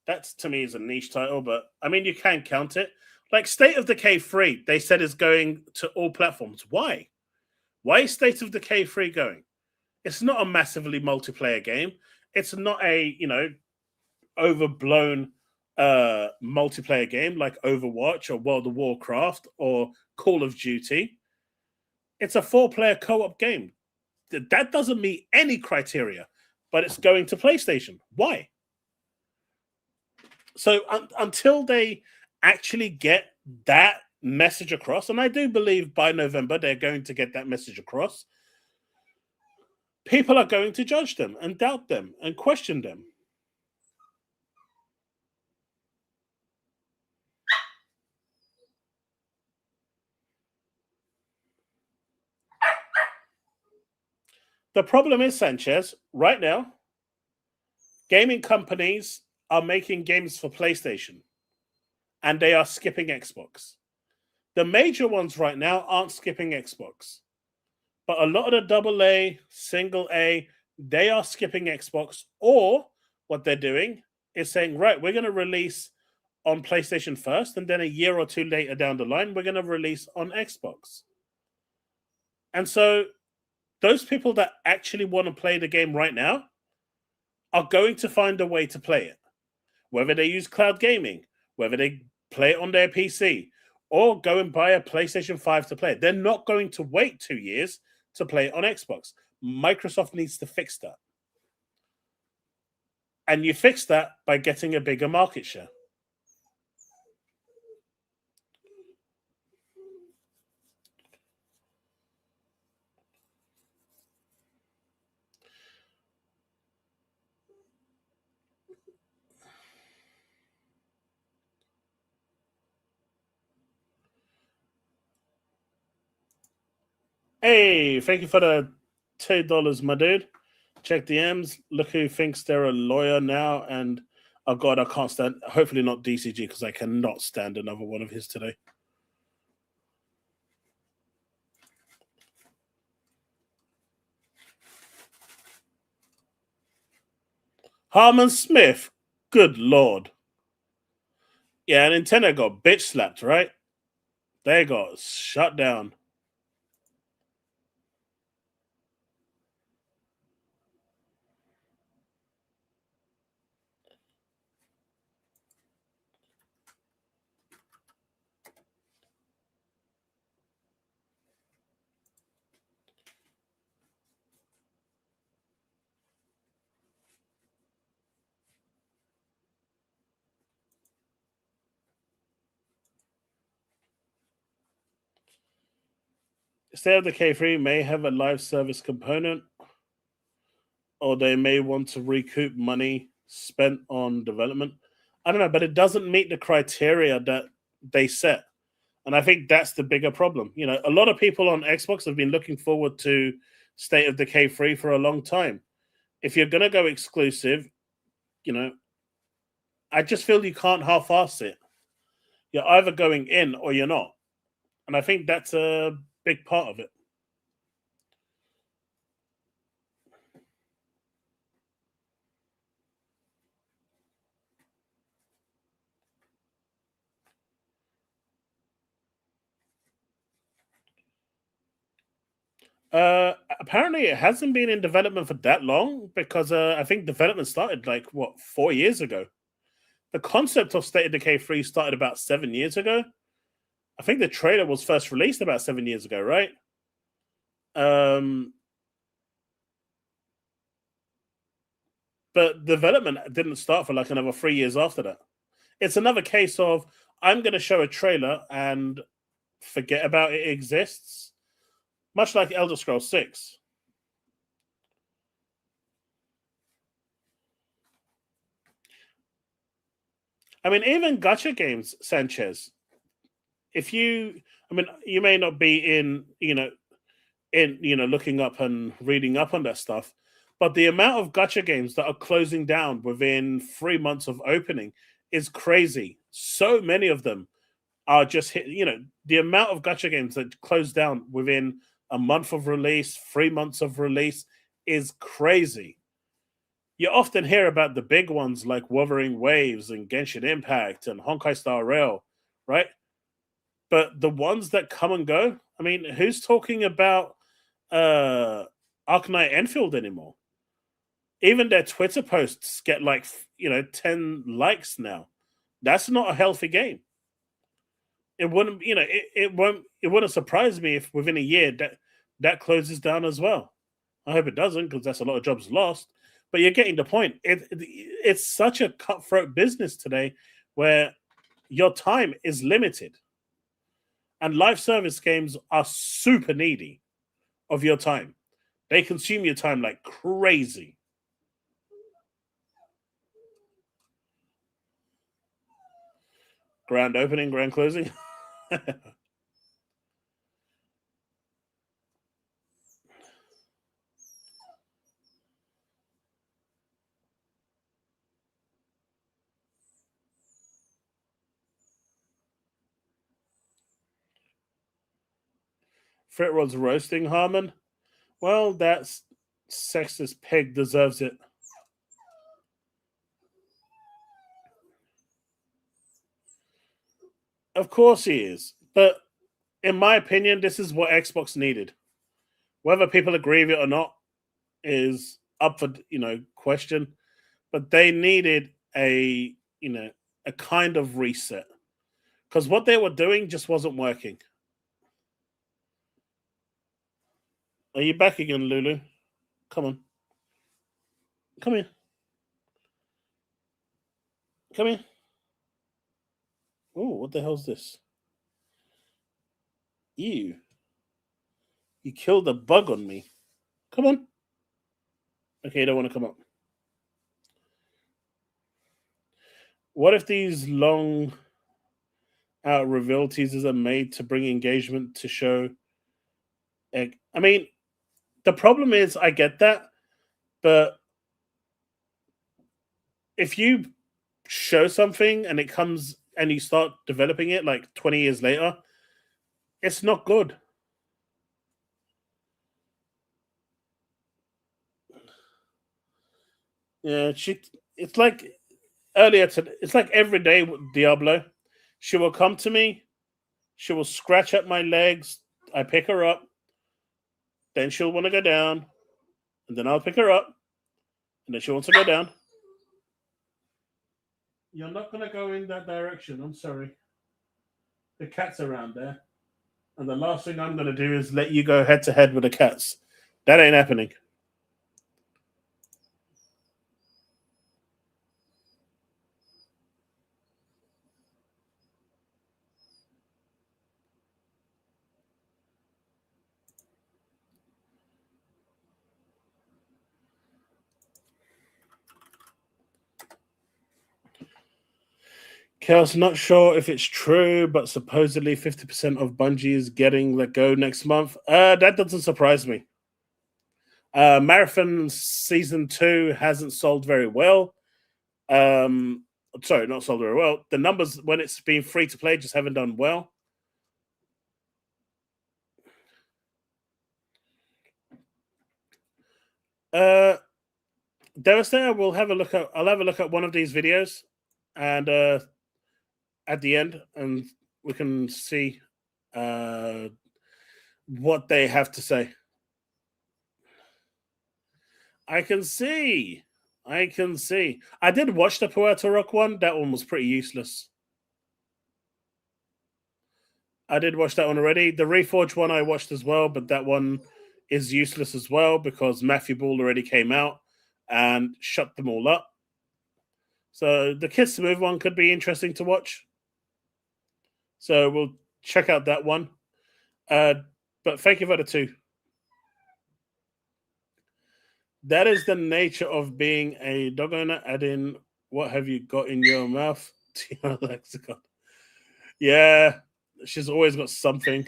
That, to me, is a niche title, but I mean, you can count it. Like State of Decay 3, they said is going to all platforms. Why? Why is State of Decay 3 going? It's not a massively multiplayer game. It's not a, overblown multiplayer game like Overwatch or World of Warcraft or Call of Duty. It's a 4-player co-op game. That doesn't meet any criteria, but it's going to PlayStation. Why? So until they actually get that message across, and I do believe by November they're going to get that message across, people are going to judge them and doubt them and question them. The problem is, Sanchez, right now, gaming companies are making games for PlayStation and they are skipping Xbox. The major ones right now aren't skipping Xbox, but a lot of the AA, single A, they are skipping Xbox, or what they're doing is saying, right, we're going to release on PlayStation first, and then a year or two later down the line, we're going to release on Xbox. And so those people that actually want to play the game right now are going to find a way to play it. Whether they use cloud gaming, whether they play it on their PC, or go and buy a PlayStation 5 to play it. They're not going to wait 2 years to play it on Xbox. Microsoft needs to fix that. And you fix that by getting a bigger market share. Hey, thank you for the $2, my dude. Check DMs. Look who thinks they're a lawyer now. And oh God, I can't stand. Hopefully not DCG, because I cannot stand another one of his today. Harmon Smith. Good Lord. Yeah, Nintendo got bitch slapped, right? They got shut down. State of Decay 3 may have a live service component, or they may want to recoup money spent on development. I don't know, but it doesn't meet the criteria that they set. And I think that's the bigger problem. A lot of people on Xbox have been looking forward to State of Decay 3 for a long time. If you're going to go exclusive, I just feel you can't half-ass it. You're either going in or you're not. And I think that's a big part of it. Apparently it hasn't been in development for that long because I think development started like what 4 years ago. The concept of State of Decay 3 started about 7 years ago. I think the trailer was first released about 7 years ago, right? But development didn't start for like another 3 years after that. It's another case of I'm going to show a trailer and forget about it exists, much like Elder Scrolls 6. I mean, even gacha games, Sanchez. If you, I mean, you may not be in looking up and reading up on that stuff, but the amount of gacha games that are closing down within 3 months of opening is crazy. So many of them are just hit. The amount of gacha games that close down within a month of release, 3 months of release is crazy. You often hear about the big ones like Wuthering Waves and Genshin Impact and Honkai Star Rail, right? But the ones that come and go, I mean, who's talking about Arknight Enfield anymore? Even their Twitter posts get like 10 likes now. That's not a healthy game. It wouldn't, it wouldn't surprise me if within a year that closes down as well. I hope it doesn't because that's a lot of jobs lost. But you're getting the point. It's such a cutthroat business today where your time is limited. And live service games are super needy of your time. They consume your time like crazy. Grand opening, grand closing. Fritrod's roasting Harmon. Well, that sexist pig deserves it. Of course he is. But in my opinion, this is what Xbox needed. Whether people agree with it or not is up for question. But they needed a a kind of reset. Because what they were doing just wasn't working. Are you back again, Lulu? Come on. Come here. Come here. Oh, what the hell's this? Ew. You killed a bug on me. Come on. Okay, you don't want to come up. What if these long out reveal teasers are made to bring engagement to show? I mean, the problem is I get that, but if you show something and it comes and you start developing it like 20 years later, it's not good. Yeah, it's like earlier today. It's like every day with Diablo. She will come to me. She will scratch at my legs. I pick her up. Then she'll want to go down, and then I'll pick her up, and then she wants to go down. You're not gonna go in that direction. I'm sorry. The cat's around there, and the last thing I'm gonna do is let you go head to head with the cats. That ain't happening. Chaos, not sure if it's true, but supposedly 50% of Bungie is getting let go next month. That doesn't surprise me. Marathon Season 2 hasn't sold very well. Sorry, not sold very well. The numbers when it's been free to play just haven't done well. Devastator, we'll have a look at. I'll have a look at one of these videos, and at the end, and we can see what they have to say. I can see. I can see. I did watch the Puerto Rock one. That one was pretty useless. I did watch that one already. The Reforged one I watched as well, but that one is useless as well because Matthew Ball already came out and shut them all up. So the Kids Smooth one could be interesting to watch. So we'll check out that one. But thank you for the 2. That is the nature of being a dog owner. Add in, what have you got in your mouth to your lexicon? Yeah, she's always got something.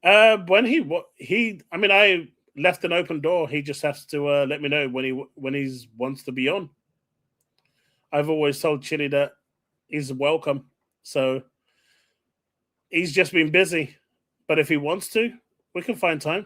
When I mean, I left an open door. He just has to let me know when he wants to be on. I've always told Chili that he's welcome. So he's just been busy. But if he wants to, we can find time.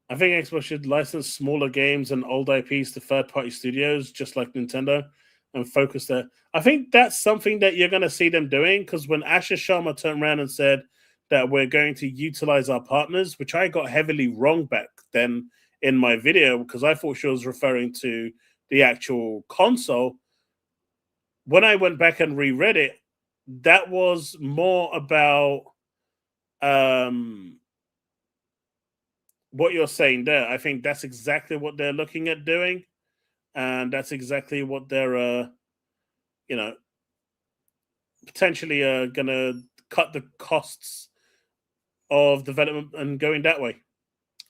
I think Xbox should license smaller games and old IPs to third-party studios, just like Nintendo, and focus there. I think that's something that you're going to see them doing, because when Asher Sharma turned around and said that we're going to utilize our partners, which I got heavily wrong back then in my video, because I thought she was referring to the actual console. When I went back and reread it, that was more about what you're saying there. I think that's exactly what they're looking at doing, and that's exactly what they're potentially gonna cut the costs of development and going that way.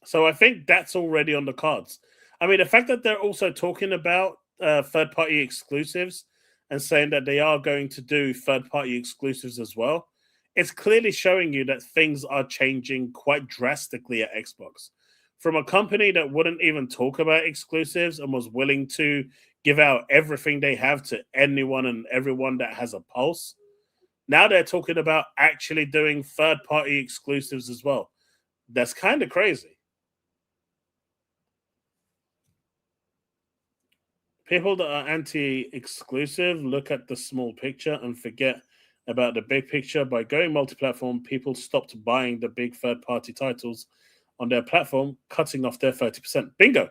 So I think that's already on the cards. I mean, the fact that they're also talking about third-party exclusives and saying that they are going to do third-party exclusives as well, it's clearly showing you that things are changing quite drastically at Xbox. From a company that wouldn't even talk about exclusives and was willing to give out everything they have to anyone and everyone that has a pulse, now they're talking about actually doing third-party exclusives as well. That's kind of crazy. People that are anti-exclusive look at the small picture and forget about the big picture. By going multi-platform, people stopped buying the big third-party titles on their platform, cutting off their 30%. Bingo.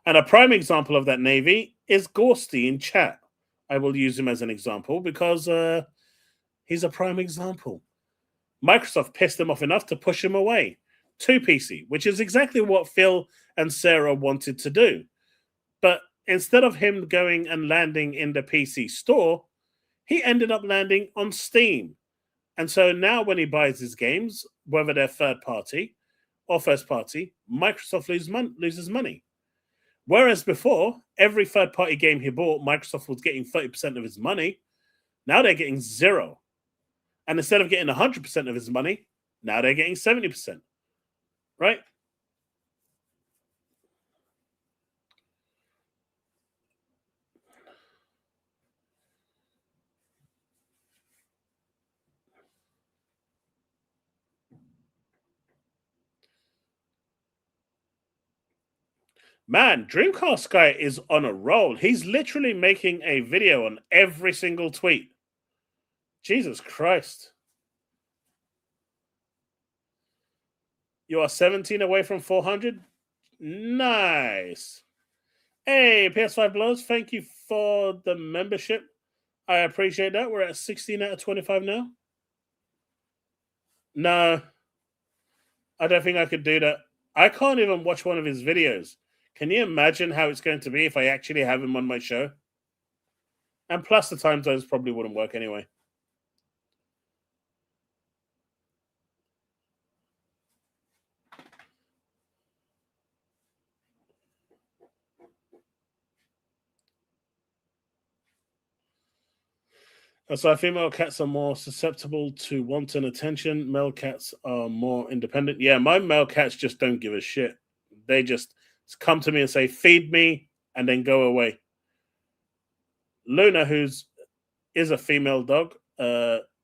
And a prime example of that, Navy, is Gorsty in chat. I will use him as an example because he's a prime example. Microsoft pissed him off enough to push him away to PC, which is exactly what Phil and Sarah wanted to do. But instead of him going and landing in the PC store, he ended up landing on Steam. And so now when he buys his games, whether they're third party or first party, Microsoft loses money. Whereas before, every third party game he bought, Microsoft was getting 30% of his money. Now they're getting 0. And instead of getting 100% of his money, now they're getting 70%. Right? Man, Dreamcast guy is on a roll. He's literally making a video on every single tweet. Jesus Christ. You are 17 away from 400? Nice. Hey, PS5 Blows, thank you for the membership. I appreciate that. We're at 16 out of 25 now. No, I don't think I could do that. I can't even watch one of his videos. Can you imagine how it's going to be if I actually have him on my show? And plus, the time zones probably wouldn't work anyway. So female cats are more susceptible to wanton attention. Male cats are more independent. Yeah, my male cats just don't give a shit. They just come to me and say, feed me, and then go away. Luna, is a female dog,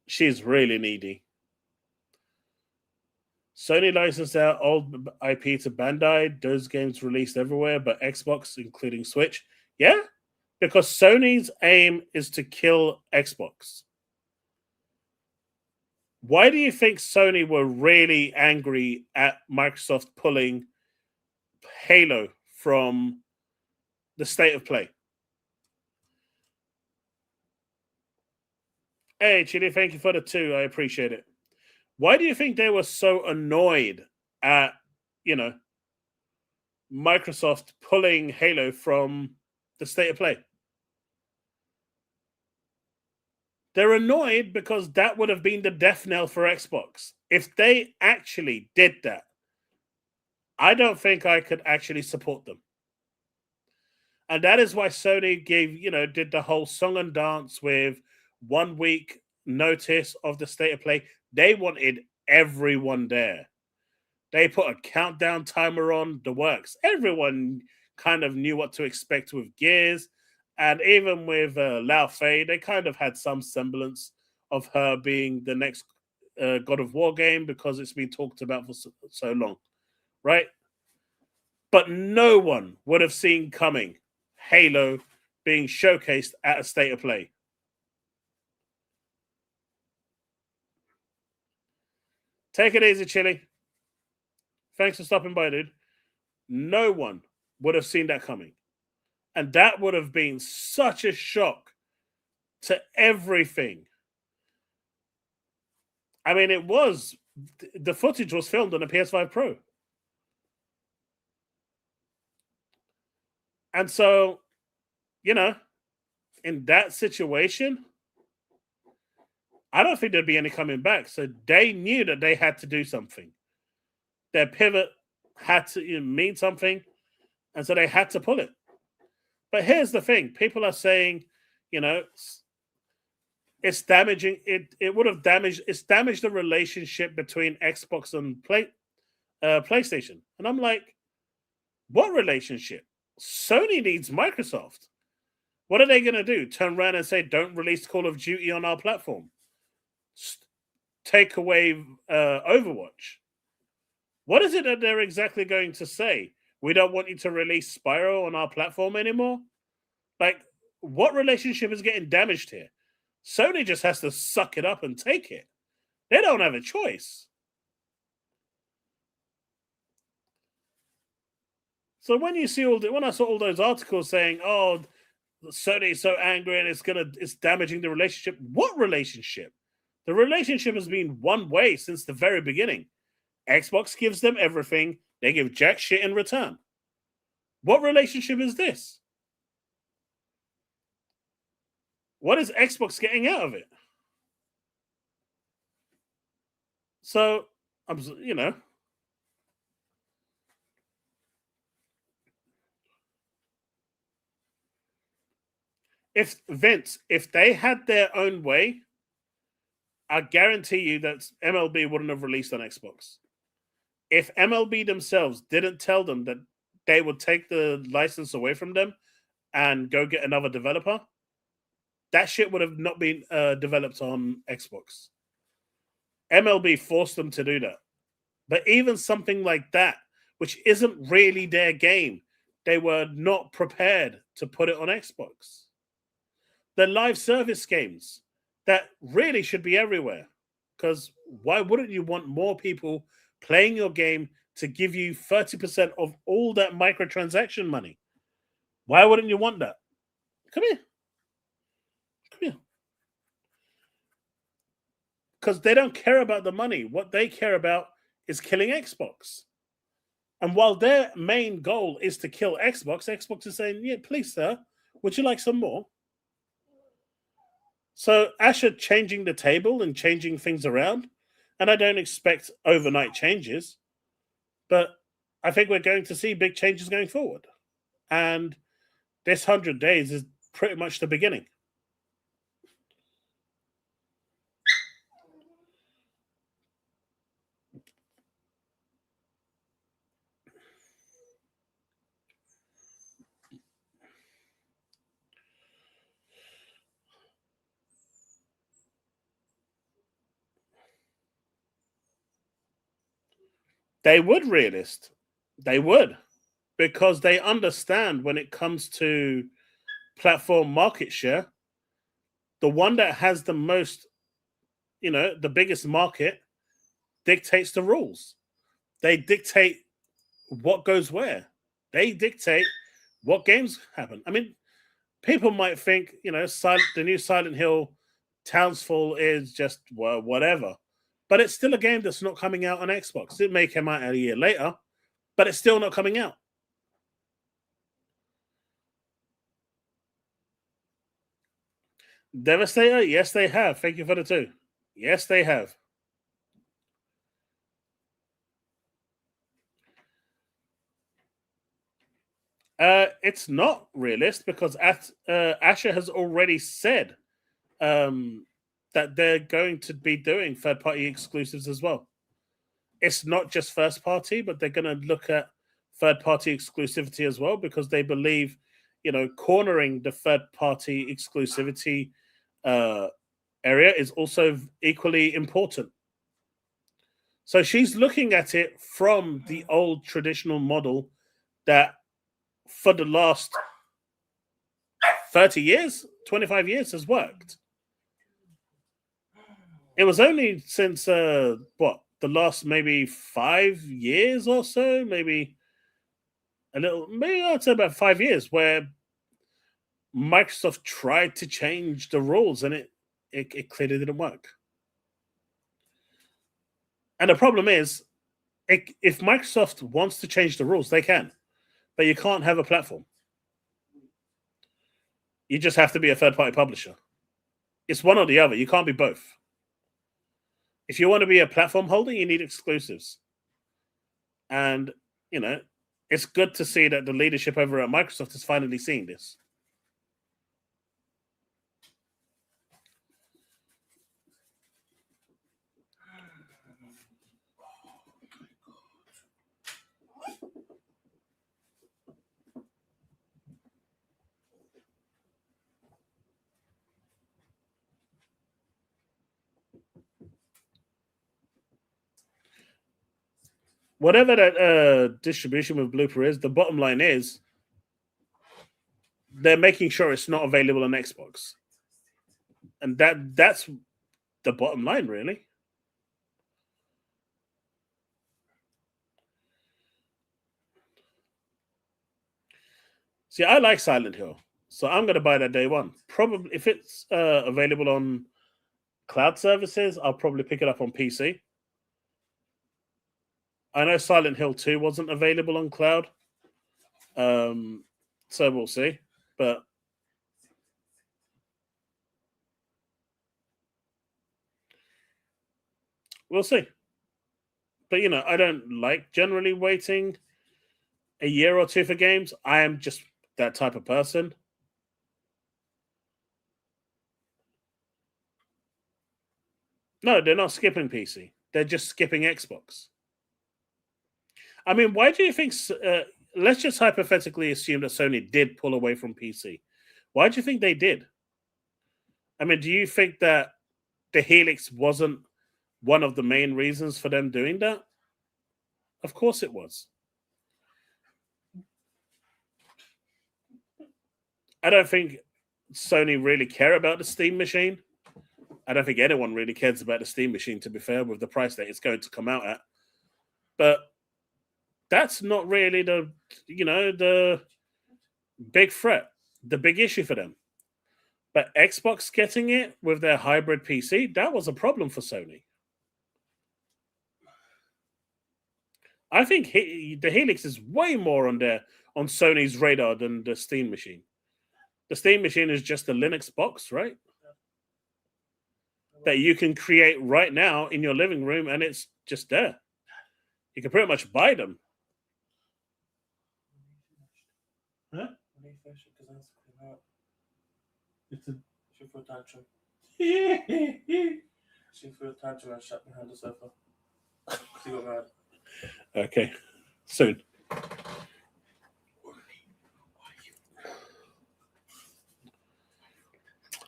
she's really needy. Sony licensed out old IP to Bandai. Those games released everywhere, but Xbox, including Switch. Yeah, because Sony's aim is to kill Xbox. Why do you think Sony were really angry at Microsoft pulling Halo from the state of play? Hey, Chili, thank you for the 2. I appreciate it. Why do you think they were so annoyed at, Microsoft pulling Halo from the state of play? They're annoyed because that would have been the death knell for Xbox. If they actually did that, I don't think I could actually support them. And that is why Sony did the whole song and dance with 1 week notice of the state of play. They wanted everyone there. They put a countdown timer on the works. Everyone kind of knew what to expect with Gears. And even with Lao Fei, they kind of had some semblance of her being the next God of War game because it's been talked about for so long, right? But no one would have seen coming Halo being showcased at a state of play. Take it easy, Chili. Thanks for stopping by, dude. No one would have seen that coming. And that would have been such a shock to everything. I mean, the footage was filmed on a PS5 Pro. And so, in that situation, I don't think there'd be any coming back. So they knew that they had to do something. Their pivot had to mean something. And so they had to pull it. But here's the thing. People are saying, it's damaging. It would have damaged. It's damaged the relationship between Xbox and PlayStation. And I'm like, what relationship? Sony needs Microsoft. What are they going to do? Turn around and say, don't release Call of Duty on our platform? Take away Overwatch? What is it that they're exactly going to say? We don't want you to release Spyro on our platform anymore? Like, what relationship is getting damaged here? Sony just has to suck it up and take it. They don't have a choice. So when I saw all those articles saying, "Oh, Sony is so angry and it's damaging the relationship," what relationship? The relationship has been one way since the very beginning. Xbox gives them everything; they give jack shit in return. What relationship is this? What is Xbox getting out of it? So, if they had their own way, I guarantee you that MLB wouldn't have released on Xbox. If MLB themselves didn't tell them that they would take the license away from them and go get another developer, that shit would have not been developed on Xbox. MLB forced them to do that. But even something like that, which isn't really their game, they were not prepared to put it on Xbox. The live service games that really should be everywhere. Because why wouldn't you want more people playing your game to give you 30% of all that microtransaction money? Why wouldn't you want that? Come here. Because they don't care about the money. What they care about is killing Xbox. And while their main goal is to kill Xbox, Xbox is saying, yeah, please, sir, would you like some more? So Asher changing the table and changing things around, and I don't expect overnight changes, but I think we're going to see big changes going forward. And this 100 days is pretty much the beginning. They would realist. They would. Because they understand when it comes to platform market share, the one that has the most, the biggest market dictates the rules. They dictate what goes where. They dictate what games happen. I mean, people might think, the new Silent Hill Townsfall is just whatever, but it's still a game that's not coming out on Xbox. It may come out a year later, but it's still not coming out. Devastator, yes, they have. Thank you for the 2. Yes, they have. It's not realist because Asher has already said that they're going to be doing third-party exclusives as well. It's not just first-party, but they're going to look at third-party exclusivity as well because they believe, cornering the third-party exclusivity area is also equally important. So she's looking at it from the old traditional model that for the last 30 years, 25 years has worked. It was only since, the last maybe 5 years or so, maybe I'd say about 5 years, where Microsoft tried to change the rules and it clearly didn't work. And the problem is, if Microsoft wants to change the rules, they can. But you can't have a platform. You just have to be a third-party publisher. It's one or the other. You can't be both. If you want to be a platform holder, you need exclusives. And, it's good to see that the leadership over at Microsoft is finally seeing this. Whatever that distribution with Blooper is, the bottom line is they're making sure it's not available on Xbox. And that's the bottom line, really. See, I like Silent Hill, so I'm going to buy that day one. Probably, if it's available on cloud services, I'll probably pick it up on PC. I know Silent Hill 2 wasn't available on cloud, so we'll see. But we'll see. But, I don't like generally waiting a year or two for games. I am just that type of person. No, they're not skipping PC. They're just skipping Xbox. I mean, why do you think... let's just hypothetically assume that Sony did pull away from PC. Why do you think they did? I mean, do you think that the Helix wasn't one of the main reasons for them doing that? Of course it was. I don't think Sony really care about the Steam machine. I don't think anyone really cares about the Steam machine, to be fair, with the price that it's going to come out at. But that's not really the big threat, the big issue for them. But Xbox getting it with their hybrid PC, that was a problem for Sony. I think the Helix is way more on Sony's radar than the Steam machine. The Steam machine is just a Linux box, right? That you can create right now in your living room, and it's just there. You can pretty much buy them. Huh? It's a She threw a tantrum. She threw a tantrum and shut behind the sofa. She got mad. Okay, soon.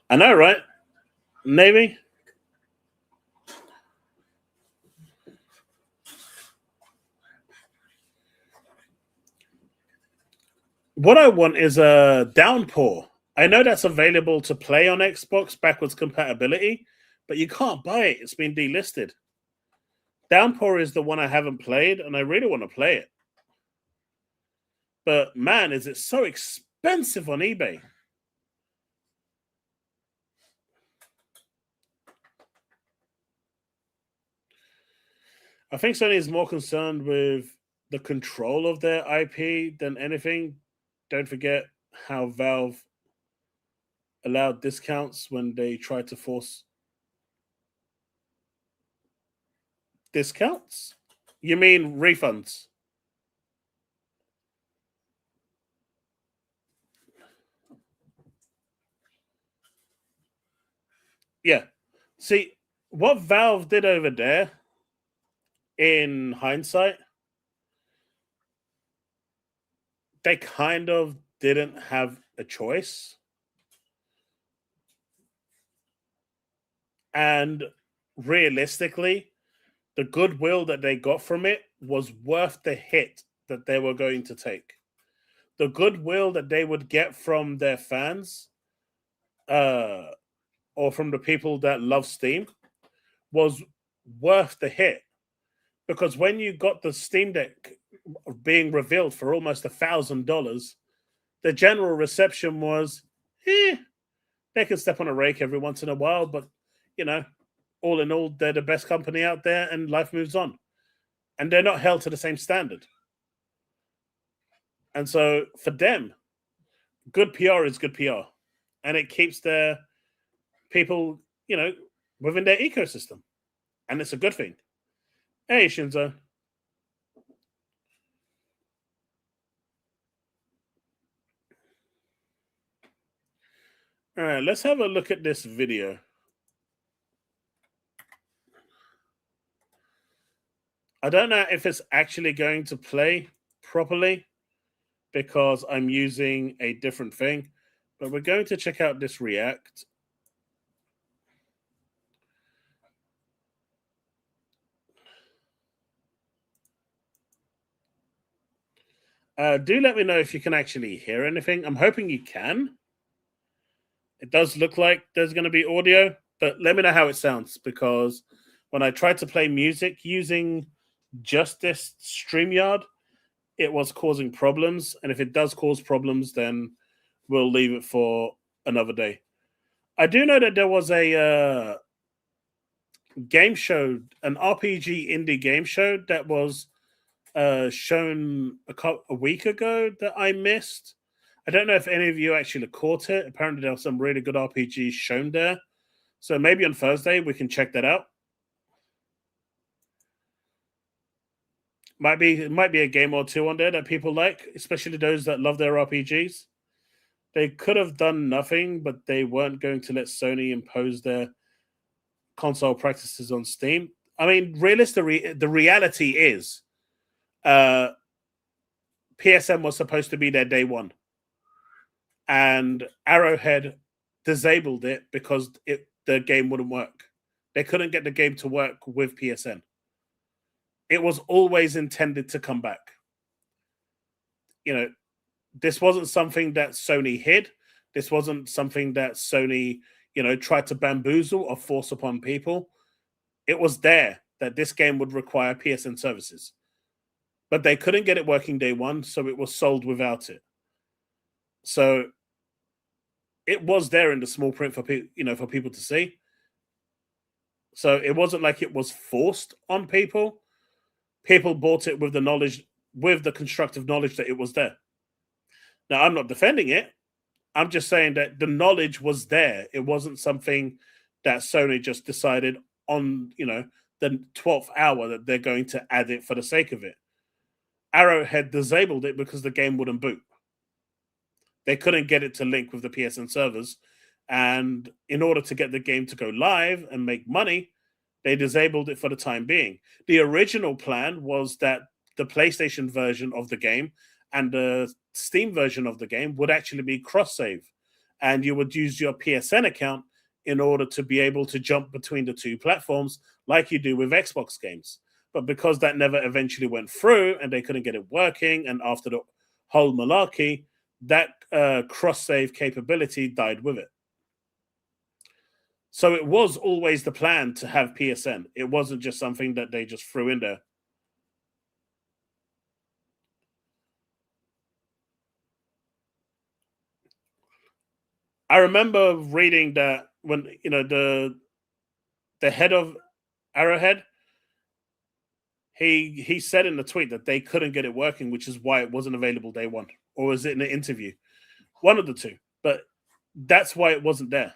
I know, right? Navy? What I want is a Downpour. I know that's available to play on Xbox backwards compatibility, but you can't buy it. It's been delisted. Downpour is the one I haven't played, and I really want to play it. But man, is it so expensive on eBay? I think Sony is more concerned with the control of their IP than anything. Don't forget how Valve allowed discounts when they tried to force discounts? You mean refunds? Yeah. See, what Valve did over there, in hindsight, they kind of didn't have a choice. And realistically, the goodwill that they got from it was worth the hit that they were going to take. The goodwill that they would get from their fans, or from the people that love Steam, was worth the hit. Because when you got the Steam Deck being revealed for almost $1,000, the general reception was, they can step on a rake every once in a while, but all in all, they're the best company out there, and life moves on. And they're not held to the same standard. And so for them, good PR is good PR, and it keeps their people, within their ecosystem, and it's a good thing. Hey, Shinzo. All right, let's have a look at this video. I don't know if it's actually going to play properly because I'm using a different thing, but we're going to check out this react. Do let me know if you can actually hear anything. I'm hoping you can. It does look like there's going to be audio, but let me know how it sounds, because when I tried to play music using just this StreamYard, it was causing problems. And if it does cause problems, then we'll leave it for another day. I do know that there was a game show, an RPG indie game show that was shown a week ago that I missed. I don't know if any of you actually caught it. Apparently, there were some really good RPGs shown there. So maybe on Thursday we can check that out. Might be a game or two on there that people like, especially those that love their RPGs. They could have done nothing, but they weren't going to let Sony impose their console practices on Steam. I mean, the reality is, PSN was supposed to be their day one, and Arrowhead disabled it because the game wouldn't work. They couldn't get the game to work with PSN. It was always intended to come back. This wasn't something that Sony hid. This wasn't something that Sony, tried to bamboozle or force upon people. It was there that this game would require PSN services. But they couldn't get it working day one, so it was sold without it. So it was there in the small print for people to see. So it wasn't like it was forced on people. People bought it with the knowledge, with the constructive knowledge that it was there. Now, I'm not defending it. I'm just saying that the knowledge was there. It wasn't something that Sony just decided on, the 12th hour that they're going to add it for the sake of it. Arrowhead disabled it because the game wouldn't boot. They couldn't get it to link with the PSN servers. And in order to get the game to go live and make money, they disabled it for the time being. The original plan was that the PlayStation version of the game and the Steam version of the game would actually be cross-save. And you would use your PSN account in order to be able to jump between the two platforms like you do with Xbox games. But because that never eventually went through and they couldn't get it working, and after the whole malarkey, that cross-save capability died with it. So it was always the plan to have PSN. It wasn't just something that they just threw in there. I remember reading that when, you know, the head of Arrowhead, he said in the tweet that they couldn't get it working, which is why it wasn't available day one. Or was it in an interview? One of the two. But that's why it wasn't there.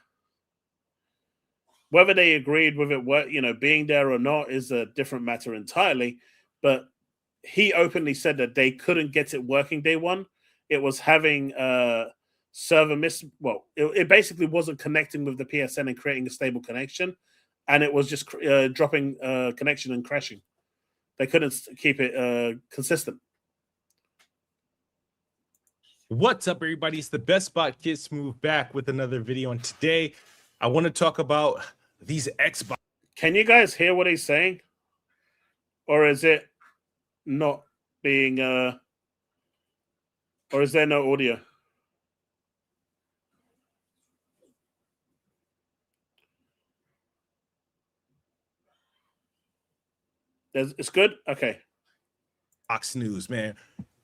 Whether they agreed with it, being there or not is a different matter entirely. But he openly said that they couldn't get it working day one. It was having server miss. Well, it basically wasn't connecting with the PSN and creating a stable connection, and it was just dropping connection and crashing. They couldn't keep it consistent. What's up, everybody? It's the Best Spot Kid Smooth back with another video, and today I want to talk about these Xbox. Can you guys hear what he's saying, or is it not being? Or is there no audio? It's good. Okay. Xbox news, man.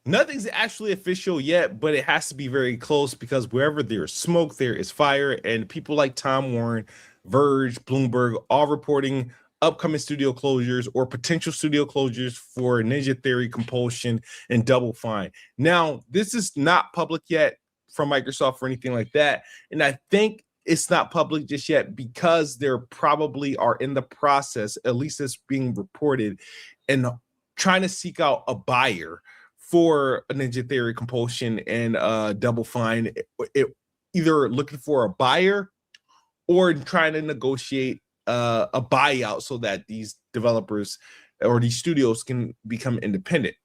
Nothing's actually official yet, but it has to be very close because wherever there's smoke, there is fire. And people like Tom Warren, Verge, Bloomberg, all reporting upcoming studio closures or potential studio closures for Ninja Theory, Compulsion, and Double Fine. Now, this is not public yet from Microsoft or anything like that. And I think it's not public just yet because there probably are in the process, at least it's being reported, and trying to seek out a buyer for a Ninja Theory, Compulsion, and Double Fine. Either looking for a buyer or trying to negotiate a buyout so that these developers or these studios can become independent.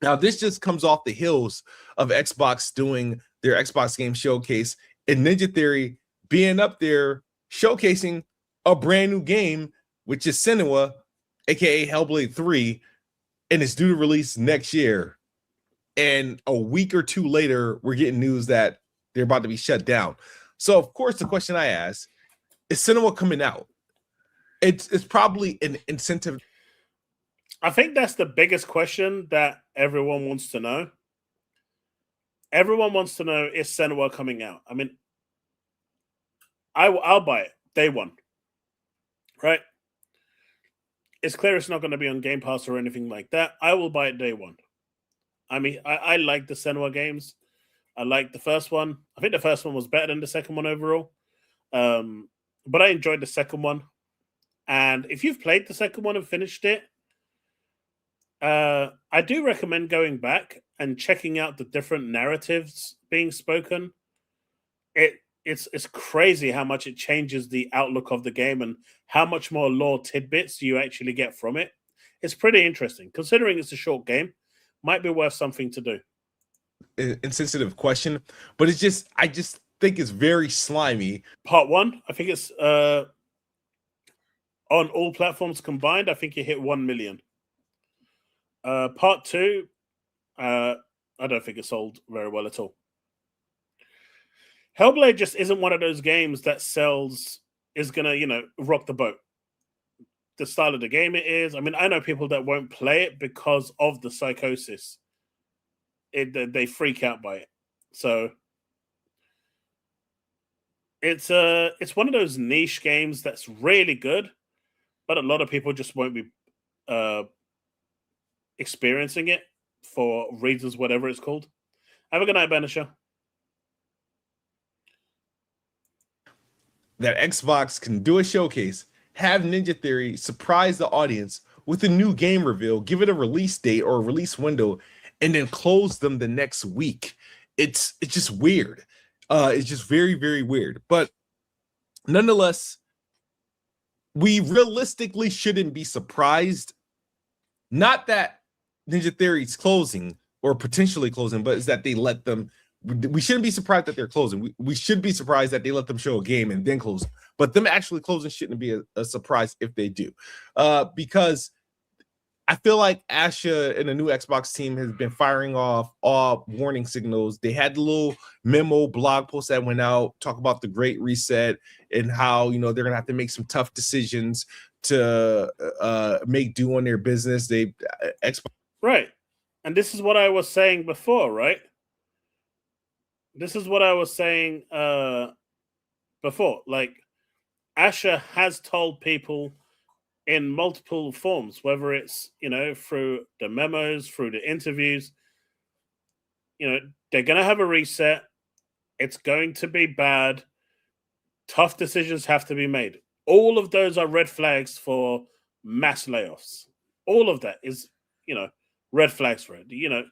Now, this just comes off the heels of Xbox doing their Xbox Game Showcase and Ninja Theory being up there showcasing a brand new game, which is Senua, aka Hellblade 3, and it's due to release next year. And a week or two later, we're getting news that they're about to be shut down. So, of course, the question I ask is Senua coming out? It's probably an incentive. I think that's the biggest question that everyone wants to know. Everyone wants to know, is Senua coming out? I mean, I'll buy it day one, right? It's clear it's not going to be on Game Pass or anything like that. I will buy it day one. I mean, I like the Senua games. I like the first one. I think the first one was better than the second one overall. But I enjoyed the second one. And if you've played the second one and finished it, I do recommend going back and checking out the different narratives being spoken. It's crazy how much it changes the outlook of the game and how much more lore tidbits you actually get from it. It's pretty interesting. Considering it's a short game, might be worth something to do. Insensitive question, but I just think it's very slimy. Part one, I think it's on all platforms combined, I think it hit 1 million. Part two, I don't think it sold very well at all. Hellblade just isn't one of those games that is gonna, rock the boat. The style of the game it is. I mean, I know people that won't play it because of the psychosis. They freak out by it. So it's one of those niche games that's really good, but a lot of people just won't be experiencing it for reasons, whatever it's called. Have a good night, Banisher. That Xbox can do a showcase, have Ninja Theory surprise the audience with a new game reveal, give it a release date or a release window, and then close them the next week. It's just weird. It's just very, very weird. But nonetheless, we realistically shouldn't be surprised. Not that Ninja Theory's closing or potentially closing, but is that they let them. We shouldn't be surprised that they're closing. We should be surprised that they let them show a game and then close. But them actually closing shouldn't be a surprise if they do. Because I feel like Asha and the new Xbox team has been firing off all warning signals. They had the little memo blog post that went out, talk about the Great Reset and how, you know, they're gonna have to make some tough decisions to make do on their business. They Xbox, Right. And this is what I was saying before, right? This is what I was saying before. Like, Asha has told people in multiple forms, whether it's, you know, through the memos, through the interviews, you know, they're going to have a reset. It's going to be bad. Tough decisions have to be made. All of those are red flags for mass layoffs. All of that is, you know, red flags for it, you know.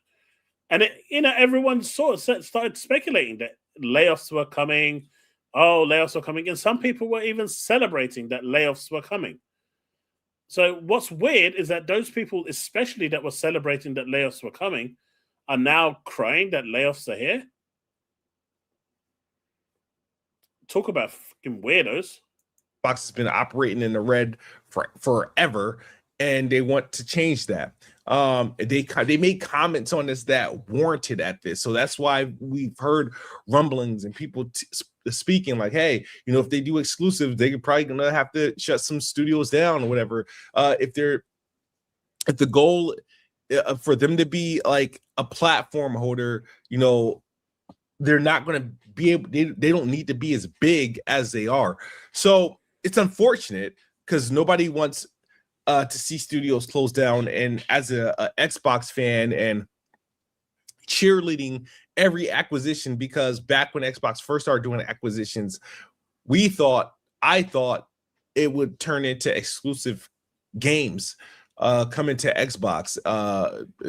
And, it, you know, everyone sort of started speculating that layoffs were coming. Oh, layoffs were coming. And some people were even celebrating that layoffs were coming. So what's weird is that those people, especially that were celebrating that layoffs were coming, are now crying that layoffs are here. Talk about fucking weirdos. has been operating in the red for forever, and they want to change that. They made comments on this that warranted at this, so that's why we've heard rumblings and people speaking like, hey, you know, if they do exclusive, they're probably gonna have to shut some studios down or whatever. If the goal for them to be like a platform holder, you know, they're not going to be able, they don't need to be as big as they are. So it's unfortunate because nobody wants to see studios close down. And as a Xbox fan and cheerleading every acquisition, because back when Xbox first started doing acquisitions, I thought it would turn into exclusive games coming to Xbox,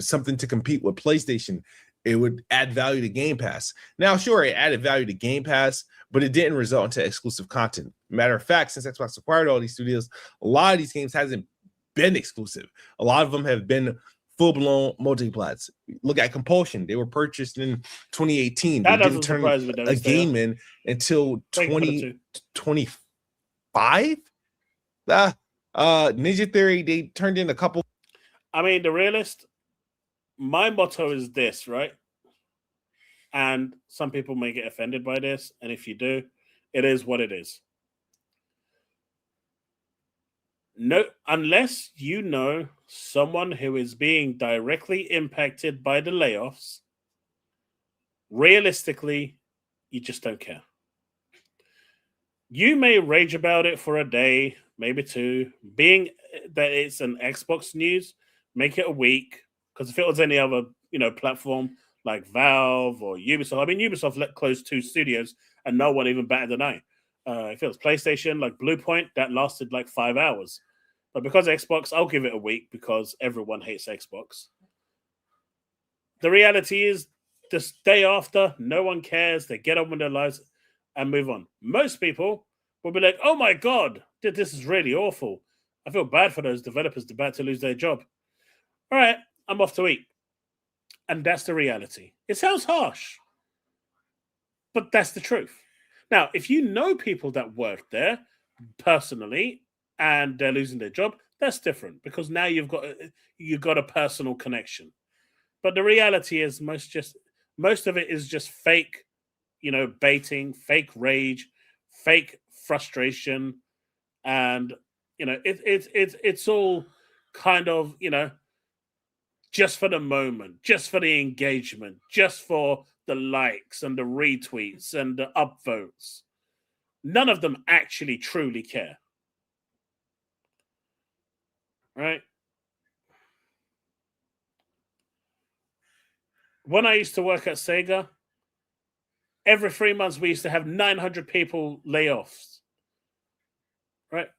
something to compete with PlayStation. It would add value to Game Pass. Now, sure, it added value to Game Pass, but it didn't result into exclusive content. Matter of fact, since Xbox acquired all these studios, a lot of these games hasn't been exclusive. A lot of them have been full-blown multiplats. Look at Compulsion. They were purchased in 2018. That they didn't doesn't turn surprise me. a game in until 2025. Ninja Theory, they turned in a couple. I mean, the realist, my motto is this, right? And some people may get offended by this. And if you do, it is what it is. No, unless you know someone who is being directly impacted by the layoffs, realistically, you just don't care. You may rage about it for a day, maybe two. Being that it's an Xbox news, make it a week. Because if it was any other, you know, platform like Valve or Ubisoft, I mean, Ubisoft let close 2 studios and no one even batted an eye. If it was PlayStation, like Bluepoint, that lasted like 5 hours. But because Xbox, I'll give it a week because everyone hates Xbox. The reality is, this day after, no one cares. They get on with their lives and move on. Most people will be like, oh my God, this is really awful. I feel bad for those developers about to lose their job. All right, I'm off to eat. And that's the reality. It sounds harsh, but that's the truth. Now, if you know people that work there personally and they're losing their job, that's different because now you've got a personal connection. But the reality is most of it is just fake, you know, baiting, fake rage, fake frustration, and you know, it's all kind of, you know, just for the moment, just for the engagement, just for the likes and the retweets and the upvotes. None of them actually truly care. Right? When I used to work at Sega, every 3 months we used to have 900 people layoffs. Right?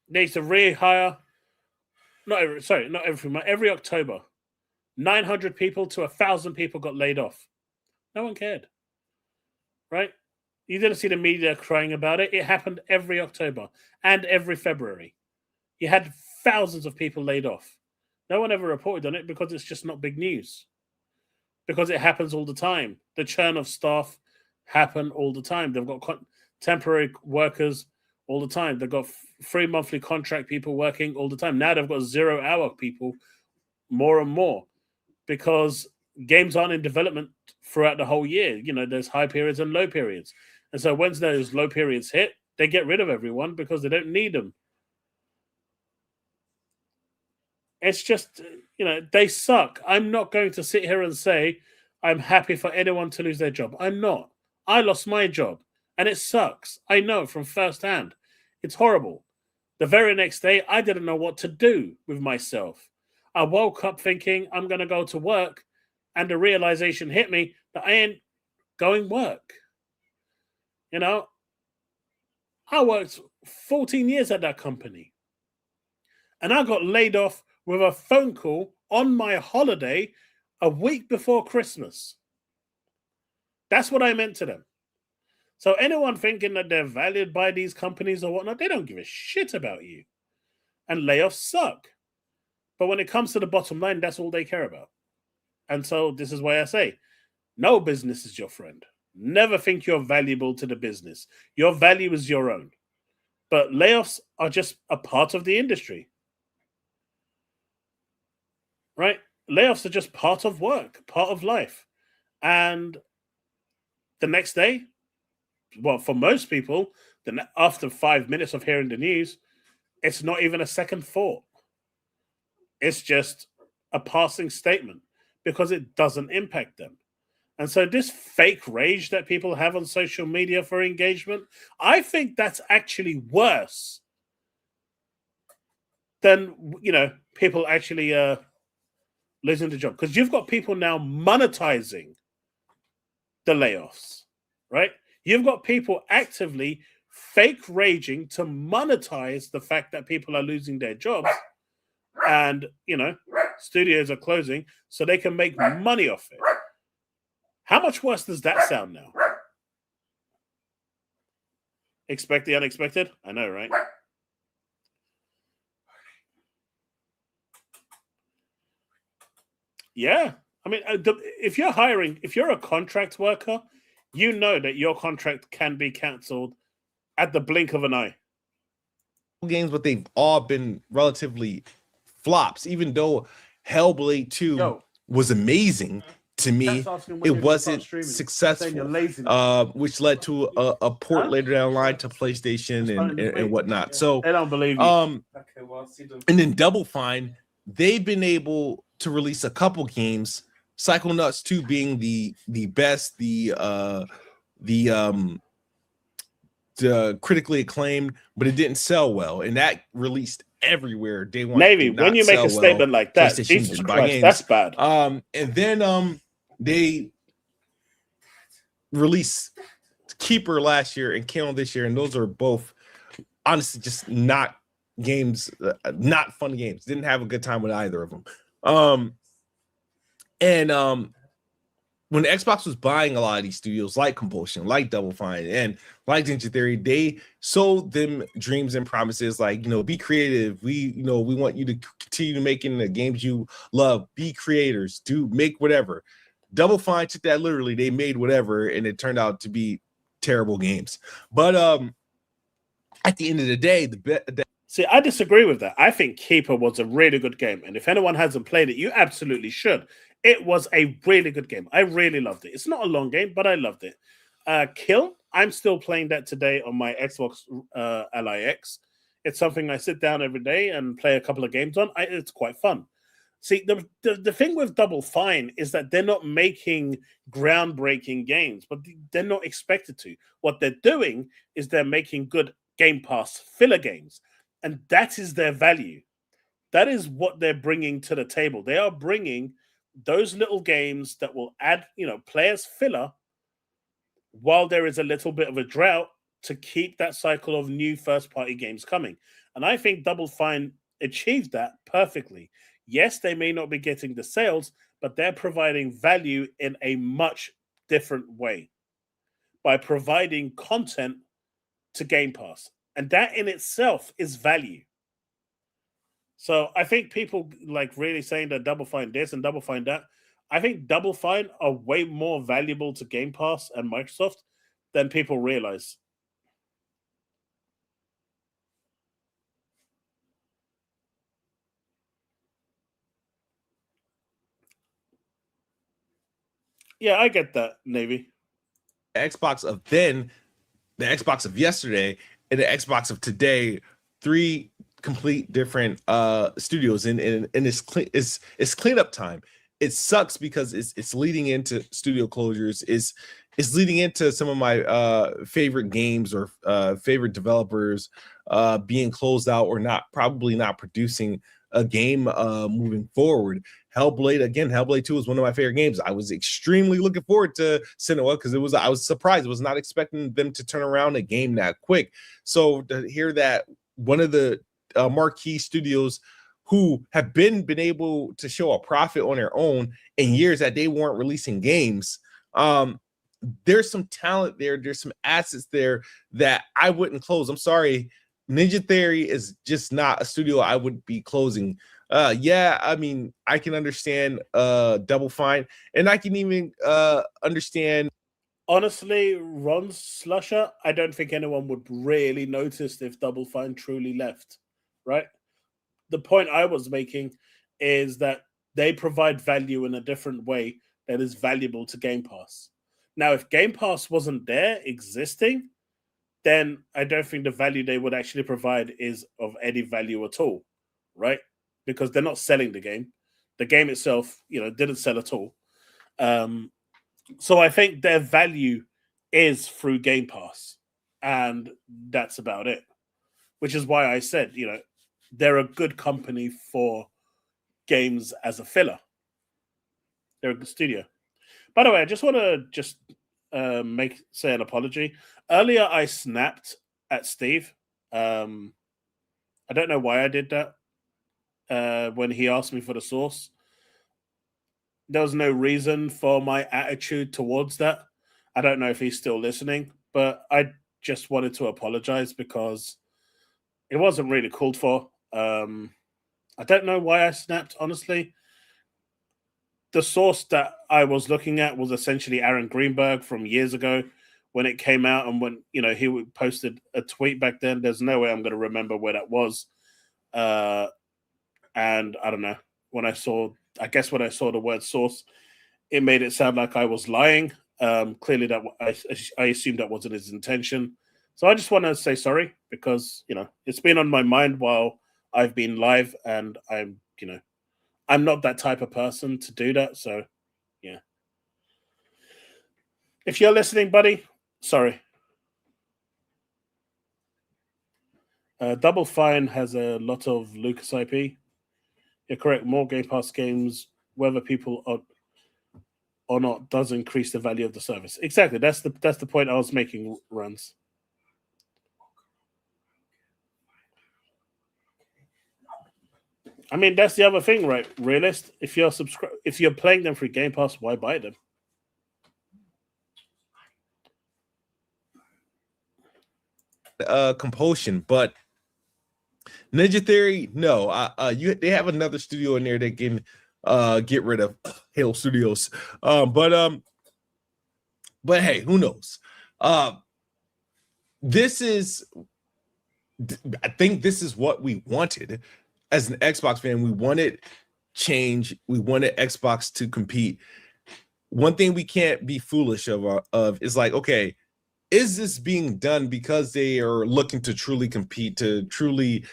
They used to rehire. Not every month. Every October, 900 people to 1,000 people got laid off. No one cared. Right? You didn't see the media crying about it. It happened every October and every February. You had thousands of people laid off. No one ever reported on it because it's just not big news. Because it happens all the time. The churn of staff happen all the time. They've got temporary workers all the time. They've got free monthly contract people working all the time. Now they've got 0-hour people more and more because games aren't in development throughout the whole year. You know, there's high periods and low periods. And so once those low periods hit, they get rid of everyone because they don't need them. It's just, you know, they suck. I'm not going to sit here and say I'm happy for anyone to lose their job. I'm not. I lost my job and it sucks. I know from firsthand. It's horrible. The very next day, I didn't know what to do with myself. I woke up thinking I'm going to go to work, and the realization hit me that I ain't going work. You know, I worked 14 years at that company, and I got laid off with a phone call on my holiday a week before Christmas. That's what I meant to them. So anyone thinking that they're valued by these companies or whatnot, they don't give a shit about you. And layoffs suck. But when it comes to the bottom line, that's all they care about. And so this is why I say, no business is your friend. Never think you're valuable to the business. Your value is your own. But layoffs are just a part of the industry. Right? Layoffs are just part of work, part of life. And the next day, well, for most people, then after 5 minutes of hearing the news, it's not even a second thought. It's just a passing statement because it doesn't impact them. And so this fake rage that people have on social media for engagement, I think that's actually worse than, you know, people actually losing the job. Because you've got people now monetizing the layoffs, right? You've got people actively fake raging to monetize the fact that people are losing their jobs and, you know, studios are closing so they can make money off it. How much worse does that sound now? Expect the unexpected? I know, right? Yeah. I mean, if you're hiring, if you're a contract worker, you know that your contract can be cancelled at the blink of an eye. Games, but they've all been relatively flops, even though Hellblade 2 was amazing to me. It wasn't successful, which led to a port later down the line to PlayStation and whatnot. So I don't believe you. And then Double Fine, they've been able to release a couple games, Psychonauts 2 being the best, the critically acclaimed, but it didn't sell well, and that released everywhere day one. Navy, when you make a statement like that, Jesus Christ, that's bad. And then they released Keeper last year and Killed this year, and those are both honestly just not games, not fun games. Didn't have a good time with either of them. When Xbox was buying a lot of these studios like Compulsion, like Double Fine, and like Ninja Theory, they sold them dreams and promises like, you know, be creative. We want you to continue making the games you love. Be creators. Make whatever. Double Fine took that literally. They made whatever, and it turned out to be terrible games. But at the end of the day, see, I disagree with that. I think Keeper was a really good game, and if anyone hasn't played it, you absolutely should. It was a really good game. I really loved it. It's not a long game, but I loved it. Kill, I'm still playing that today on my Xbox LIX. It's something I sit down every day and play a couple of games on. It's quite fun. See, the thing with Double Fine is that they're not making groundbreaking games, but they're not expected to. What they're doing is they're making good Game Pass filler games, and that is their value. That is what they're bringing to the table. They are bringing those little games that will add, you know, players filler while there is a little bit of a drought to keep that cycle of new first-party games coming. And I think Double Fine achieved that perfectly. Yes, they may not be getting the sales, but they're providing value in a much different way by providing content to Game Pass. And that in itself is value. So I think people like really saying that Double Fine this and Double Fine that. I think Double Fine are way more valuable to Game Pass and Microsoft than people realize. Yeah, I get that, Navy. The Xbox of then, the Xbox of yesterday, and the Xbox of today, three complete different studios, and it's cleanup time. It sucks because it's leading into studio closures. It's leading into some of my favorite games or favorite developers being closed out or probably not producing a game moving forward. Hellblade 2 is one of my favorite games. I was extremely looking forward to Senua because I was surprised. I was not expecting them to turn around a game that quick. So to hear that one of the marquee studios who have been able to show a profit on their own in years that they weren't releasing games, there's some talent there. There's some assets there that I wouldn't close. I'm sorry. Ninja Theory is just not a studio I would be closing. Yeah, I mean, I can understand Double Fine, and I can even understand. Honestly, Ron Slusher, I don't think anyone would really notice if Double Fine truly left, right? The point I was making is that they provide value in a different way that is valuable to Game Pass. Now, if Game Pass wasn't there existing, then I don't think the value they would actually provide is of any value at all, right? Because they're not selling the game. The game itself, didn't sell at all. So I think their value is through Game Pass, and that's about it. Which is why I said, they're a good company for games as a filler. They're a good studio. By the way, I just want to say an apology. Earlier, I snapped at Steve. I don't know why I did that when he asked me for the source. There was no reason for my attitude towards that. I don't know if he's still listening, but I just wanted to apologize because it wasn't really called for. I don't know why I snapped, honestly. The source that I was looking at was essentially Aaron Greenberg from years ago when it came out, and when he posted a tweet back then. There's no way I'm going to remember where that was. And I don't know. When I saw the word source, it made it sound like I was lying. Clearly, that I assumed that wasn't his intention. So I just want to say sorry because it's been on my mind while I've been live, and I'm not that type of person to do that. So yeah, if you're listening, buddy, sorry. Double Fine has a lot of Lucas IP. You're correct. More Game Pass games, whether people are or not, does increase the value of the service. Exactly. That's the point I was making, Runs. I mean, that's the other thing, right? Realist. If you're playing them through Game Pass, why buy them? Compulsion, but Ninja Theory, no. They have another studio in there that can get rid of Halo Studios. But hey, who knows? I think this is what we wanted as an Xbox fan. We wanted change. We wanted Xbox to compete. One thing we can't be foolish of is like, okay, is this being done because they are looking to truly compete, to truly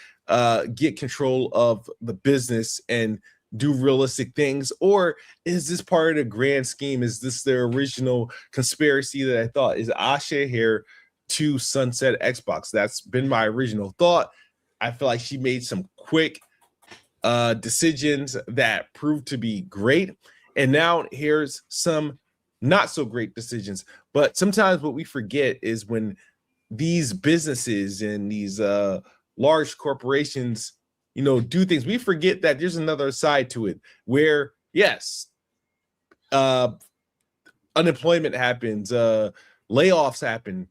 get control of the business and do realistic things? Or is this part of the grand scheme? Is this their original conspiracy that I thought? Is Asha here to sunset Xbox? That's been my original thought. I feel like she made some quick decisions that proved to be great. And now here's some not so great decisions. But sometimes what we forget is when these businesses and these large corporations, do things, we forget that there's another side to it where, yes, unemployment happens, layoffs happen,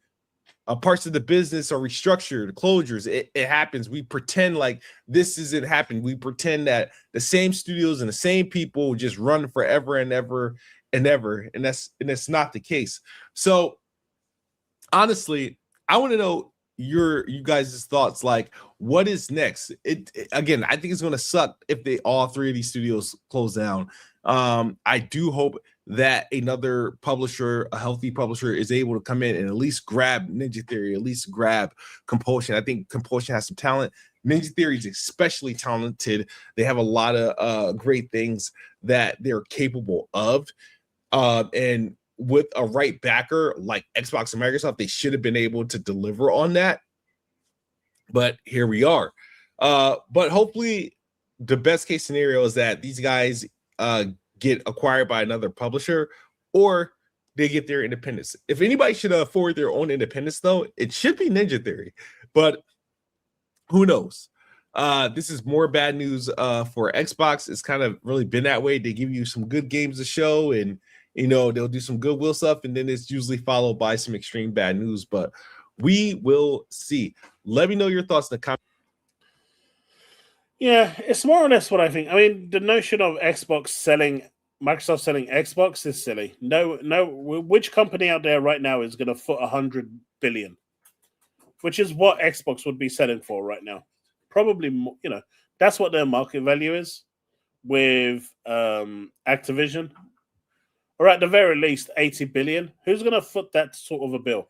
parts of the business are restructured, closures. It happens. We pretend like this isn't happening. We pretend that the same studios and the same people just run forever and ever and ever, and that's not the case. So honestly, I want to know you guys' thoughts. Like, what is next? Again, I think it's going to suck if all three of these studios close down. I do hope that another publisher, a healthy publisher, is able to come in and at least grab Ninja Theory, at least grab Compulsion. I think Compulsion has some talent. Ninja Theory is especially talented. They have a lot of great things that they're capable of. And with a right backer like Xbox and Microsoft, they should have been able to deliver on that. But here we are. But hopefully the best case scenario is that these guys get acquired by another publisher, or they get their independence. If anybody should afford their own independence, though, it should be Ninja Theory. But who knows? This is more bad news for Xbox. It's kind of really been that way. They give you some good games to show, and they'll do some goodwill stuff, and then it's usually followed by some extreme bad news. But we will see. Let me know your thoughts in the comments. Yeah, it's more or less what I think. I mean, the notion of Microsoft selling Xbox is silly. No, which company out there right now is going to foot 100 billion, which is what Xbox would be selling for right now? Probably, that's what their market value is with Activision, or at the very least 80 billion. Who's going to foot that sort of a bill?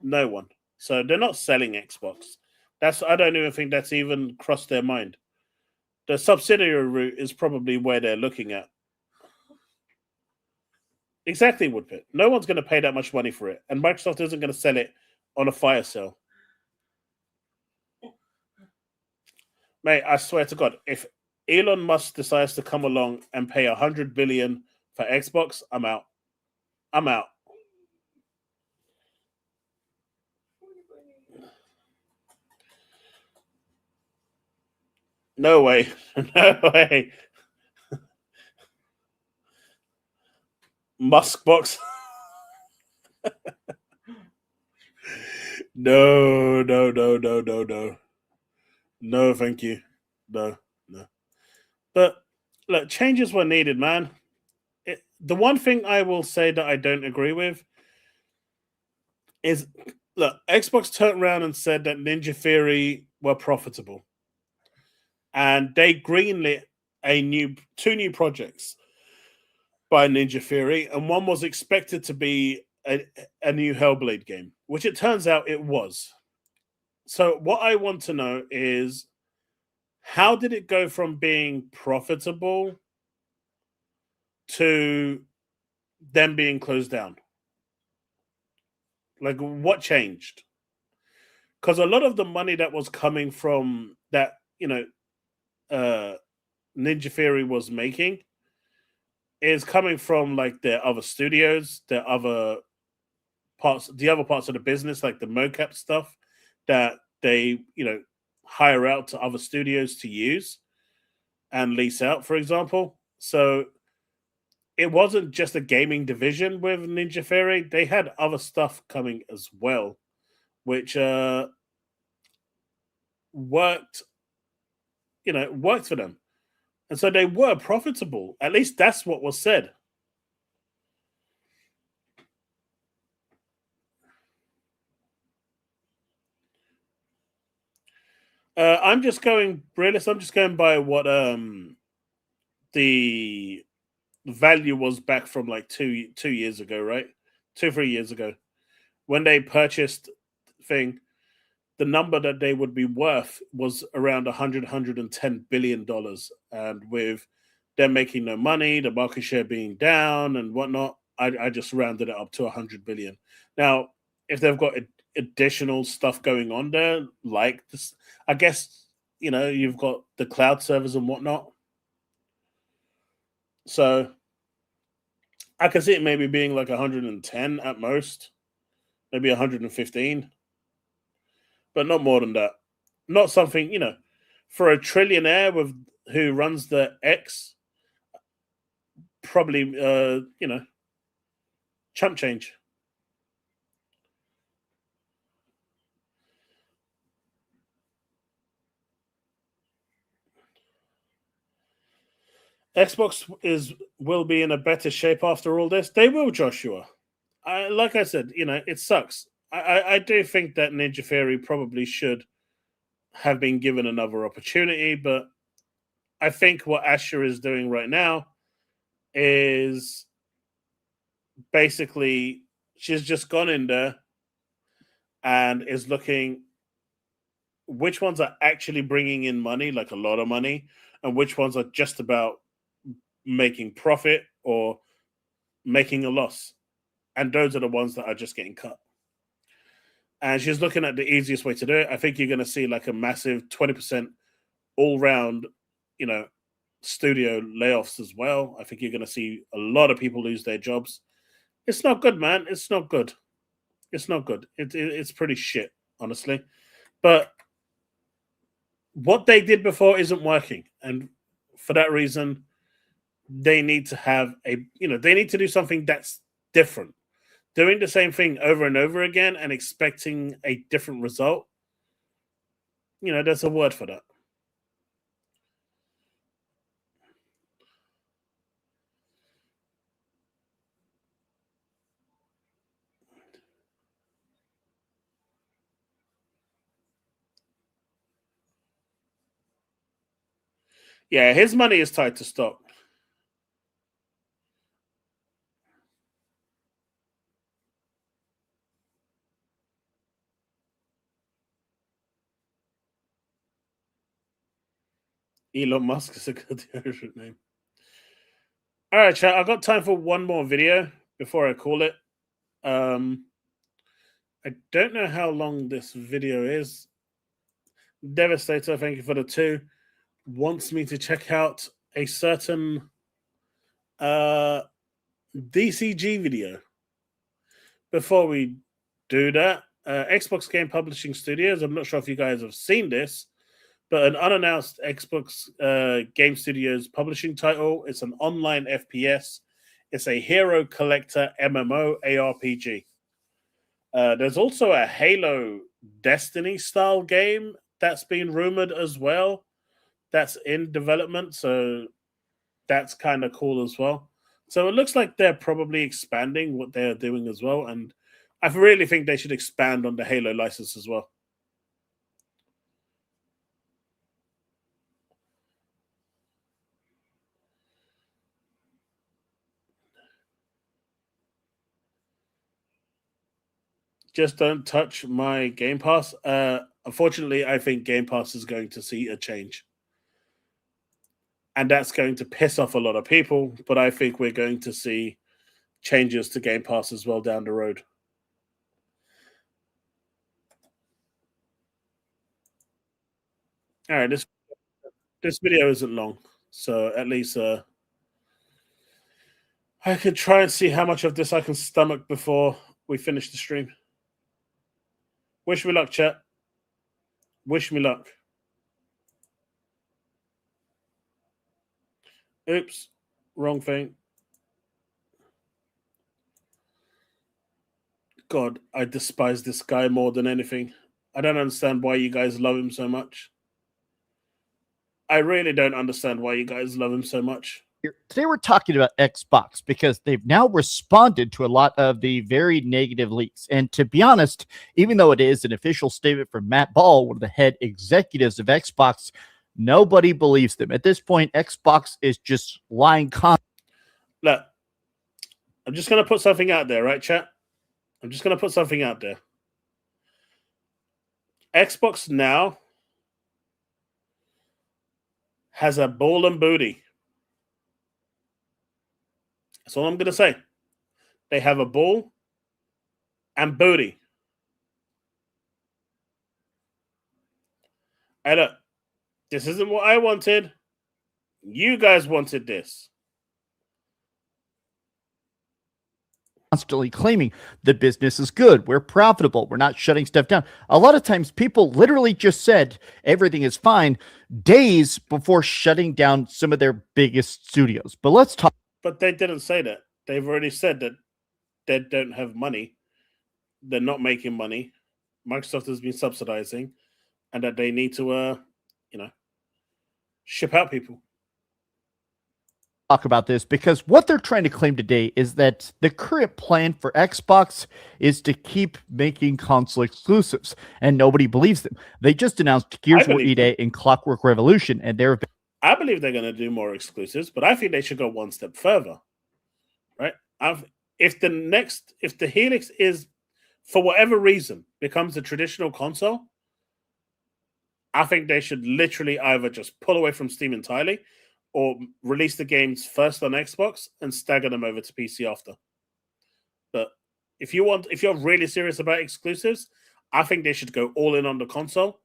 No one. So they're not selling Xbox. I don't even think that's even crossed their mind. The subsidiary route is probably where they're looking at. Exactly, Woodpit. No one's going to pay that much money for it, and Microsoft isn't going to sell it on a fire sale. Mate, I swear to God, if Elon Musk decides to come along and pay 100 billion for Xbox, I'm out. I'm out. No way. No way. Musk box. No. No, thank you. No. But look, changes were needed, man. The one thing I will say that I don't agree with is, look, Xbox turned around and said that Ninja Theory were profitable, and they greenlit two new projects by Ninja Theory, and one was expected to be a new Hellblade game, which it turns out it was. So what I want to know is, how did it go from being profitable to them being closed down? Like, what changed? Because a lot of the money that was coming from that, Ninja Theory was making is coming from like their other studios, the other parts of the business, like the mocap stuff that they, hire out to other studios to use and lease out, for example. So it wasn't just a gaming division with Ninja Theory. They had other stuff coming as well, which worked for them. And so they were profitable. At least that's what was said. I'm just going by what the value was back from like 2 years ago, right? 3 years ago, when they purchased thing. The number that they would be worth was around $110 billion. And with them making no money, the market share being down and whatnot, I just rounded it up to 100 billion. Now, if they've got additional stuff going on there, like this, I guess, you've got the cloud servers and whatnot. So I can see it maybe being like 110 at most, maybe 115. But not more than that. Not something, for a trillionaire who runs the X, probably, chump change. Xbox will be in a better shape after all this. They will, Joshua. Like I said, it sucks. I do think that Ninja Theory probably should have been given another opportunity, but I think what Asher is doing right now is basically she's just gone in there and is looking which ones are actually bringing in money, like a lot of money, and which ones are just about making profit or making a loss. And those are the ones that are just getting cut. And she's looking at the easiest way to do it. I think you're going to see like a massive 20% all round, studio layoffs as well. I think you're going to see a lot of people lose their jobs. It's not good, man. It's not good. It's not good. It's pretty shit, honestly. But what they did before isn't working. And for that reason, they need to have they need to do something that's different. Doing the same thing over and over again and expecting a different result, there's a word for that. Yeah, his money is tied to stock. Elon Musk is a good name. All right, chat. I've got time for one more video before I call it. I don't know how long this video is. Devastator, thank you for the 2. Wants me to check out a certain DCG video. Before we do that, Xbox Game Publishing Studios, I'm not sure if you guys have seen this, but an unannounced Xbox Game Studios publishing title. It's an online FPS. It's a hero collector MMO ARPG. There's also a Halo Destiny style game that's been rumored as well. That's in development, so that's kind of cool as well. So it looks like they're probably expanding what they're doing as well, and I really think they should expand on the Halo license as well. Just don't touch my Game Pass. Unfortunately, I think Game Pass is going to see a change. And that's going to piss off a lot of people, but I think we're going to see changes to Game Pass as well down the road. All right, this video isn't long, so at least I can try and see how much of this I can stomach before we finish the stream. Wish me luck, chat. Wish me luck. Oops, wrong thing. God, I despise this guy more than anything. I don't understand why you guys love him so much. I really don't understand why you guys love him so much. Today we're talking about Xbox because they've now responded to a lot of the very negative leaks. And to be honest, even though it is an official statement from Matt Ball, one of the head executives of Xbox, nobody believes them. At this point, Xbox is just lying. Look, I'm just going to put something out there, right, chat? I'm just going to put something out there. Xbox now has a ball and booty. That's all I'm going to say. They have a ball and booty. Hey, look, this isn't what I wanted. You guys wanted this. Constantly claiming the business is good, we're profitable, we're not shutting stuff down. A lot of times people literally just said everything is fine days before shutting down some of their biggest studios. But let's talk. But they didn't say that. They've already said that they don't have money. They're not making money. Microsoft has been subsidizing, and that they need to, ship out people. Talk about this because what they're trying to claim today is that the current plan for Xbox is to keep making console exclusives, and nobody believes them. They just announced Gears of War EA and Clockwork Revolution, and they're. I believe they're going to do more exclusives, but I think they should go one step further. Right? If if the Helix is, for whatever reason, becomes a traditional console, I think they should literally either just pull away from Steam entirely or release the games first on Xbox and stagger them over to PC after. But if you're really serious about exclusives, I think they should go all in on the console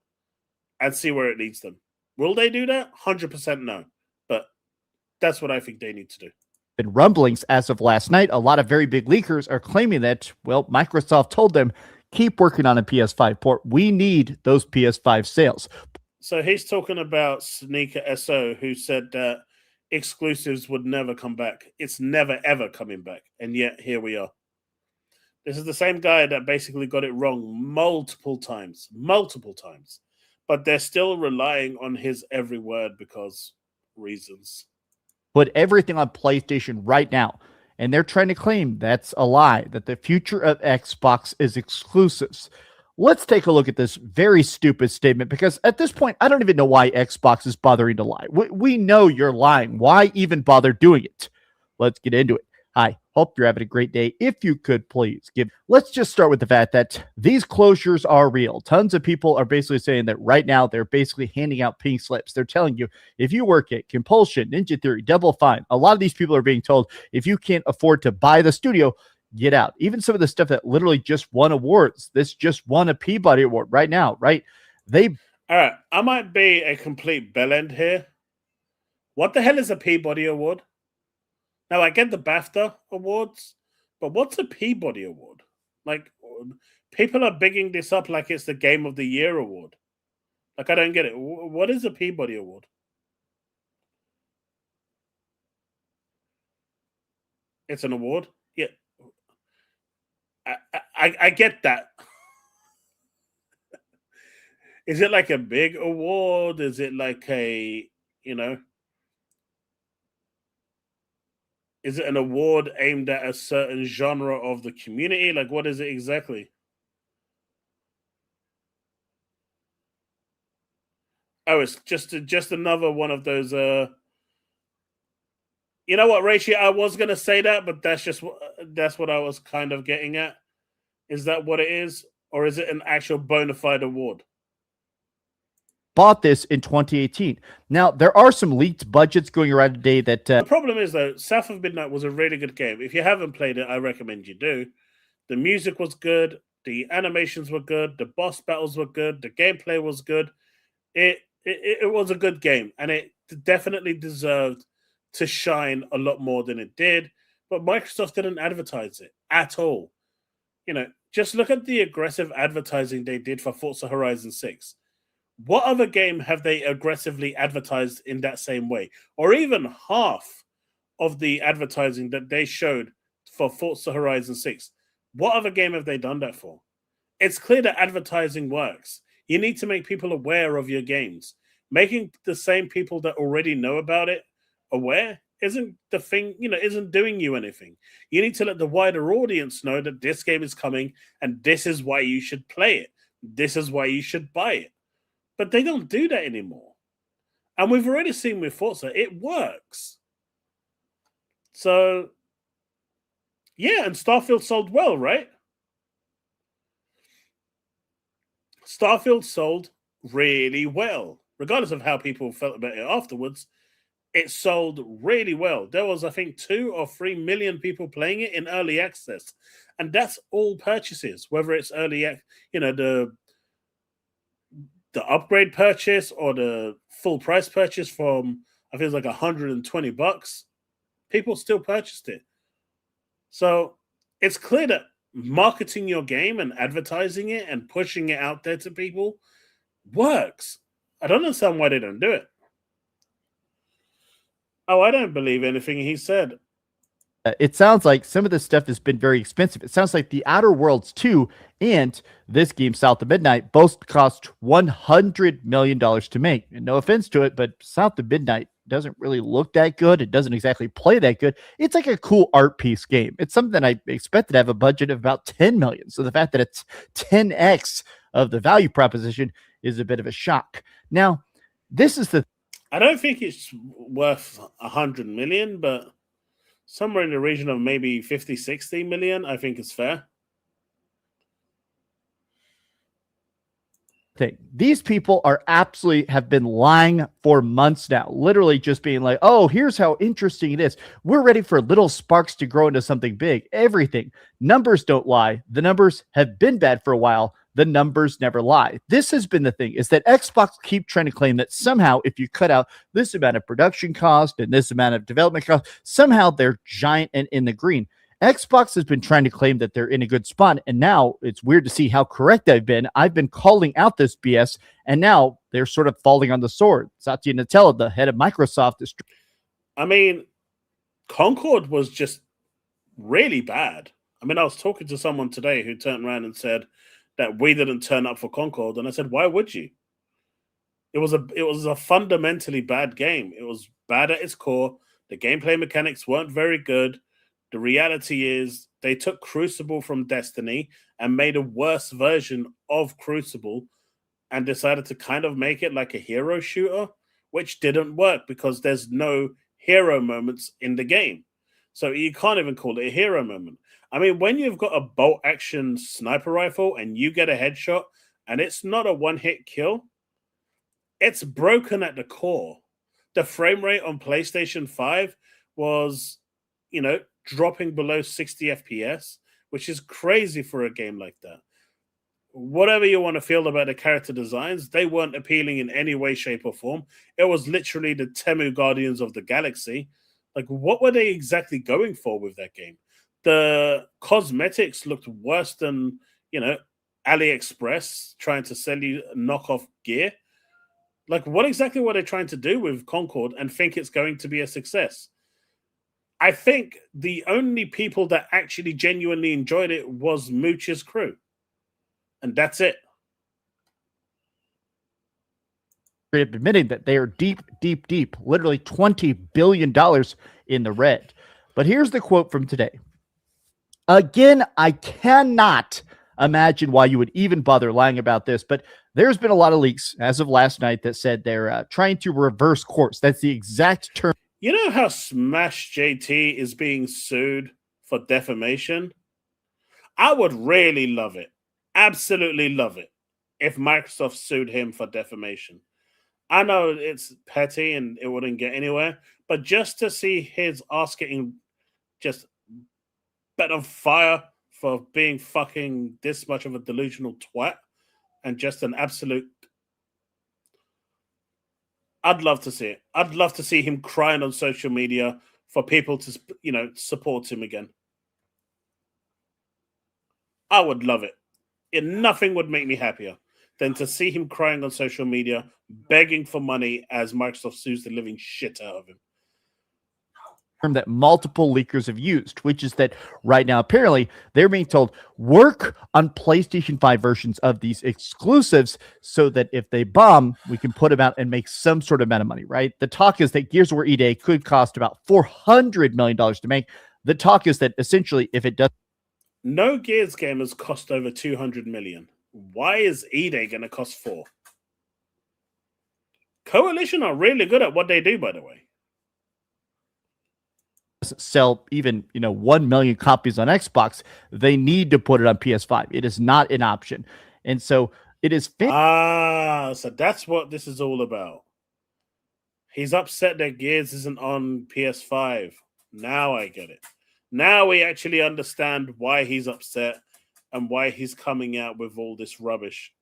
and see where it leads them. Will they do that? 100% no. But that's what I think they need to do. Been rumblings as of last night. A lot of very big leakers are claiming that, well, Microsoft told them, keep working on a PS5 port. We need those PS5 sales. So he's talking about Sneaker SO, who said that exclusives would never come back. It's never, ever coming back. And yet, here we are. This is the same guy that basically got it wrong multiple times. But they're still relying on his every word because reasons. Put everything on PlayStation right now. And they're trying to claim that's a lie, that the future of Xbox is exclusives. Let's take a look at this very stupid statement, because at this point, I don't even know why Xbox is bothering to lie. We know you're lying. Why even bother doing it? Let's get into it. Hi, hope you're having a great day. If you could please let's just start with the fact that these closures are real. Tons of people are basically saying that right now they're basically handing out pink slips. They're telling you, if you work at Compulsion, Ninja Theory, Double Fine, a lot of these people are being told, if you can't afford to buy the studio, get out. Even some of the stuff that literally just won awards. This just won a Peabody Award right now, right? All right, I might be a complete bellend here. What the hell is a Peabody Award? Now, I get the BAFTA awards, but what's a Peabody Award? Like, people are bigging this up like it's the Game of the Year award. Like, I don't get it. What is a Peabody Award? It's an award? Yeah. I get that. Is it like a big award? Is it like a, is it an award aimed at a certain genre of the community? Like, what is it exactly? Oh, it's just another one of those. You know what, Rachel? I was gonna say that, but that's what I was kind of getting at. Is that what it is, or is it an actual bona fide award? bought this in 2018. Now, there are some leaked budgets going around today that... The problem is, though, South of Midnight was a really good game. If you haven't played it, I recommend you do. The music was good. The animations were good. The boss battles were good. The gameplay was good. It was a good game, and it definitely deserved to shine a lot more than it did. But Microsoft didn't advertise it at all. Just look at the aggressive advertising they did for Forza Horizon 6. What other game have they aggressively advertised in that same way? Or even half of the advertising that they showed for Forza Horizon 6. What other game have they done that for? It's clear that advertising works. You need to make people aware of your games. Making the same people that already know about it aware isn't the thing, isn't doing you anything. You need to let the wider audience know that this game is coming and this is why you should play it. This is why you should buy it. But they don't do that anymore. And we've already seen with Forza, it works. So, yeah, and Starfield sold well, right? Starfield sold really well. Regardless of how people felt about it afterwards, it sold really well. There was, I think, 2 or 3 million people playing it in early access. And that's all purchases, whether it's early, the upgrade purchase or the full price purchase from, I think it's like $120, people still purchased it. So it's clear that marketing your game and advertising it and pushing it out there to people works. I don't understand why they don't do it. Oh, I don't believe anything he said. It sounds like some of this stuff has been very expensive. It sounds like The Outer Worlds 2 and this game, South of Midnight, both cost $100 million to make. And no offense to it, but South of Midnight doesn't really look that good. It doesn't exactly play that good. It's like a cool art piece game. It's something that I expected to have a budget of about $10 million. So the fact that it's 10x of the value proposition is a bit of a shock. Now, this is the... I don't think it's worth $100 million, but somewhere in the region of maybe 50, 60 million, I think is fair. Thing. These people are absolutely have been lying for months now, literally just being like, oh, here's how interesting it is. We're ready for little sparks to grow into something big. Everything. Numbers don't lie. The numbers have been bad for a while. The numbers never lie. This has been the thing, is that Xbox keep trying to claim that somehow if you cut out this amount of production cost and this amount of development cost, somehow they're giant and in the green. Xbox has been trying to claim that they're in a good spot, and now it's weird to see how correct I've been. I've been calling out this BS, and now they're sort of falling on the sword. Satya Nadella, the head of Microsoft, is... I mean, Concord was just really bad. I mean, I was talking to someone today who turned around and said that we didn't turn up for Concord, and I said, why would you? It was a fundamentally bad game. It was bad at its core. The gameplay mechanics weren't very good. The reality is they took Crucible from Destiny and made a worse version of Crucible and decided to kind of make it like a hero shooter, which didn't work because there's no hero moments in the game. So you can't even call it a hero moment. I mean, when you've got a bolt action sniper rifle and you get a headshot and it's not a one-hit kill, it's broken at the core. The frame rate on PlayStation 5 was, dropping below 60 FPS, which is crazy for a game like that. Whatever you want to feel about the character designs, they weren't appealing in any way, shape, or form. It was literally the Temu Guardians of the Galaxy. Like, what were they exactly going for with that game? The cosmetics looked worse than, AliExpress trying to sell you knockoff gear. Like, what exactly were they trying to do with Concord and think it's going to be a success? I think the only people that actually genuinely enjoyed it was Mooch's crew. And that's it. Admitting that they are deep, literally $20 billion in the red. But here's the quote from today. Again, I cannot imagine why you would even bother lying about this, but there's been a lot of leaks as of last night that said they're trying to reverse course. That's the exact term. You know how Smash JT is being sued for defamation? I would really love it, absolutely love it, if Microsoft sued him for defamation. I know it's petty and it wouldn't get anywhere, but just to see his ass getting just bet on fire for being fucking this much of a delusional twat and just an absolute... I'd love to see it. I'd love to see him crying on social media for people to, support him again. I would love it. Nothing would make me happier than to see him crying on social media, begging for money as Microsoft sues the living shit out of him. That multiple leakers have used, which is that right now, apparently, they're being told, work on PlayStation 5 versions of these exclusives so that if they bomb, we can put them out and make some sort of amount of money, right? The talk is that Gears of War E-Day could cost about $400 million to make. The talk is that essentially, if it does... No Gears game has cost over $200 million. Why is E-Day going to cost $4? Coalition are really good at what they do, by the way. Sell even 1 million copies on Xbox, they need to put it on PS5. It is not an option, and so it is. So that's what this is all about. He's upset that Gears isn't on PS5. Now I get it. Now we actually understand why he's upset and why he's coming out with all this rubbish.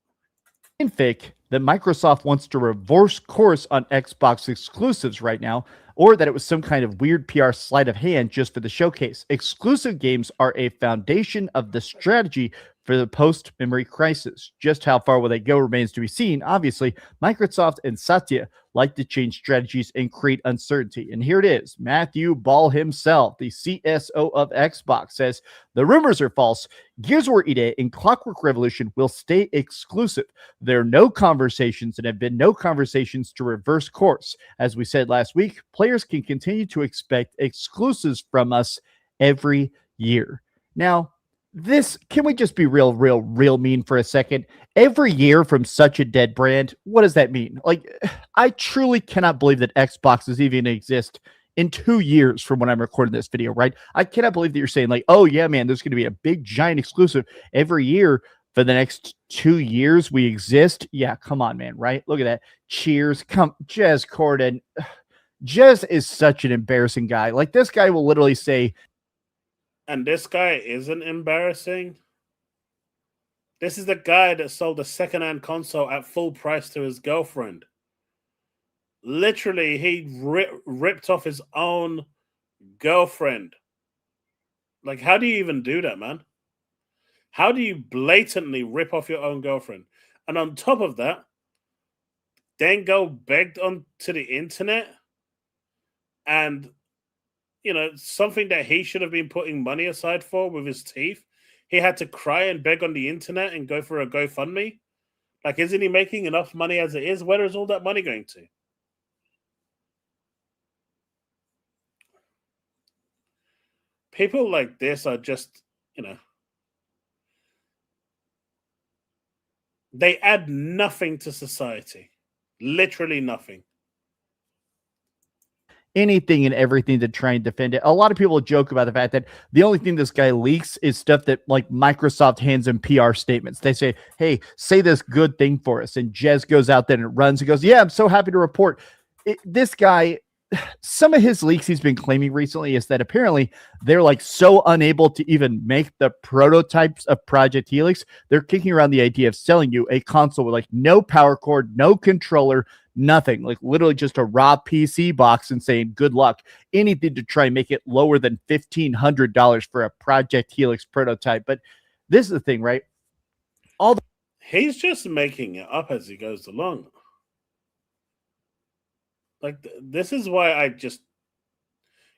Fake that Microsoft wants to reverse course on Xbox exclusives right now, or that it was some kind of weird PR sleight of hand just for the showcase. Exclusive games are a foundation of the strategy for the post-memory crisis. Just how far will they go remains to be seen. Obviously, Microsoft and Satya like to change strategies and create uncertainty. And here it is. Matthew Ball himself, the CSO of Xbox, says, the rumors are false. Gears of War E-Day and Clockwork Revolution will stay exclusive. There are no conversations and have been no conversations to reverse course. As we said last week, players can continue to expect exclusives from us every year. Now, can we just be real mean for a second? Every year from such a dead brand, what does that mean? Like, I truly cannot believe that Xbox is even exist in 2 years from when I'm recording this video, right? I cannot believe that you're saying like, oh yeah, man, there's going to be a big giant exclusive every year for the next 2 years we exist. Yeah, come on, man, right? Look at that. Cheers. Come, Jez Corden. Jez is such an embarrassing guy. Like, this guy will literally say, and this guy isn't embarrassing. This is the guy that sold a secondhand console at full price to his girlfriend. Literally, he ripped off his own girlfriend. Like, how do you even do that, man? How do you blatantly rip off your own girlfriend? And on top of that, then go begged onto the internet and, you know, something that he should have been putting money aside for with his teeth. He had to cry and beg on the internet and go for a GoFundMe. Like, isn't he making enough money as it is? Where is all that money going to? People like this are just, you know, they add nothing to society. Literally nothing. anything and everything to try and defend it. A lot of people joke about the fact that the only thing this guy leaks is stuff that like Microsoft hands him PR statements. They say, hey, say this good thing for us. And Jez goes out there and runs and goes, yeah, I'm so happy to report. This guy, some of his leaks he's been claiming recently is that apparently they're like so unable to even make the prototypes of Project Helix. They're kicking around the idea of selling you a console with like no power cord, no controller, nothing, like literally just a raw PC box and saying good luck. Anything to try and make it lower than $1,500 for a Project Helix prototype. But this is the thing, right? He's just making it up as he goes along. Like, this is why I just,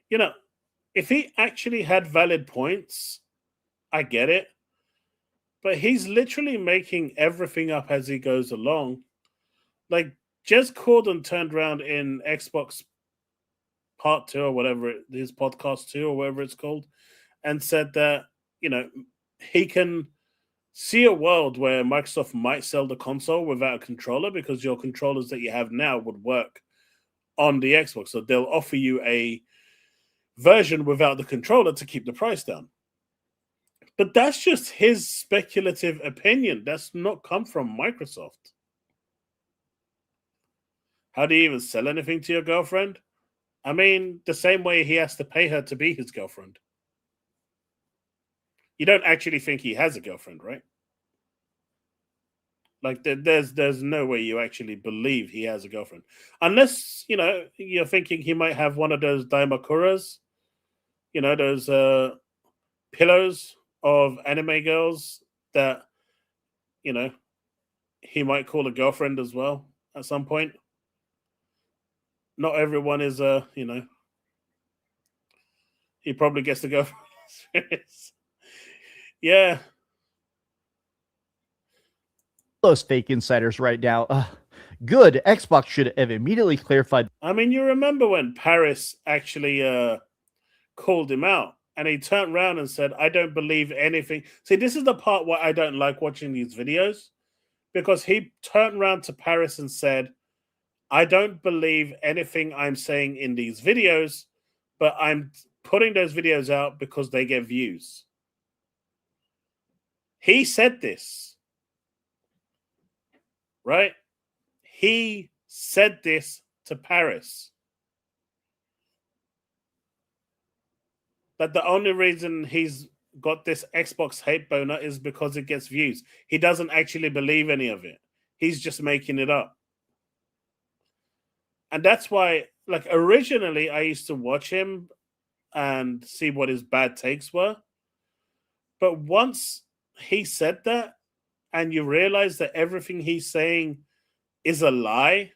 you know, if he actually had valid points, I get it. But he's literally making everything up as he goes along. Like, Jez Corden turned around in Xbox Part 2 or whatever, his podcast 2 or whatever it's called, and said that, you know, he can see a world where Microsoft might sell the console without a controller because your controllers that you have now would work on the Xbox. So they'll offer you a version without the controller to keep the price down. But that's just his speculative opinion. That's not come from Microsoft. How do you even sell anything to your girlfriend? I mean, the same way he has to pay her to be his girlfriend. You don't actually think he has a girlfriend, right? Like, there's no way you actually believe he has a girlfriend. Unless, you know, you're thinking he might have one of those daimakuras, you know, those pillows of anime girls that, you know, he might call a girlfriend as well at some point. Not everyone is, you know, he probably gets to go. Yeah. Those fake insiders right now. Good. Xbox should have immediately clarified. I mean, you remember when Paris actually called him out and he turned around and said, I don't believe anything. See, this is the part why I don't like watching these videos, because he turned around to Paris and said, I don't believe anything I'm saying in these videos, but I'm putting those videos out because they get views. He said this. Right? He said this to Paris. That the only reason he's got this Xbox hate boner is because it gets views. He doesn't actually believe any of it. He's just making it up. And that's why, like, originally I used to watch him and see what his bad takes were. But once he said that, and you realize that everything he's saying is a lie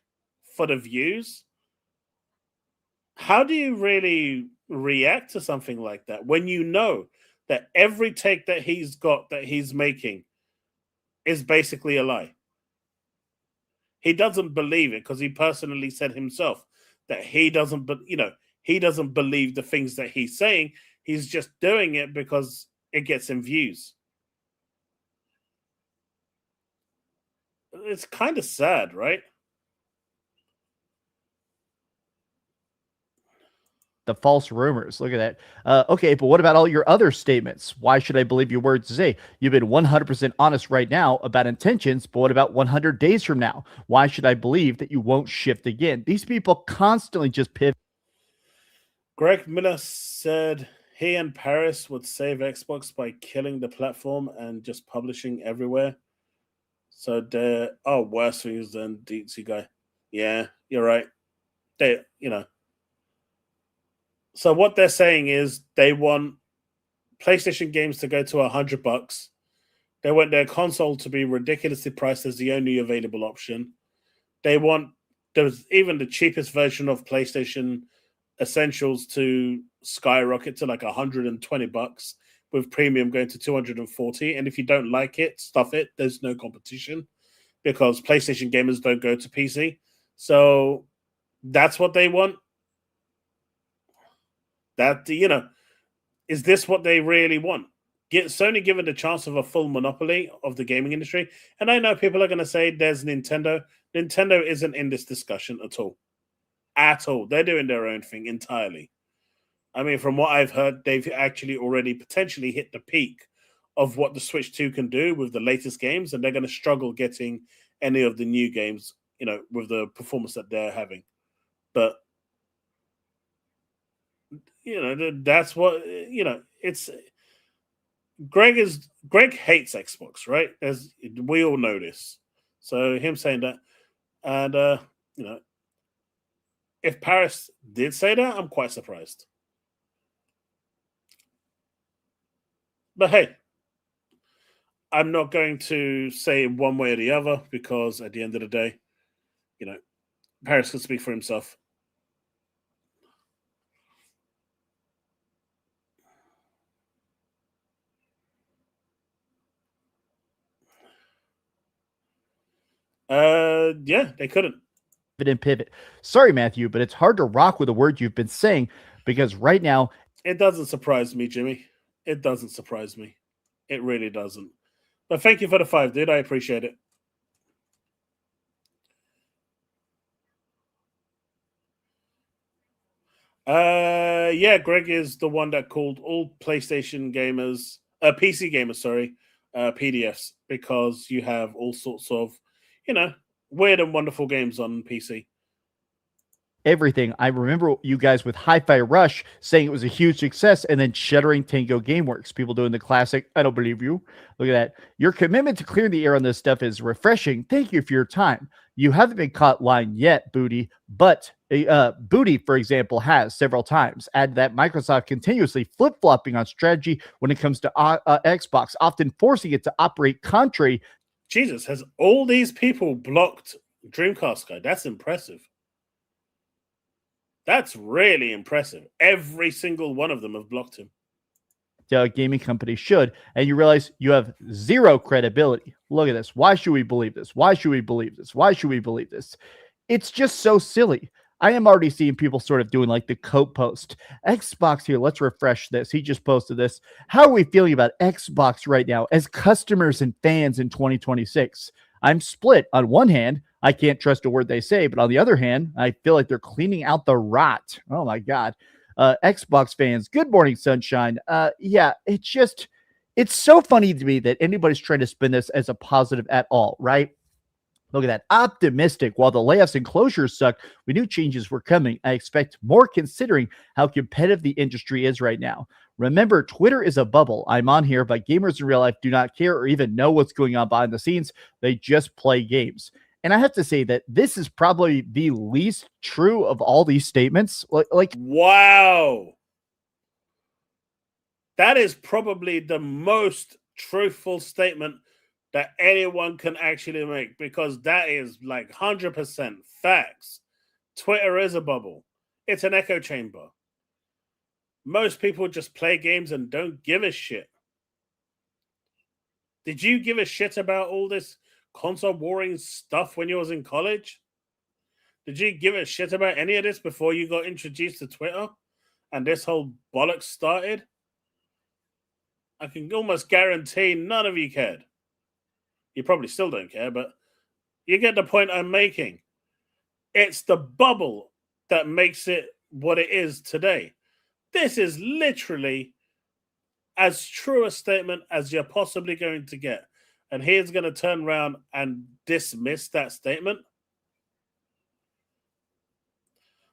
for the views, how do you really react to something like that when you know that every take that he's got, that he's making, is basically a lie? He doesn't believe it because he personally said himself that he doesn't, but you know, he doesn't believe the things that he's saying. He's just doing it because it gets him views. It's kind of sad, right? The false rumors. Look at that. Okay, but what about all your other statements? Why should I believe your words today? You've been 100% honest right now about intentions, but what about 100 days from now? Why should I believe that you won't shift again? These people constantly just pivot. Greg Miller said he and Paris would save Xbox by killing the platform and just publishing everywhere. So there are worse things than Deetsy guy. Yeah, you're right. They, So what they're saying is they want PlayStation games to go to $100. They want their console to be ridiculously priced as the only available option. They want even the cheapest version of PlayStation Essentials to skyrocket to like $120, with premium going to $240. And if you don't like it, stuff it. There's no competition because PlayStation gamers don't go to PC. So that's what they want. That, is this what they really want? Get Sony given the chance of a full monopoly of the gaming industry. And I know people are going to say there's Nintendo. Nintendo isn't in this discussion at all. At all. They're doing their own thing entirely. I mean, from what I've heard, they've actually already potentially hit the peak of what the Switch 2 can do with the latest games, and they're going to struggle getting any of the new games, with the performance that they're having. But that's what it's Greg hates Xbox, right? As we all know this. So him saying that, and if Paris did say that, I'm quite surprised. But hey, I'm not going to say one way or the other because at the end of the day, Paris can speak for himself. Yeah, they couldn't. Pivot. Sorry, Matthew, but it's hard to rock with the word you've been saying because right now it doesn't surprise me, Jimmy. It doesn't surprise me. It really doesn't. But thank you for the 5, dude. I appreciate it. Yeah, Greg is the one that called all PlayStation gamers, PC gamers, sorry, PDFs, because you have all sorts of, weird and wonderful games on PC. Everything. I remember you guys with Hi-Fi Rush saying it was a huge success and then shuttering Tango Gameworks. People doing the classic, I don't believe you. Look at that. Your commitment to clearing the air on this stuff is refreshing. Thank you for your time. You haven't been caught lying yet, Booty, but Booty, for example, has several times. Add that Microsoft continuously flip-flopping on strategy when it comes to Xbox, often forcing it to operate contrary. Jesus, has all these people blocked Dreamcast guy? That's impressive. That's really impressive. Every single one of them have blocked him. Gaming companies should, and you realize you have zero credibility. Look at this. Why should we believe this? Why should we believe this? Why should we believe this? It's just so silly. I am already seeing people sort of doing like the Cope post. Xbox here, let's refresh this. He just posted this. How are we feeling about Xbox right now as customers and fans in 2026? I'm split. On one hand, I can't trust a word they say, but on the other hand, I feel like they're cleaning out the rot. Oh my God. Xbox fans, good morning, sunshine. Yeah, it's so funny to me that anybody's trying to spin this as a positive at all, right? Look at that. Optimistic. While the layoffs and closures suck, we knew changes were coming. I expect more considering how competitive the industry is right now. Remember, Twitter is a bubble. I'm on here, but gamers in real life do not care or even know what's going on behind the scenes. They just play games. And I have to say that this is probably the least true of all these statements. Wow. That is probably the most truthful statement that anyone can actually make, because that is like 100% facts. Twitter is a bubble. It's an echo chamber. Most people just play games and don't give a shit. Did you give a shit about all this console warring stuff when you was in college? Did you give a shit about any of this before you got introduced to Twitter and this whole bollocks started? I can almost guarantee none of you cared. You probably still don't care, but you get the point I'm making. It's the bubble that makes it what it is today. This is literally as true a statement as you're possibly going to get. And he's going to turn around and dismiss that statement.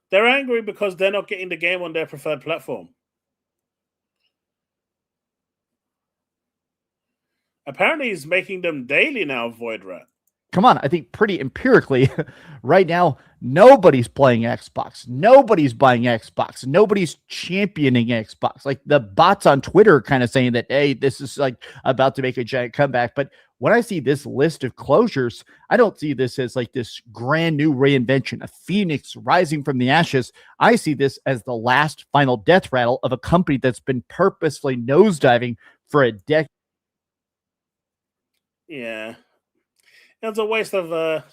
They're angry because they're not getting the game on their preferred platform. Apparently, he's making them daily now, Void Rat. Come on, I think pretty empirically, right now, nobody's playing Xbox. Nobody's buying Xbox. Nobody's championing Xbox. Like the bots on Twitter are kind of saying that, hey, this is like about to make a giant comeback. But when I see this list of closures, I don't see this as like this grand new reinvention, a phoenix rising from the ashes. I see this as the last final death rattle of a company that's been purposefully nosediving for a decade. Yeah. It's a waste of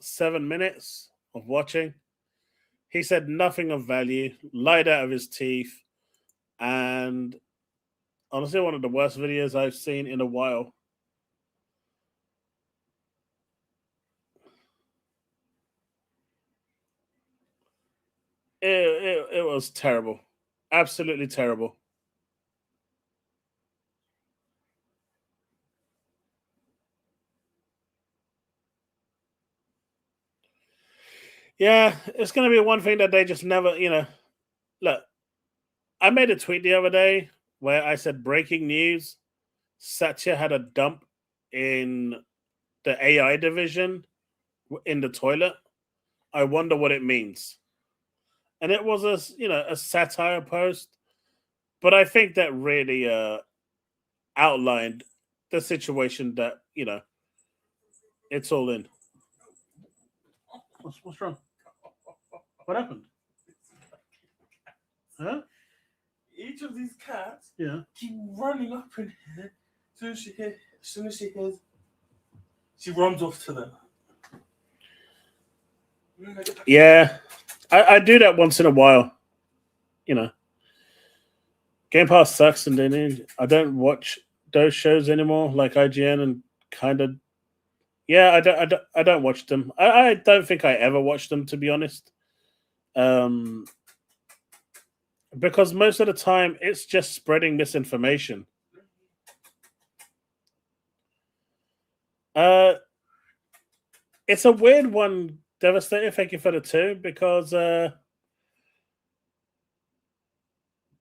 7 minutes of watching. He said nothing of value, lied out of his teeth, and honestly, one of the worst videos I've seen in a while. It was terrible. Absolutely terrible. Yeah, it's going to be one thing that they just never, look, I made a tweet the other day where I said breaking news, Satya had a dump in the AI division in the toilet. I wonder what it means. And it was a satire post, but I think that really outlined the situation that, it's all in. What's wrong? What happened? Huh? Each of these cats keep running up in here. As soon as she hears, she runs off to them. Yeah, I do that once in a while. Game Pass sucks, and then I don't watch those shows anymore, like IGN, and kind of. Yeah, I don't watch them. I don't think I ever watched them, to be honest. Because most of the time it's just spreading misinformation. It's a weird one, Devastator. Thank you for the 2, because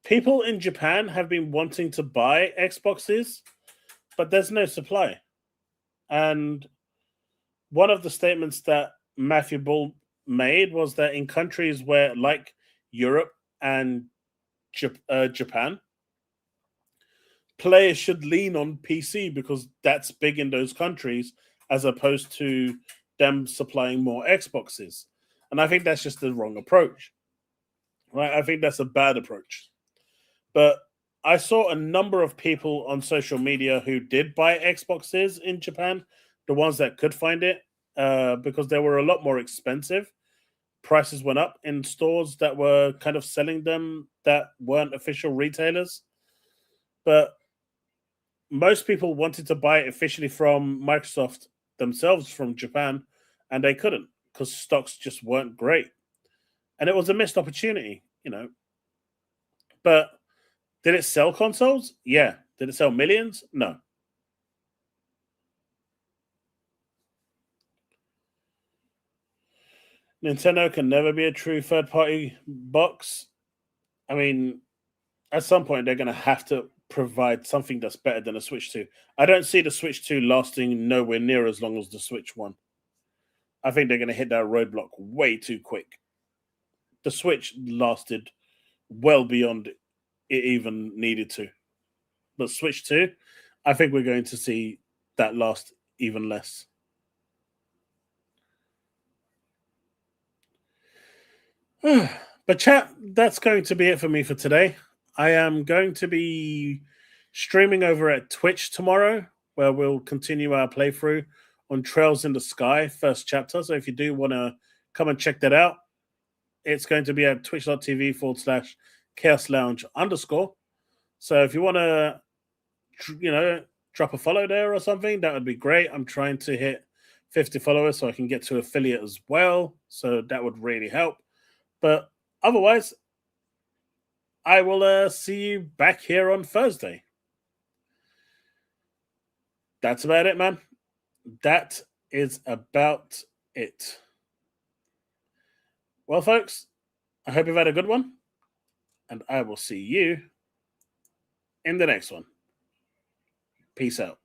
people in Japan have been wanting to buy Xboxes, but there's no supply. And one of the statements that Matthew Bull made was that in countries where, like Europe and Japan, players should lean on PC because that's big in those countries, as opposed to them supplying more Xboxes. And I think that's just the wrong approach, right? I think that's a bad approach. But I saw a number of people on social media who did buy Xboxes in Japan, the ones that could find it, because they were a lot more expensive. Prices went up in stores that were kind of selling them that weren't official retailers. But most people wanted to buy it officially from Microsoft themselves from Japan, and they couldn't because stocks just weren't great. And it was a missed opportunity, But did it sell consoles? Yeah. Did it sell millions? No. Nintendo can never be a true third-party box. I mean, at some point, they're going to have to provide something that's better than a Switch 2. I don't see the Switch 2 lasting nowhere near as long as the Switch 1. I think they're going to hit that roadblock way too quick. The Switch lasted well beyond it even needed to. But Switch 2, I think we're going to see that last even less. But chat, that's going to be it for me for today. I am going to be streaming over at Twitch tomorrow, where we'll continue our playthrough on Trails in the Sky, first chapter. So if you do want to come and check that out, it's going to be at twitch.tv/Chaos Lounge _. So if you want to, drop a follow there or something, that would be great. I'm trying to hit 50 followers so I can get to affiliate as well. So that would really help. But otherwise, I will see you back here on Thursday. That's about it, man. That is about it. Well, folks, I hope you've had a good one, and I will see you in the next one. Peace out.